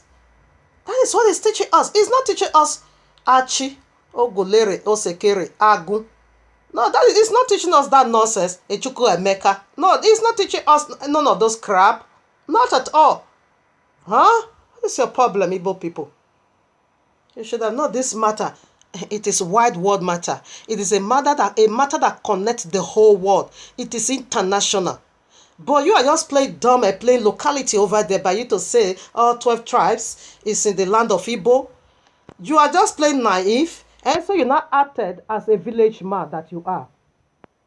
That is what he's teaching us. He's not teaching us Achi, Ogulere, Osekere, Agu. No, he's not teaching us that nonsense. Echuku Emeka. No, he's not teaching us none of those crap. Not at all. Huh? What is your problem, Igbo people? You should have known this matter. It is wide world matter. It is a matter that connects the whole world. It is international. But you are just playing dumb and playing locality over there by you to say all 12 tribes is in the land of Igbo. You are just playing naive, and so you're not acted as a village man that you are.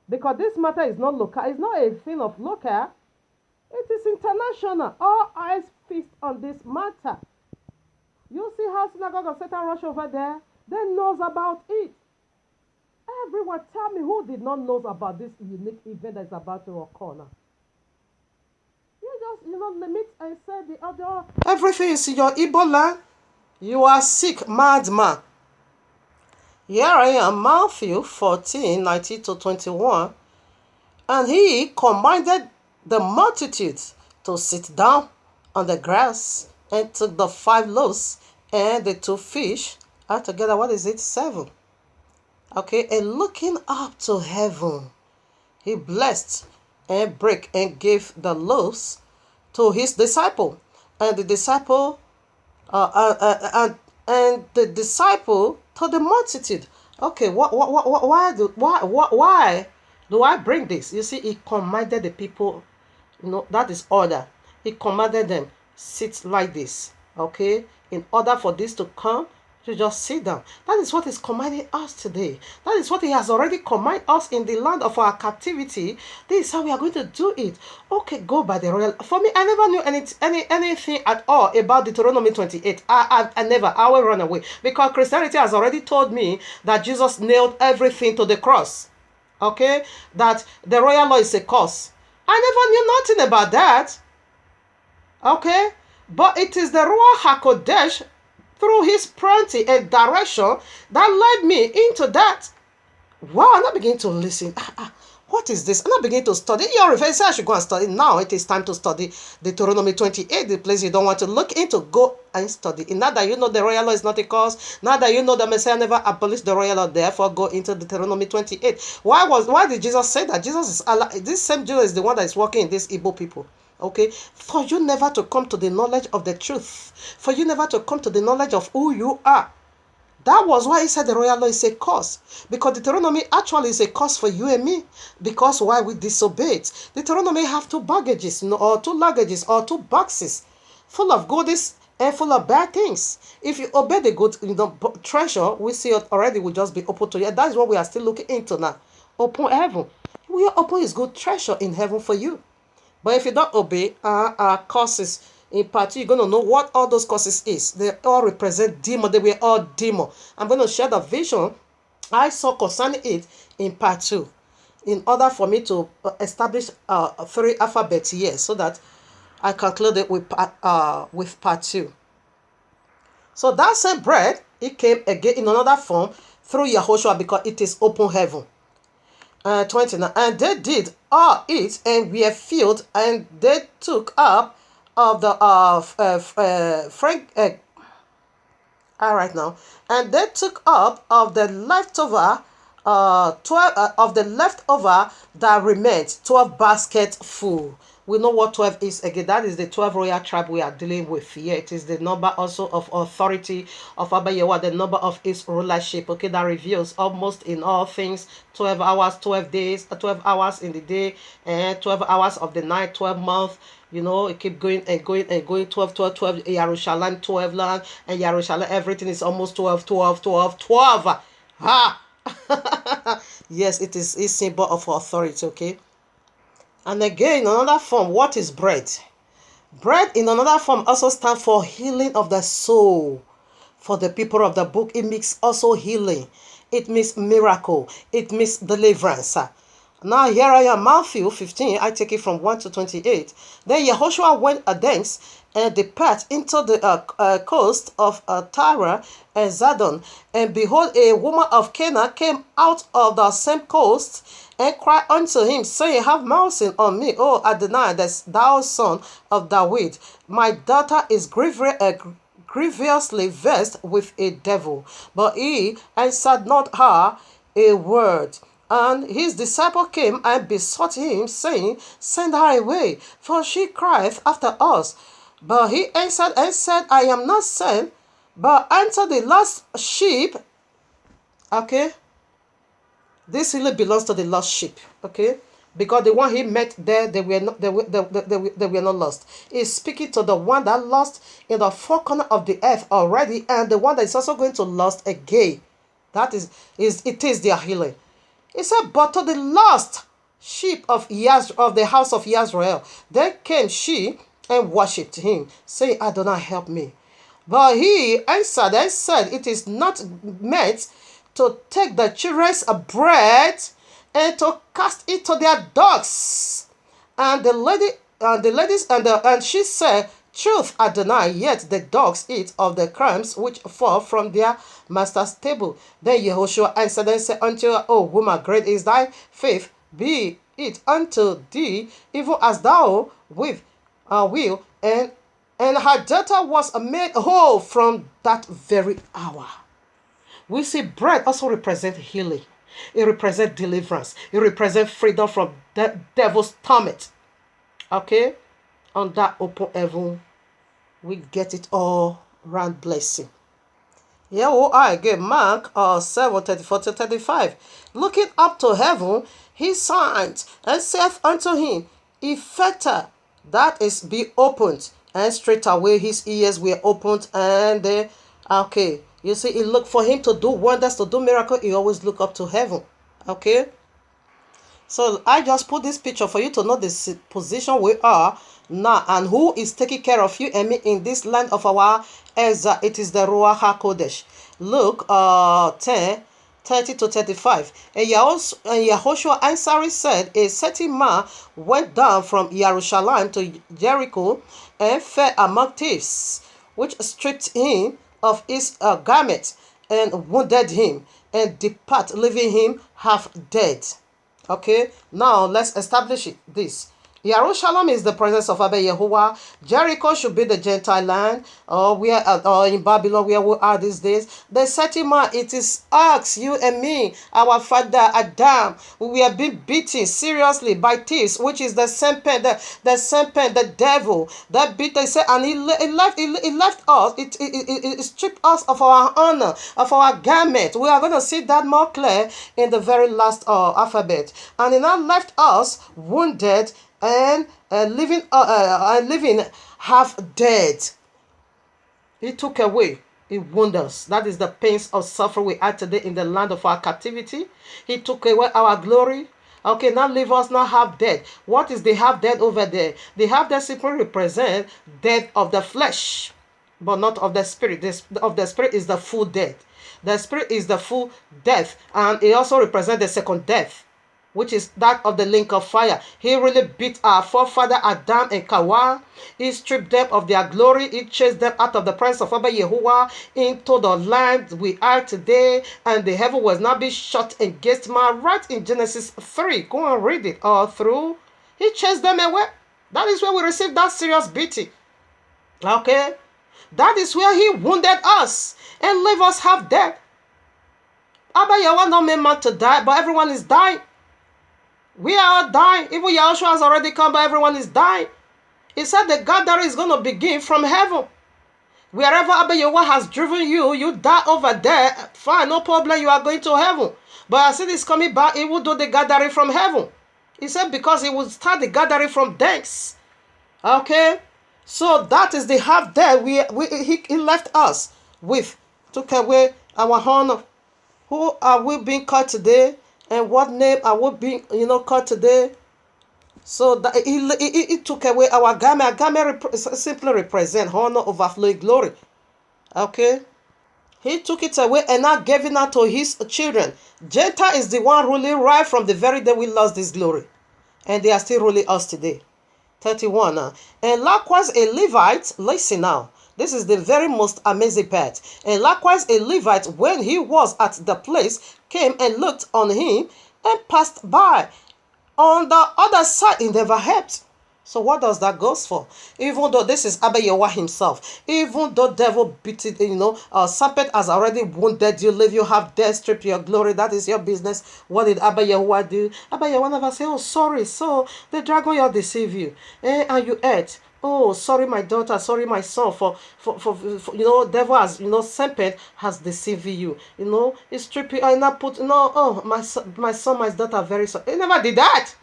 Because this matter is not local. It's not a thing of local. It is international. All eyes feast on this matter. You see how Synagogue of Satan rush over there? They knows about it. Everyone, tell me who did not know about this unique event that is about to occur now. You just, limit and say the other. Everything is in your Igbo land. You are sick, madman. Here I am, Matthew 14, 19 to 21. And he commanded the multitudes to sit down on the grass and took the 5 loaves and the 2 fish. Altogether, what is it? 7. Okay, and looking up to heaven, he blessed and broke and gave the loaves to his disciple, and the disciple, and the disciple to the multitude. Okay, why do I bring this? You see, he commanded the people. That is order. He commanded them sit like this. Okay, in order for this to come. To just sit down. That is what is commanding us today. That is what he has already commanded us in the land of our captivity. This is how we are going to do it. Okay, go by the royal. For me, I never knew anything at all about Deuteronomy 28. I never. I will run away. Because Christianity has already told me that Jesus nailed everything to the cross. Okay? That the royal law is a curse. I never knew nothing about that. Okay? But it is the Ruach HaKodesh through his plenty and direction that led me into that. Wow, I'm not beginning to listen. What is this? I'm not beginning to study. Your reference, I should go and study. Now it is time to study Deuteronomy 28, the place you don't want to look into. Go and study. And now that you know the royal law is not a cause, now that you know the Messiah never abolished the royal law, therefore go into Deuteronomy 28. Why did Jesus say that? Jesus is Allah. This same Jesus is the one that is working in these Igbo people. Okay, for you never to come to the knowledge of the truth, for you never to come to the knowledge of who you are. That was why he said the royal law is a curse, because Deuteronomy actually is a curse for you and me, because why we disobeyed. Deuteronomy have 2 baggages, or 2 luggages, or 2 boxes, full of goodies and full of bad things. If you obey the good, treasure, we see it already will just be open to you. That is what we are still looking into now. Open heaven. We are open his good treasure in heaven for you. But if you don't obey our courses, in part 2, you're going to know what all those courses is. They all represent demon. They were all demon. I'm going to share the vision I saw concerning it in part 2, in order for me to establish 3 alphabets here, so that I conclude it with part 2. So that same bread, it came again in another form through Yahushua, because it is open heaven. 29. And they did all it and were filled, and they took up of the all right now, and they took up of the leftover 12 of the leftover that remained, 12 baskets full. We know what 12 is again. That is the 12 royal tribe we are dealing with here. It is the number also of authority of Abba Yehowa, the number of his rulership. Okay, that reveals almost in all things 12 hours, 12 days, 12 hours in the day, and 12 hours of the night, 12 months. You know, it keep going and going and going. 12, 12, 12. Yerushalayim, 12 land, and Yerushalayim, everything is almost 12, 12, 12, 12. Ha! Yes, it is a symbol of authority. Okay. And again, in another form, what is bread? Bread in another form also stands for healing of the soul. For the people of the book, it means also healing. It means miracle. It means deliverance. Now here I am, Matthew 15, I take it from 1 to 28. Then Yehoshua went thence and departed into the coast of Tyre and Zidon. And behold, a woman of Canaan came out of the same coast and cried unto him, saying, Have mercy on me, O Adonai, thou son of David. My daughter is grievously vexed with a devil. But he answered not her a word. And his disciple came and besought him, saying, Send her away, for she crieth after us. But he answered and said, I am not sent, but unto the lost sheep. Okay. This really belongs to the lost sheep. Okay. Because the one he met there, they were not lost. He's speaking to the one that lost in the four corners of the earth already, and the one that is also going to lost again. That it is their healing. He said, but to the lost sheep of the house of Yisrael, then came she and worshipped him, saying, Adonai, help me. But he answered and said, It is not meant to take the children's bread and to cast it to their dogs. And she said, Truth, Adonai, yet the dogs eat of the crumbs which fall from their master's table. Then Yehoshua answered and said unto her, O woman, great is thy faith, be it unto thee, even as thou will. And her daughter was made whole from that very hour. We see bread also represents healing. It represents deliverance. It represents freedom from the devil's torment. Okay? On that open heaven, we get it all round blessing. Here we are again, Mark 7, 34 to 35. Looking up to heaven, he sighed and saith unto him, Ephphatha, that is, be opened. And straightway his ears were opened, and okay. You see, he looked for him to do wonders, to do miracles. He always look up to heaven. Okay. So I just put this picture for you to know the position we are now and who is taking care of you and me in this land of our Ezra. It is the Ruach HaKodesh. Luke 10, 30 to 35. And Yehoshua answering said, A certain man went down from Jerusalem to Jericho and fell among thieves, which stripped him of his garment and wounded him and depart, leaving him half dead. Okay, now let's establish this. Jerusalem is the presence of Abba Yehowa. Jericho should be the Gentile land, or in Babylon where we are these days. The setting man, it is us, you and me, our father Adam. We are being beaten seriously by thieves, which is the serpent, the devil. That beat, they say, and he left us. It stripped us of our honor, of our garment. We are going to see that more clear in the very last alphabet. And he now left us wounded and living half dead. He took away, he wounded us. That is the pains of suffering we are today in the land of our captivity. He took away our glory. Okay, now leave us now half dead. What is the half dead over there? The half dead simply represent death of the flesh, but not of the spirit. Of the spirit is the full death. The spirit is the full death, and it also represents the second death. which is that of the link of fire. He really beat our forefather Adam and Kawa. He stripped them of their glory. He chased them out of the presence of Abba Yehovah into the land we are today. And the heaven was not be shut against man. Right in Genesis 3. Go and read it all through. He chased them away. That is where we received that serious beating. Okay? That is where he wounded us and leave us half dead. Abba Yehovah not made man to die, but everyone is dying. We are all dying. Even Yahushua has already come, but everyone is dying. He said the gathering is going to begin from heaven. Wherever Abba Yehovah has driven you, you die over there. Fine, no problem, you are going to heaven. But as it is coming back, he will do the gathering from heaven. He said because he will start the gathering from thence. Okay? So that is the half there he left us with. Took away our honor. Who are we being called today? And what name are we being, called today? So that he took away our garment. Our garment simply represent honor, overflowing glory. Okay? He took it away and now gave it out to his children. Gentile is the one ruling right from the very day we lost this glory. And they are still ruling us today. 31 now. And likewise a Levite, listen now. This is the very most amazing part. And likewise a Levite, when he was at the place, came and looked on him and passed by. On the other side, he never helped. So what does that go for? Even though this is Abba Yehovah himself, even though devil beat it, serpent has already wounded you, leave you have death, strip your glory, that is your business. What did Abba Yehovah do? Abba Yehovah never say, oh sorry, so the dragon will deceive you, and you ate. Oh, sorry, my daughter. Sorry, my son. For devil has, serpent has deceived you. He stripped you. I not put my son, my daughter, very sorry. He never did that.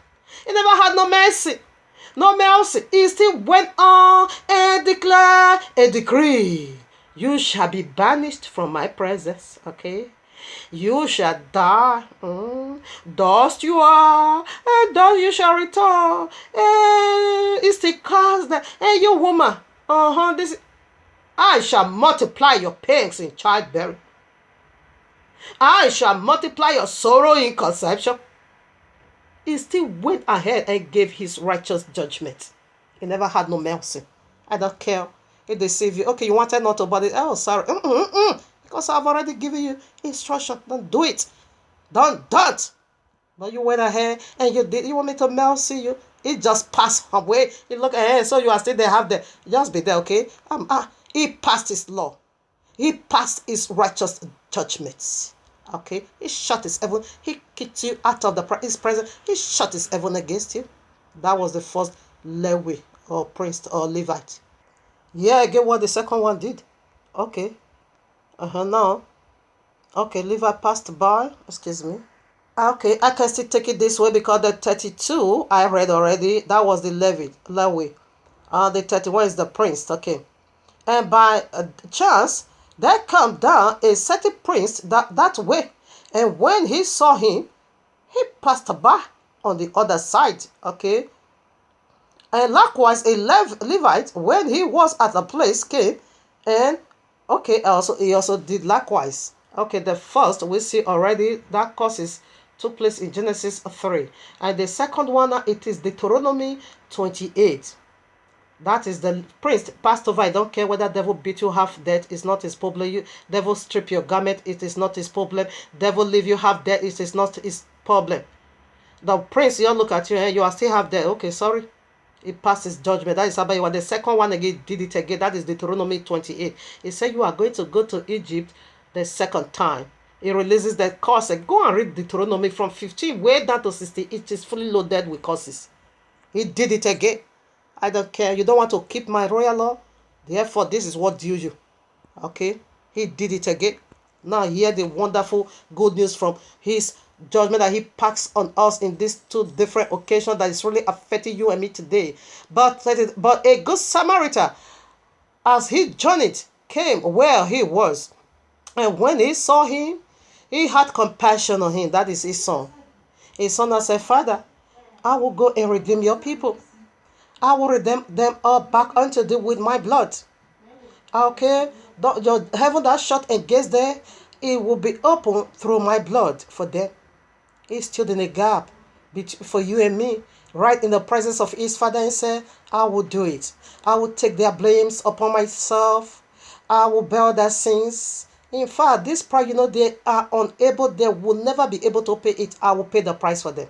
He never had no mercy. No mercy. He still went on and declared a decree. You shall be banished from my presence. Okay. You shall die. Dust you are, and dust you shall return. It's the cause that, hey, you woman, I shall multiply your pangs in childbearing. I shall multiply your sorrow in conception. He still went ahead and gave his righteous judgment. He never had no mercy. I don't care. He deceived you. Okay, you wanted not to, but oh, sorry. Because I've already given you instruction. Don't do it. Don't. But you went ahead and you did. You want me to mercy you? It just passed away. You look ahead, so you are still there. Have there. Just be there, okay? He passed his law. He passed his righteous judgments. Okay? He shut his heaven. He kicked you out of his presence. He shut his heaven against you. That was the first Lewi or priest or Levite. Yeah, get what the second one did. Okay. Now. Okay, Levi passed by. Excuse me. Okay, I can still take it this way because the 32 I read already. That was the Levi. The 31 is the prince. Okay. And by chance, there come down a certain prince that way. And when he saw him, he passed by on the other side. Okay. And likewise, a Levite, when he was at the place, came and okay, he also did likewise. Okay, the first we see already that causes took place in Genesis 3. And the second one, it is Deuteronomy 28. That is the priest passed over. I don't care whether devil beat you half dead. It's not his problem. Devil strip your garment. It is not his problem. Devil leave you half dead. It is not his problem. The prince, you look at you and you are still half dead. Okay, sorry. He passed his judgment. That is Abba Yehovah. The second one again did it again. That is Deuteronomy 28. He said you are going to go to Egypt the second time. He releases the curse. Go and read Deuteronomy from 15 way down to 60. It is fully loaded with curses. He did it again. I don't care. You don't want to keep my royal law. Therefore, this is what due you. Okay? He did it again. Now hear the wonderful good news from his judgment that he packs on us in these two different occasions that is really affecting you and me today. But a good Samaritan, as he journeyed, came where he was. And when he saw him, he had compassion on him. That is his son. His son said, Father, I will go and redeem your people. I will redeem them all back unto thee with my blood. Okay? Your heaven that shut against there, it will be open through my blood for them. He stood in a gap for you and me, right in the presence of his father, and say, I will do it. I will take their blames upon myself. I will bear their sins. In fact, this price, they are unable, they will never be able to pay it. I will pay the price for them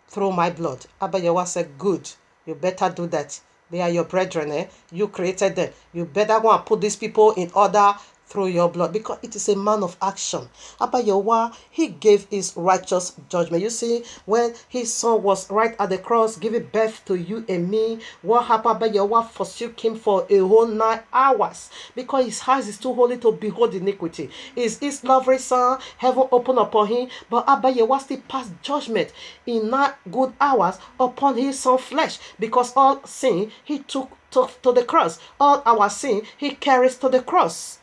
through my blood. Abba Yehowa said, good, you better do that. They are your brethren, eh? You created them. You better go and put these people in order through your blood, because it is a man of action. Abba Yehowa, he gave his righteous judgment. You see, when his son was right at the cross, giving birth to you and me, what happened? Abba Yehowa forsook him for a whole 9 hours, because his eyes is too holy to behold iniquity. Is his lovely son, heaven opened upon him, but Abba Yehowa still passed judgment in 9 good hours upon his son flesh, because all sin he took to the cross. All our sin he carries to the cross.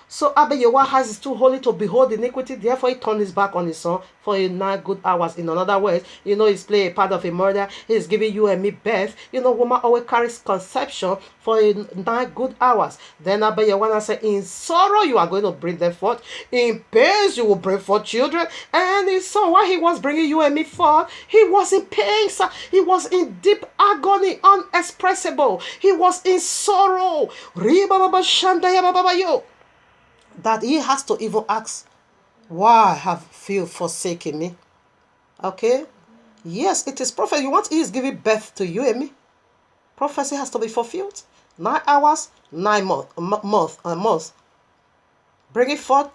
So Abba Yehowa is too holy to behold iniquity, therefore he turned his back on his son for 9 good hours. In another words, he's playing a part of a murder. He's giving you and me birth. Woman always carries conception for 9 good hours. Then Abba Yehowa said, in sorrow you are going to bring them forth. In pains you will bring forth children. And in sorrow, while he was bringing you and me forth, he was in pain. He was in deep agony, unexpressible. He was in sorrow. That he has to even ask, why have you forsaken me? Okay? Yes, it is prophecy. He is giving birth to you and me. Prophecy has to be fulfilled. 9 hours, 9 months. Bringing forth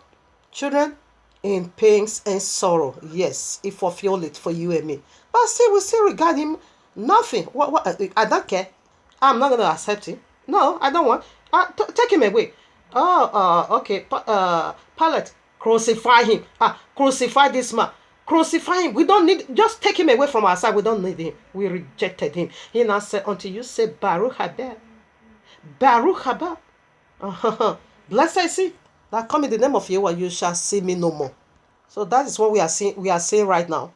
children in pains and sorrow. Yes, he fulfilled it for you and me. But still, we still regard him nothing. I don't care. I'm not going to accept him. No, I don't want. Take him away. Okay. Pilate, crucify him. Crucify this man. Crucify him. We don't need. Just take him away from our side. We don't need him. We rejected him. He now said, until you say Baruch haba, Baruch haba. Blessed is he that come in the name of Yahweh. You shall see me no more. So that is what we are seeing. We are saying right now.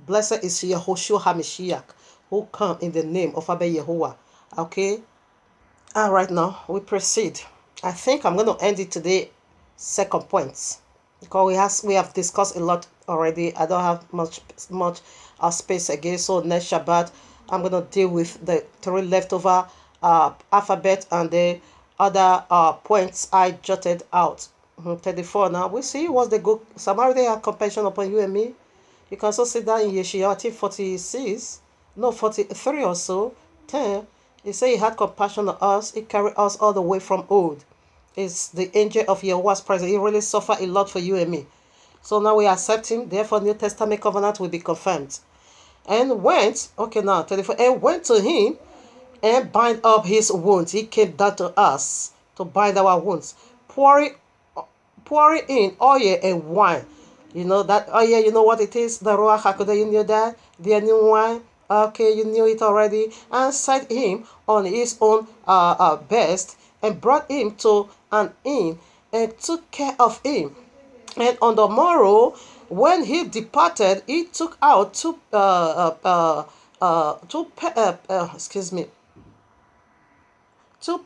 Blessed is Yehoshua HaMashiach, who come in the name of Abba Yehowa. Okay. And right now we proceed. I think I'm going to end it today. Second point, because we have discussed a lot already. I don't have much space again. So next Shabbat, I'm going to deal with the 3 leftover alphabet and the other points I jotted out. 34 now. We see what's the good. Somebody have compassion upon you and me. You can also see that in Yeshua, I think 46, no 43 or so, 10. He said he had compassion on us. He carried us all the way from old. It's the angel of Yahweh's presence. He really suffered a lot for you and me. So now we accept him. Therefore, New Testament covenant will be confirmed. And went, okay now, 34, and went to him and bind up his wounds. He came down to us to bind our wounds. Pouring in oil and wine. You know that oil, you know what it is? The Ruach HaKodesh, you knew that? The new wine. Okay, you knew it already. And set him on his own best and brought him to an inn and took care of him. And on the morrow, when he departed, he took out two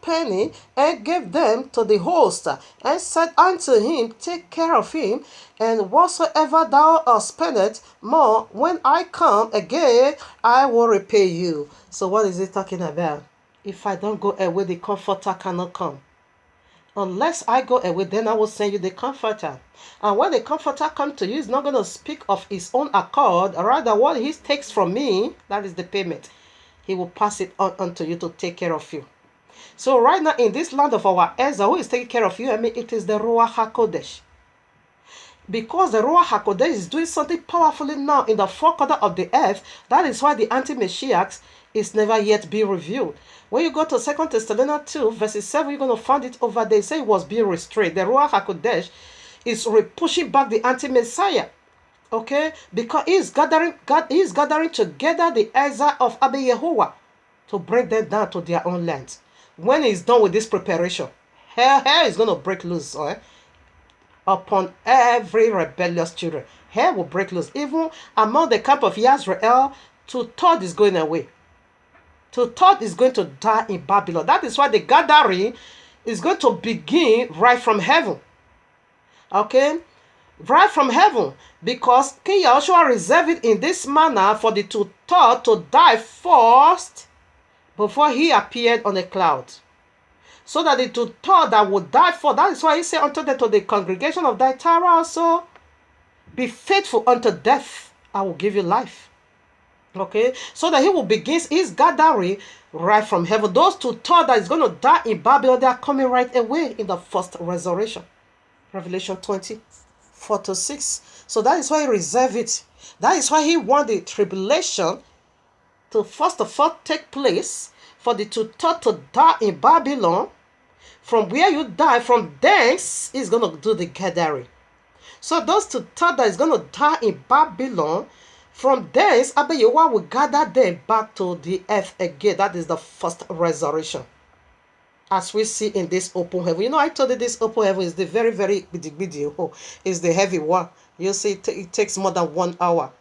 penny and gave them to the host, and said unto him, take care of him, and whatsoever thou spendest more, when I come again, I will repay you. So what is he talking about? If I don't go away, the comforter cannot come. Unless I go away, then I will send you the comforter. And when the comforter comes to you, he's not going to speak of his own accord. Rather, what he takes from me, that is the payment. He will pass it on unto you to take care of you. So right now, in this land of our Ezra, who is taking care of you and me, it is the Ruach HaKodesh. Because the Ruach HaKodesh is doing something powerfully now in the four corners of the earth. That is why the anti-Mashiach is never yet be revealed. When you go to 2 Thessalonians 2, verses 7, you're going to find it over there. Say it was being restrained. The Ruach HaKodesh is pushing back the anti-Messiah. Okay? Because God is gathering together the Ezra of Abba Yehowa to bring them down to their own land. When he's done with this preparation, hell is going to break loose upon every rebellious children. Hell will break loose. Even among the camp of Israel, 2/3 is going away. 2/3 is going to die in Babylon. That is why the gathering is going to begin right from heaven. Okay? right from heaven, because King Yahushua reserved it in this manner for the two-third to die first before he appeared on a cloud. So that the two-third that would die for, that is why he said unto the congregation of Thyatira also, be faithful unto death, I will give you life. Okay, so that he will begin his gathering right from heaven. Those two-thirds that is going to die in Babylon, they are coming right away in the first resurrection. Revelation 20:4-6. So that is why he reserved it. That is why he want the tribulation to first of all take place, for the two-thirds to die in Babylon. From where you die, from thence, he's going to do the gathering. So those two-thirds that is going to die in Babylon, from thence, Abba Yehovah will gather them back to the earth again. That is the first resurrection. As we see in this open heaven. You know, I told you this open heaven is the very, very big. Oh, is the heavy one. You see, it takes more than 1 hour.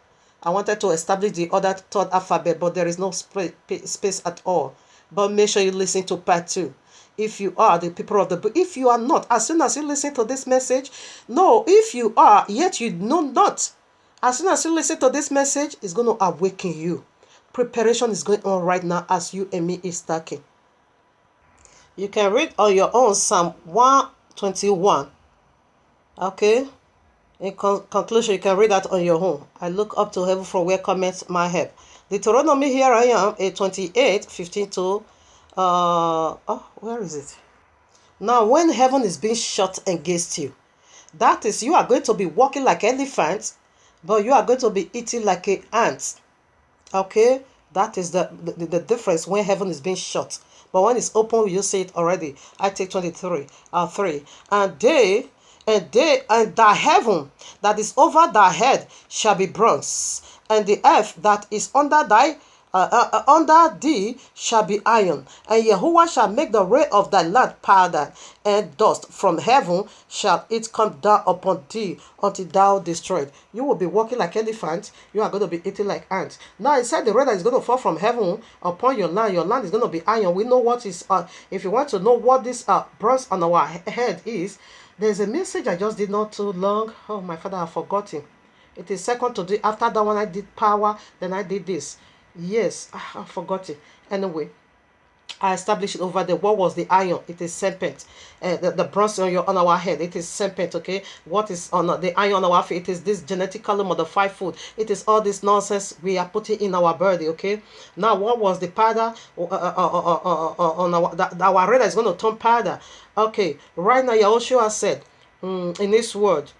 I wanted to establish the other third alphabet, but there is no space at all. But make sure you listen to part 2. If you are the people of the book. If you are not, as soon as you listen to this message, no, if you are, yet you know not, as soon as you listen to this message, it's going to awaken you. Preparation is going on right now as you and me is talking. You can read on your own Psalm 121. Okay? In conclusion, you can read that on your own. I look up to heaven from where cometh my help. Deuteronomy, here I am, 28:15 where is it? Now, when heaven is being shut against you, that is, you are going to be walking like elephants, but you are going to be eating like an ant. Okay? That is the difference when heaven is being shut. But when it's open, you see it already. I take 23, 3. And thy heaven that is over thy head shall be bronze, and the earth that is under thee shall be iron, and Yahuwah shall make the rain of thy land powder, and dust from heaven shall it come down upon thee until thou destroyed. You will be walking like elephants, you are going to be eating like ants. Now it said the rain that is going to fall from heaven upon your land is going to be iron. We know what is, if you want to know what this bronze on our head is, there's a message I just did not too long. Oh, my father, I've forgotten. It is second to do. After that one, I did power, then I did this. Yes, I forgot it. Anyway, I established it over there. What was the iron? It is serpent. The bronze on our head, it is serpent. Okay, what is on the iron on our feet? It is this genetically modified food. It is all this nonsense we are putting in our body. Okay, now what was the powder on our red is going to turn powder? Okay, right now Yahushua said in his word,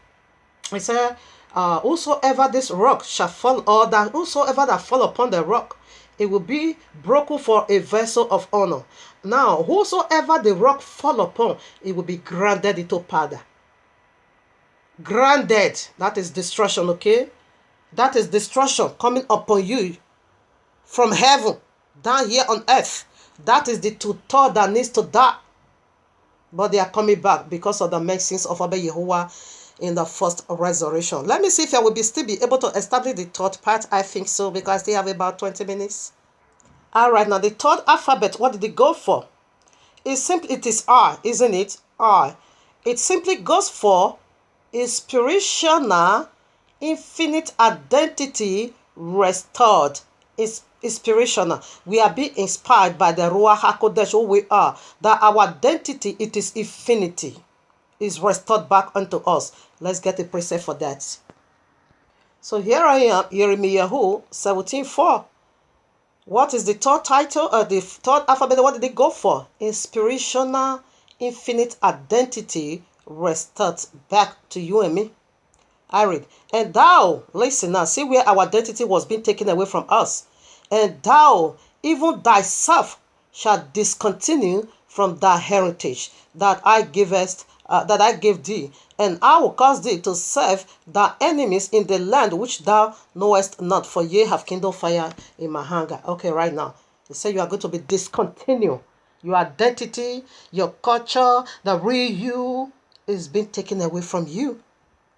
he said, whosoever this rock shall fall, or that whosoever that fall upon the rock, it will be broken for a vessel of honor. Now, whosoever the rock fall upon, it will be grounded into powder. Grounded, that is destruction, okay? That is destruction coming upon you from heaven, down here on earth. That is the two-third that needs to die. But they are coming back because of the mercies of Abba Yehovah in the first resurrection. Let me see if I will still be able to establish the third part. I think so, because I still have about 20 minutes. All right, now the third alphabet, what did it go for? It is R, isn't it? R. It simply goes for inspirational, infinite identity restored. It's inspirational. We are being inspired by the Ruach HaKodesh, who we are. That our identity, it is infinity, is restored back unto us. Let's get a precept for that. So here I am, Jeremiah 17:4. What is the third title? The third alphabet, what did it go for? Inspirational, infinite identity restored back to you and me. I read, and thou, listen now, see where our identity was being taken away from us. And thou, even thyself, shalt discontinue from thy heritage that I gave thee, and I will cause thee to serve thy enemies in the land which thou knowest not, for ye have kindled fire in my anger. Okay, right now, they say you are going to be discontinued. Your identity, your culture, the real you is being taken away from you,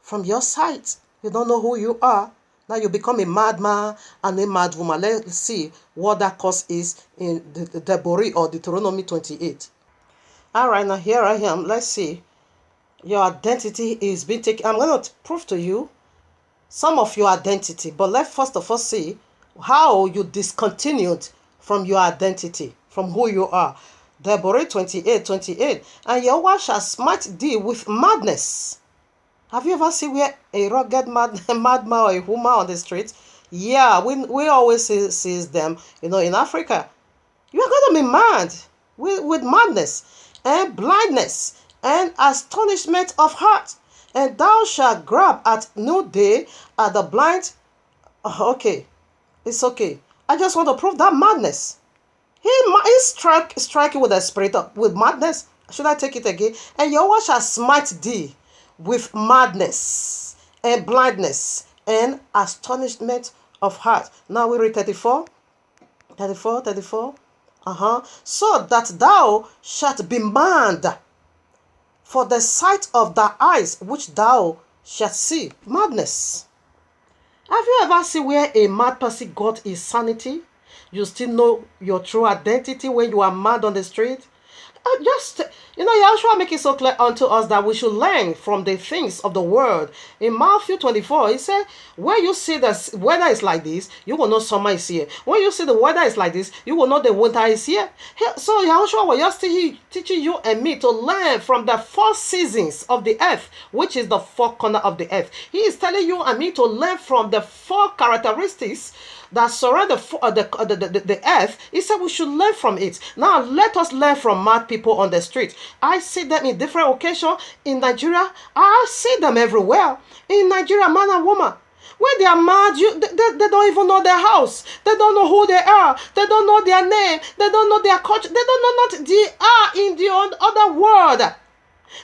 from your sight. You don't know who you are. Now you become a madman and a madwoman. Let's see what that cause is in the Deborah or Deuteronomy 28. All right, now here I am. Let's see. Your identity is being taken. I'm going to prove to you some of your identity, but let's first of all see how you discontinued from your identity, from who you are. Deborah 28:28. And Yahweh shall smite thee with madness. Have you ever seen where a rugged madman or a woman on the street? Yeah, we always see them, in Africa. You are going to be mad with madness and blindness and astonishment of heart. And thou shalt grab at noonday at the blind. Okay, it's okay. I just want to prove that madness. He strike you with a spirit with madness. Should I take it again? And Yahweh shall smite thee with madness and blindness and astonishment of heart. Now we read 34. So that thou shalt be mad for the sight of thy eyes, which thou shalt see. Madness. Have you ever seen where a mad person got his sanity? You still know your true identity when you are mad on the street? Yahshua make it so clear unto us that we should learn from the things of the world. In Matthew 24, he said, when you see the weather is like this, you will know summer is here. When you see the weather is like this, you will know the winter is here. So Yahshua was just teaching you and me to learn from the four seasons of the earth, which is the four corner of the earth. He is telling you and me to learn from the four characteristics that surround the earth. He said we should learn from it. Now let us learn from mad people on the street. I see them in different occasions in Nigeria. I see them everywhere. In Nigeria, man and woman. When they are mad, they don't even know their house. They don't know who they are. They don't know their name. They don't know their culture. They don't know what they are in the other world.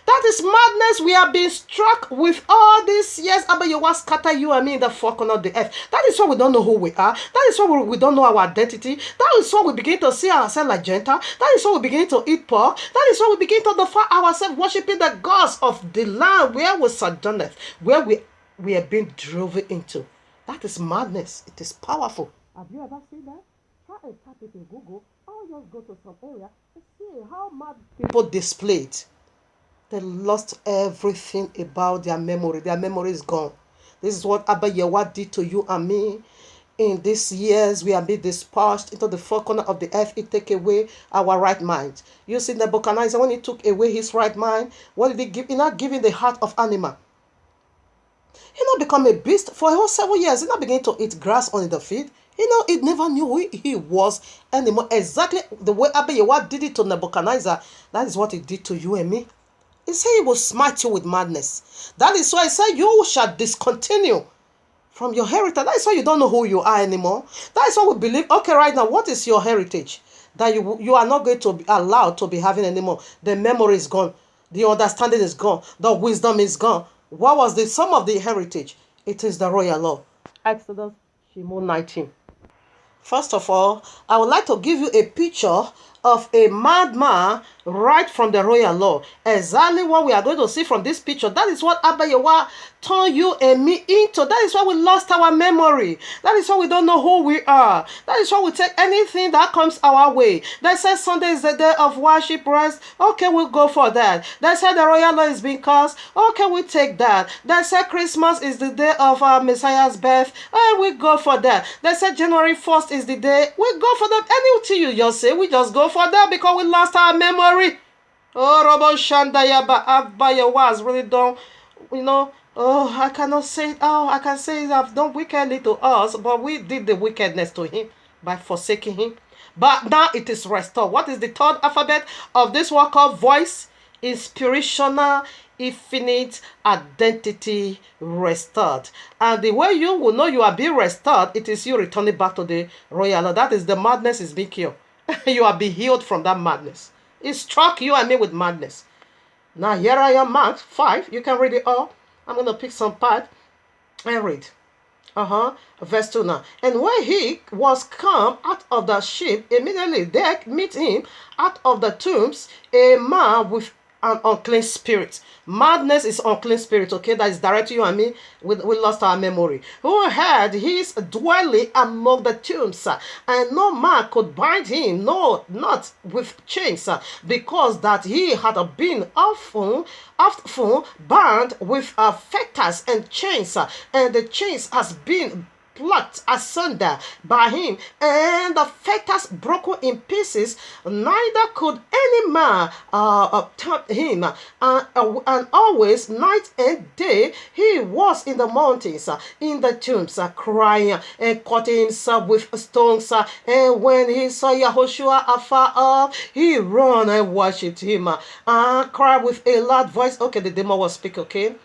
That is madness. We are being struck with all these years. Abba Yahweh scatter you and me in the four corners of the earth. That is why we don't know who we are. That is why we don't know our identity. That is why we begin to see ourselves like Gentile. That is why we begin to eat pork. That is why we begin to defile ourselves, worshiping the gods of the land where we sojourneth, where we are being driven into. That is madness. It is powerful. Have you ever seen that? Try and type it in Google, or just go to some area and see how mad people displayed. They lost everything about their memory. Their memory is gone. This is what Abba Yahweh did to you and me. In these years, we have been dispatched into the four corners of the earth. He took away our right mind. You see, Nebuchadnezzar, when he took away his right mind, what did he give? He not giving the heart of animal. He not become a beast for a whole 7 years. He not begin to eat grass on the field. He never knew who he was anymore. Exactly the way Abba Yahweh did it to Nebuchadnezzar, that is what he did to you and me. He said he will smite you with madness. That is why he said you shall discontinue from your heritage. That is why you don't know who you are anymore. That is why we believe, okay, right now, what is your heritage? That you are not going to be allowed to be having anymore. The memory is gone. The understanding is gone. The wisdom is gone. What was the sum of the heritage? It is the royal law. Exodus 19. First of all, I would like to give you a picture of a madman right from the royal law. Exactly what we are going to see from this picture. That is what Abba Yahweh turned you and me into. That is why we lost our memory. That is why we don't know who we are. That is why we take anything that comes our way. They say Sunday is the day of worship, rest. Okay, we'll go for that. They say the royal law is being cursed. Okay, we take that. They say Christmas is the day of Messiah's birth. We go for that. They say January 1st is the day. We go for that. Anything you just say, we just go for that because we lost our memory. Oh, Robo Shandayaba Abaya was really done, I cannot say, I can say I've done wickedly to us, but we did the wickedness to him by forsaking him. But now it is restored. What is the third alphabet of this word called voice? Inspirational, infinite identity restored. And the way you will know you are being restored, it is you returning back to the royal law. That is the madness is being killed. You are being healed from that madness. It struck you and me with madness. Now here I am, Mark 5. You can read it all. I'm going to pick some part and read. Verse 2 now. And when he was come out of the ship, immediately there meet him out of the tombs a man with an unclean spirit. Madness is unclean spirit, okay? That is direct to you and me. We lost our memory. Who had his dwelling among the tombs, and no man could bind him, no, not with chains, because that he had been often bound with fetters and chains, and the chains has been plucked asunder by him, and the fetters broken in pieces. Neither could any man turn him. And always, night and day, he was in the mountains, in the tombs, crying and cutting himself with stones. And when he saw Yahushua afar off, he ran and worshipped him, and cried with a loud voice. Okay, the demon was speaking, okay?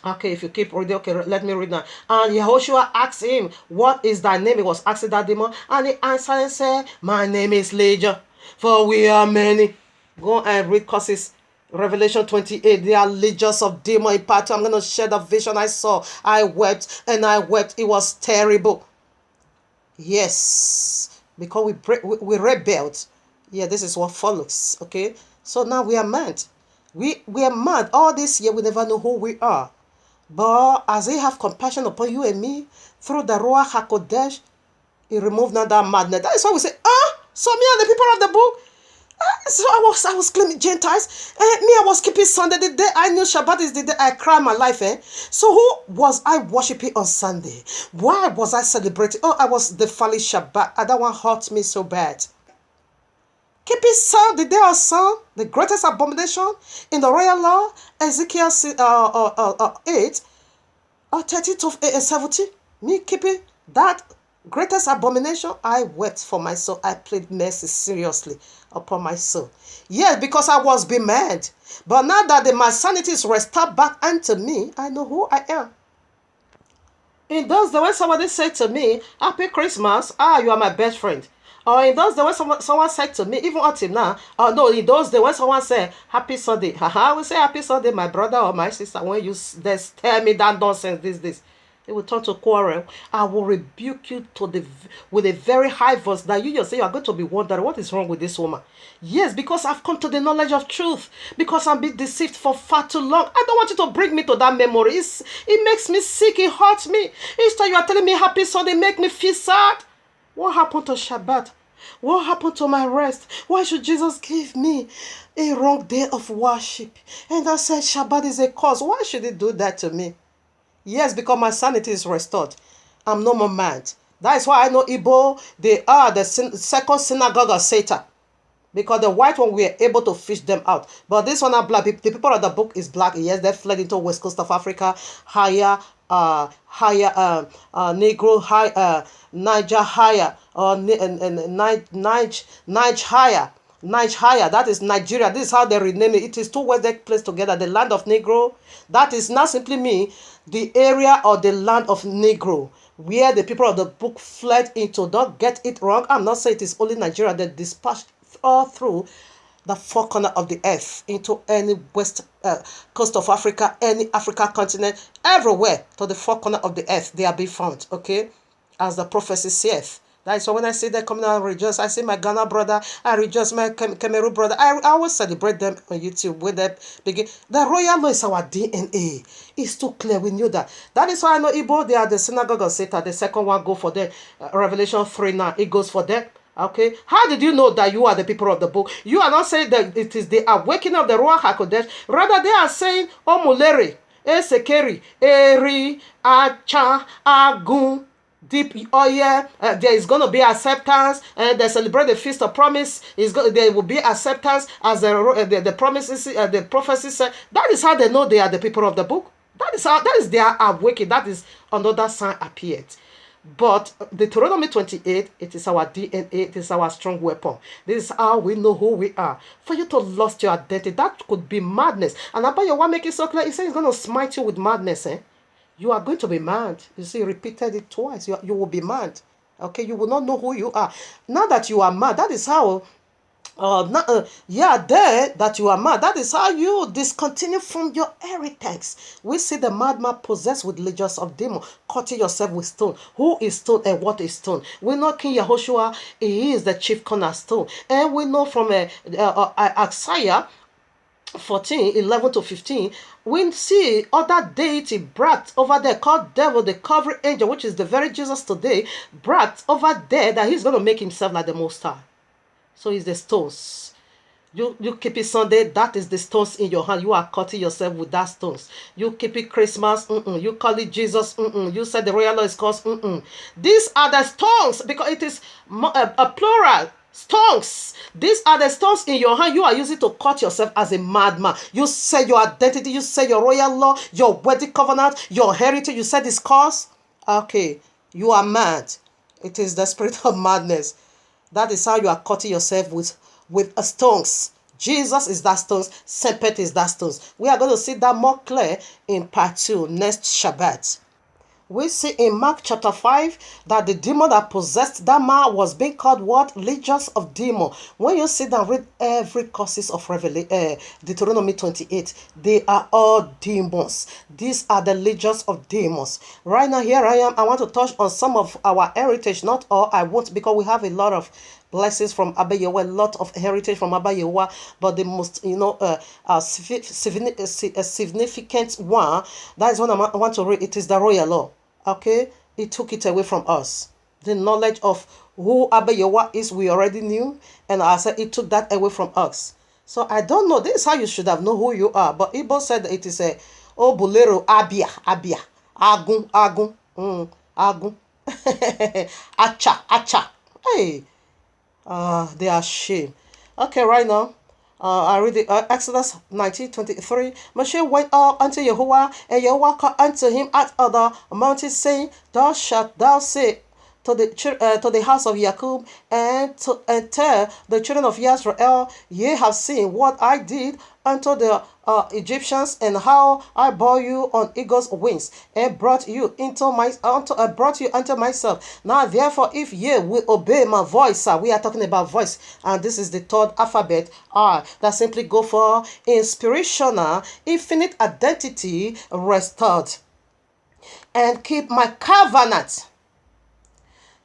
Okay, if you keep reading, okay, let me read now. And Yehoshua asked him, what is thy name? He was asking that demon. And he answered and said, my name is Legion, for we are many. Go and read Curses. Revelation 28, there are legions of demons in part. I'm going to share the vision I saw. I wept and I wept. It was terrible. Yes, because we rebelled. Yeah, this is what follows, okay? So now we are mad. We are mad. All this year we never know who we are. But as he have compassion upon you and me, through the Ruach HaKodesh, he removed now that madness. That is why we say, so me and the people of the book, so I was claiming Gentiles, me I was keeping Sunday the day I knew Shabbat is the day I cried my life, So who was I worshiping on Sunday? Why was I celebrating? I was defiling Shabbat, and that one hurt me so bad. Keeping Sun, the day of Sun, the greatest abomination in the royal law, Ezekiel 8, 30 to 70. Me keeping that greatest abomination, I wept for my soul. I played mercy seriously upon my soul. Yes, because I was being mad. But now that my sanity is restored back unto me, I know who I am. In those days when somebody said to me, Happy Christmas, you are my best friend. Or in those days when someone said to me, even until now, in those days when someone said, Happy Sunday, I will say Happy Sunday, my brother or my sister, when you just tell me that nonsense, this. It will turn to quarrel. I will rebuke you with a very high voice that you yourself are going to be wondering, what is wrong with this woman? Yes, because I've come to the knowledge of truth. Because I'm being deceived for far too long. I don't want you to bring me to that memory. It makes me sick. It hurts me. Instead, you are telling me Happy Sunday, make me feel sad. What happened to Shabbat? What happened to my rest? Why should Jesus give me a wrong day of worship? And I said Shabbat is a cause. Why should he do that to me? Yes, because my sanity is restored. I'm no more mad. That is why I know Igbo, they are the second synagogue of Satan. Because the white one, we are able to fish them out. But this one are black. The people of the book is black. Yes, they fled into west coast of Africa. Higher, Negro, high, Niger, higher, or Niger, higher. Nigeria, that is Nigeria. This is how they rename it. It is two words that placed together. The land of Negro. That is not simply me. The area or the land of Negro, where the people of the book fled into. Don't get it wrong. I'm not saying it is only Nigeria that dispatched all through the four corners of the earth into any west coast of Africa, any African continent, everywhere to the four corners of the earth they are being found. Okay, as the prophecy saith. That is why when I see them coming out and rejoice, I see my Ghana brother, I rejoice, my Cameroon brother. I always celebrate them on YouTube when they begin. The royal law is our DNA. It's too clear. We knew that. That is why I know Igbo, they are the synagogue of Satan. The second one go for them. Revelation 3 now, it goes for them. Okay, how did you know that you are the people of the book? You are not saying that it is the awakening of the Ruach HaKodesh. Rather, they are saying, Omulere, Esekeri, Eri, Acha, Agun, deep oil. There is going to be acceptance, and they celebrate the feast of promise. There will be acceptance as the promises, the prophecy said. That is how they know they are the people of the book. That is their awakening. That is another sign appeared. But Deuteronomy 28, it is our DNA, it is our strong weapon. This is how we know who we are. For you to lose your identity, that could be madness. And about your one make it so clear, he says he's going to smite you with madness. You are going to be mad. You see, he repeated it twice. You will be mad. Okay, you will not know who you are. Now that you are mad, that is how there that you are mad. That is how you discontinue from your inheritance. We see the madman possessed with legions of demons, cutting yourself with stone. Who is stone and what is stone? We know King Yehoshua, he is the chief cornerstone. And we know from Isaiah 14, 11 to 15, we see other deity brought over there called devil, the covering angel, which is the very Jesus today, brought over there that he's going to make himself like the Most High. So he's the stones. You keep it Sunday, that is the stones in your hand. You are cutting yourself with that stones. You keep it Christmas, you call it Jesus, you said the royal law is called, These are the stones because it is a plural. Stones. These are the stones in your hand. You are using to cut yourself as a madman. You say your identity, you say your royal law, your wedding covenant, your heritage, you said this cause. Okay, you are mad. It is the spirit of madness. That is how you are cutting yourself with stones. Jesus is that stones. Sepet is that stones. We are going to see that more clear in part 2 next Shabbat. We see in Mark chapter 5 that the demon that possessed that man was being called what? Legions of demons. When you sit down, read every courses of Deuteronomy 28, they are all demons. These are the legions of demons. Right now, here I am. I want to touch on some of our heritage. Not all, I won't, because we have a lot of blessings from Abba Yehowa, a lot of heritage from Abba Yehowa, but the most, significant one, that is what I want to read. It is the royal law. Okay, he took it away from us. The knowledge of who Abba Yehowa is, we already knew, and I said he took that away from us. So I don't know. This is how you should have known who you are. But Igbo said that it is a Bulero Abia, Agun, Agun, Acha. Hey, they are shame. Okay, right now. I read it, Exodus 19:23. Moshe went up unto Yehovah, and Yehovah called unto him at other mountain, saying, Thou shalt thou say to the house of Jacob and tell the children of Israel, ye have seen what I did unto the Egyptians, and how I bore you on eagle's wings, and brought you unto myself. Now therefore, if ye will obey my voice, we are talking about voice, and this is the third alphabet, R, that simply go for inspirational, infinite identity restored, and keep my covenant.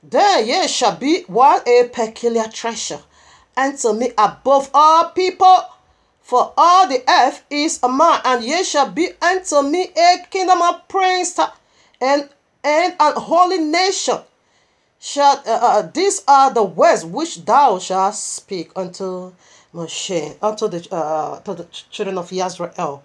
Then ye shall be what? A peculiar treasure unto me above all people. For all the earth is mine, and ye shall be unto me a kingdom of priests and an holy nation. These are the words which thou shalt speak unto Moshe, unto the children of Israel.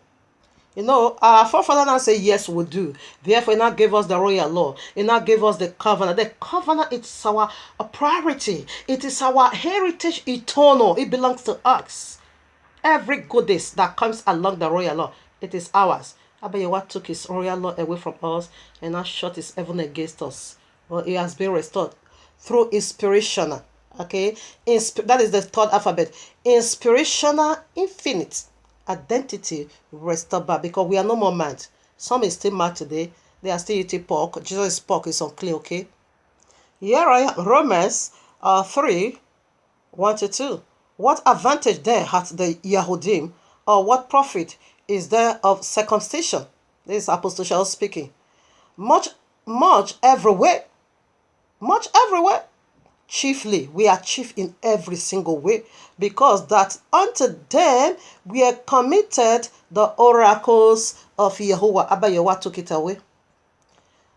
Our forefather now say yes, we do. Therefore, he now gave us the royal law. He now gave us the covenant. The covenant is our priority. It is our heritage eternal. It belongs to us. Every goodness that comes along the royal law, it is ours. Abba Yehowa took his royal law away from us and now shut his heaven against us. Well, it has been restored through inspirational. Okay, that is the third alphabet. Inspirational, infinite identity restored back, because we are no more mad. Some is still mad today. They are still eating pork. Jesus' pork is unclean. Okay. Here I am. Romans 3, 1-2. What advantage then hath the Yahudim, or what profit is there of circumcision? This is Apostle Charles speaking. Much everywhere. Much everywhere. Chiefly, we are chief in every single way, because that unto them we are committed the oracles of Yehovah. Abba Yehovah took it away.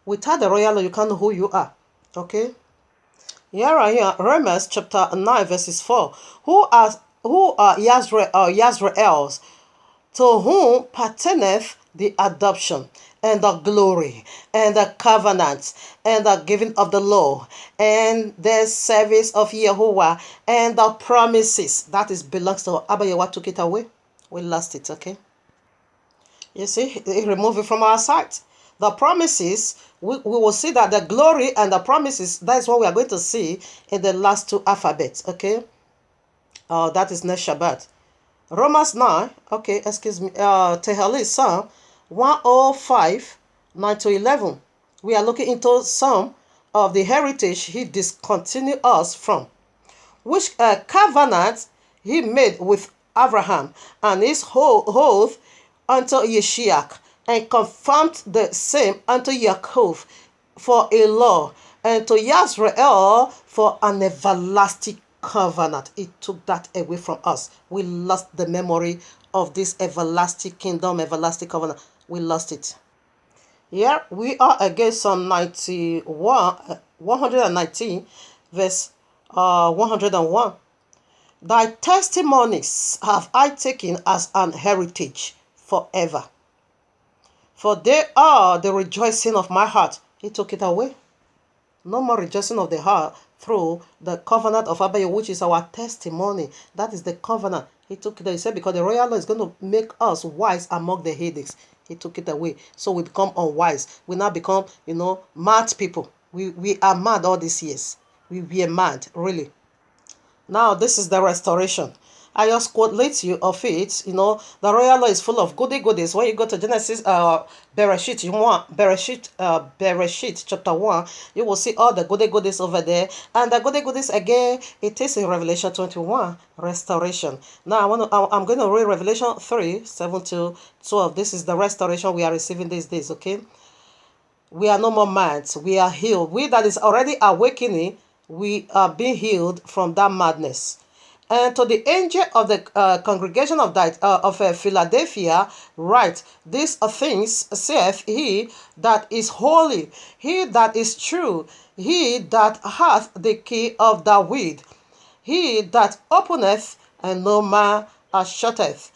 Without the royal law, you can't know who you are. Okay? Here I am, Romans chapter 9, verses 4. Who are Yisraels, to whom pertaineth the adoption, and the glory, and the covenant, and the giving of the law, and the service of Yehovah, and the promises. That is belongs to Abba Yehovah took it away. We lost it, okay? You see, he removed it from our sight. The promises, we will see that the glory and the promises, that is what we are going to see in the last two alphabets, okay? That is next Shabbat. Romans 9, okay, excuse me, Tehillim, Psalm 105, 9-11. We are looking into some of the heritage he discontinued us from, which covenant he made with Abraham and his oath unto Yeshua, and confirmed the same unto Yaakov for a law, and to Yisrael for an everlasting covenant. It took that away from us. We lost the memory of this everlasting kingdom, everlasting covenant. We lost it. Here we are again, Psalm 119, verse 101. Thy testimonies have I taken as an heritage forever. For they are the rejoicing of my heart. He took it away. No more rejoicing of the heart through the covenant of Abaye, which is our testimony. That is the covenant. He took it away. He said, because the royal law is going to make us wise among the heathens. He took it away. So we become unwise. We now become, mad people. We are mad all these years. We are mad, really. Now, this is the restoration. I just quote you of it. The royal law is full of goodies. When you go to Genesis, Bereshit, Bereshit chapter 1, you will see all the goodies over there. And the goodies again, it is in Revelation 21, restoration. Now, I'm going to read Revelation 3, 7 to 12. This is the restoration we are receiving these days, okay? We are no more mad. We are healed. We that is already awakening, we are being healed from that madness. And to the angel of the congregation of Philadelphia, write, these things saith he that is holy, he that is true, he that hath the key of David, he that openeth and no man shutteth,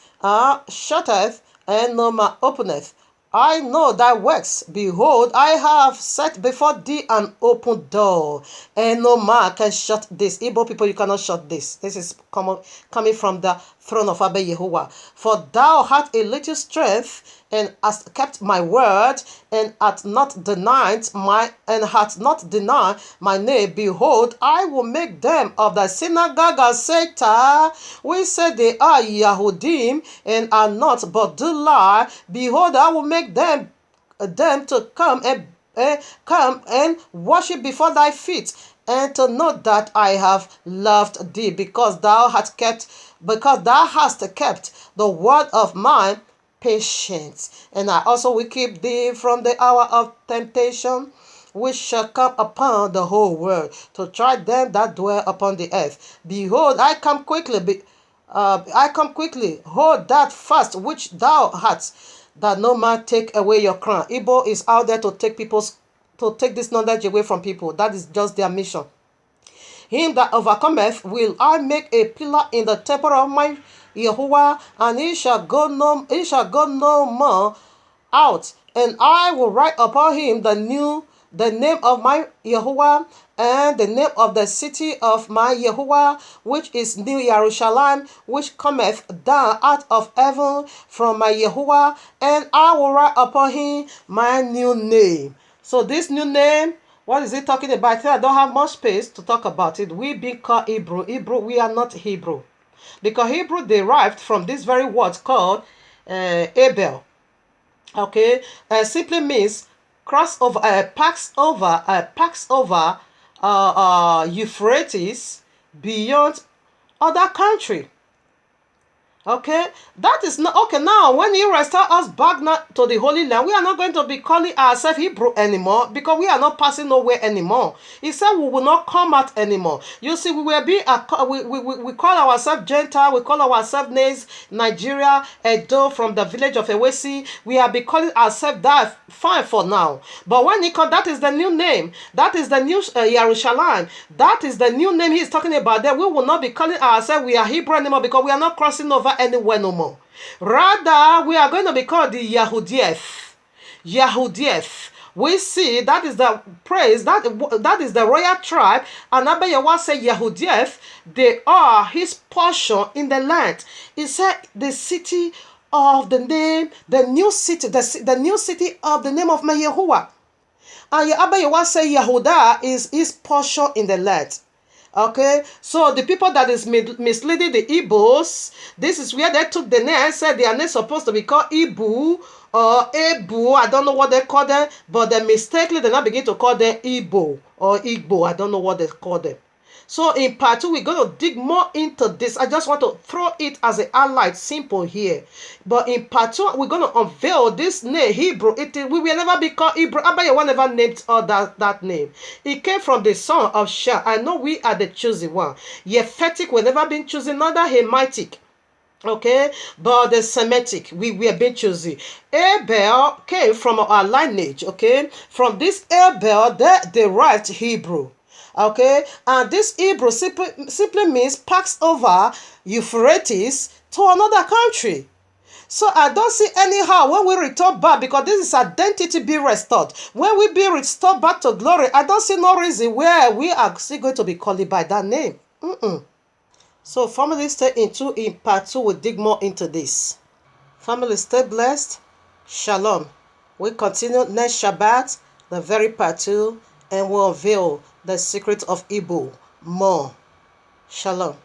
shutteth and no man openeth. I know thy works. Behold, I have set before thee an open door, and no man can shut this. Igbo people, you cannot shut this. This is coming from the throne of Abba Yehovah. For thou hast a little strength, and hast kept my word, and hast not denied my name. Behold, I will make them of the synagogue of Satan. We say they are Yahudim, and are not, but do lie. Behold, I will make them to come and worship before thy feet, and to know that I have loved thee, because thou hast kept the word of mine patience. And I also will keep thee from the hour of temptation, which shall come upon the whole world, to try them that dwell upon the earth. Behold, I come quickly. Hold that fast which thou hast, that no man take away your crown. Igbo is out there to take this knowledge away from people. That is just their mission. Him that overcometh will I make a pillar in the temple of my Yahuwah, and he shall go no more out. And I will write upon him the name of my Yahuwah, and the name of the city of my Yahuwah, which is New Jerusalem, which cometh down out of heaven from my Yahuwah, and I will write upon him my new name. So this new name, what is it talking about? I don't have much space to talk about it. We being called Hebrew. We are not Hebrew. Because Hebrew derived from this very word called Abel. Okay? Simply means crossover, pass over Euphrates beyond other country. Okay, that is not okay. Now, when he restore us back to the Holy Land, we are not going to be calling ourselves Hebrew anymore, because we are not passing nowhere anymore. He said we will not come out anymore. You see, we will be we call ourselves Gentile, we call ourselves Nays, Nigeria, Edo, from the village of Ewesi. We have been calling ourselves that, fine for now. But when he called, that is the new name. That is the new Jerusalem. That is the new name he is talking about there. We will not be calling ourselves we are Hebrew anymore, because we are not crossing over anywhere no more. Rather, we are going to be called the Yahudieth. We see that is the praise, that is the royal tribe. And Abba Yahweh said Yahudieth, they are his portion in the land. He said the city of the name, the new city of the name of my Yahuwah. And Abba Yahweh said Yehuda is his portion in the land. Okay, so the people that is misleading the Igbos, this is where they took the name and said they are not supposed to be called Ibu or Ebu. I don't know what they call them, but they mistakenly they now begin to call them Igbo or Igbo. I don't know what they call them. So in part 2, we're going to dig more into this. I just want to throw it as an highlight, simple here. But in part 2, we're going to unveil this name, Hebrew. We will never be called Hebrew. Abba Yahweh never named that name. It came from the son of Shah. I know we are the chosen one. Yephetic will never been chosen, neither Hamitic. Okay, but the Semitic, we are being choosy. Abel came from our lineage. Okay, from this Abel they derived Hebrew. Okay, and this Hebrew simply means passed over Euphrates to another country. So I don't see anyhow when we return back, because this is identity be restored. When we be restored back to glory, I don't see no reason where we are still going to be called by that name. So family, stay in part 2, we'll dig more into this. Family, stay blessed. Shalom. We continue next Shabbat, the very part 2, and we'll unveil the secret of Igbo more. Shalom.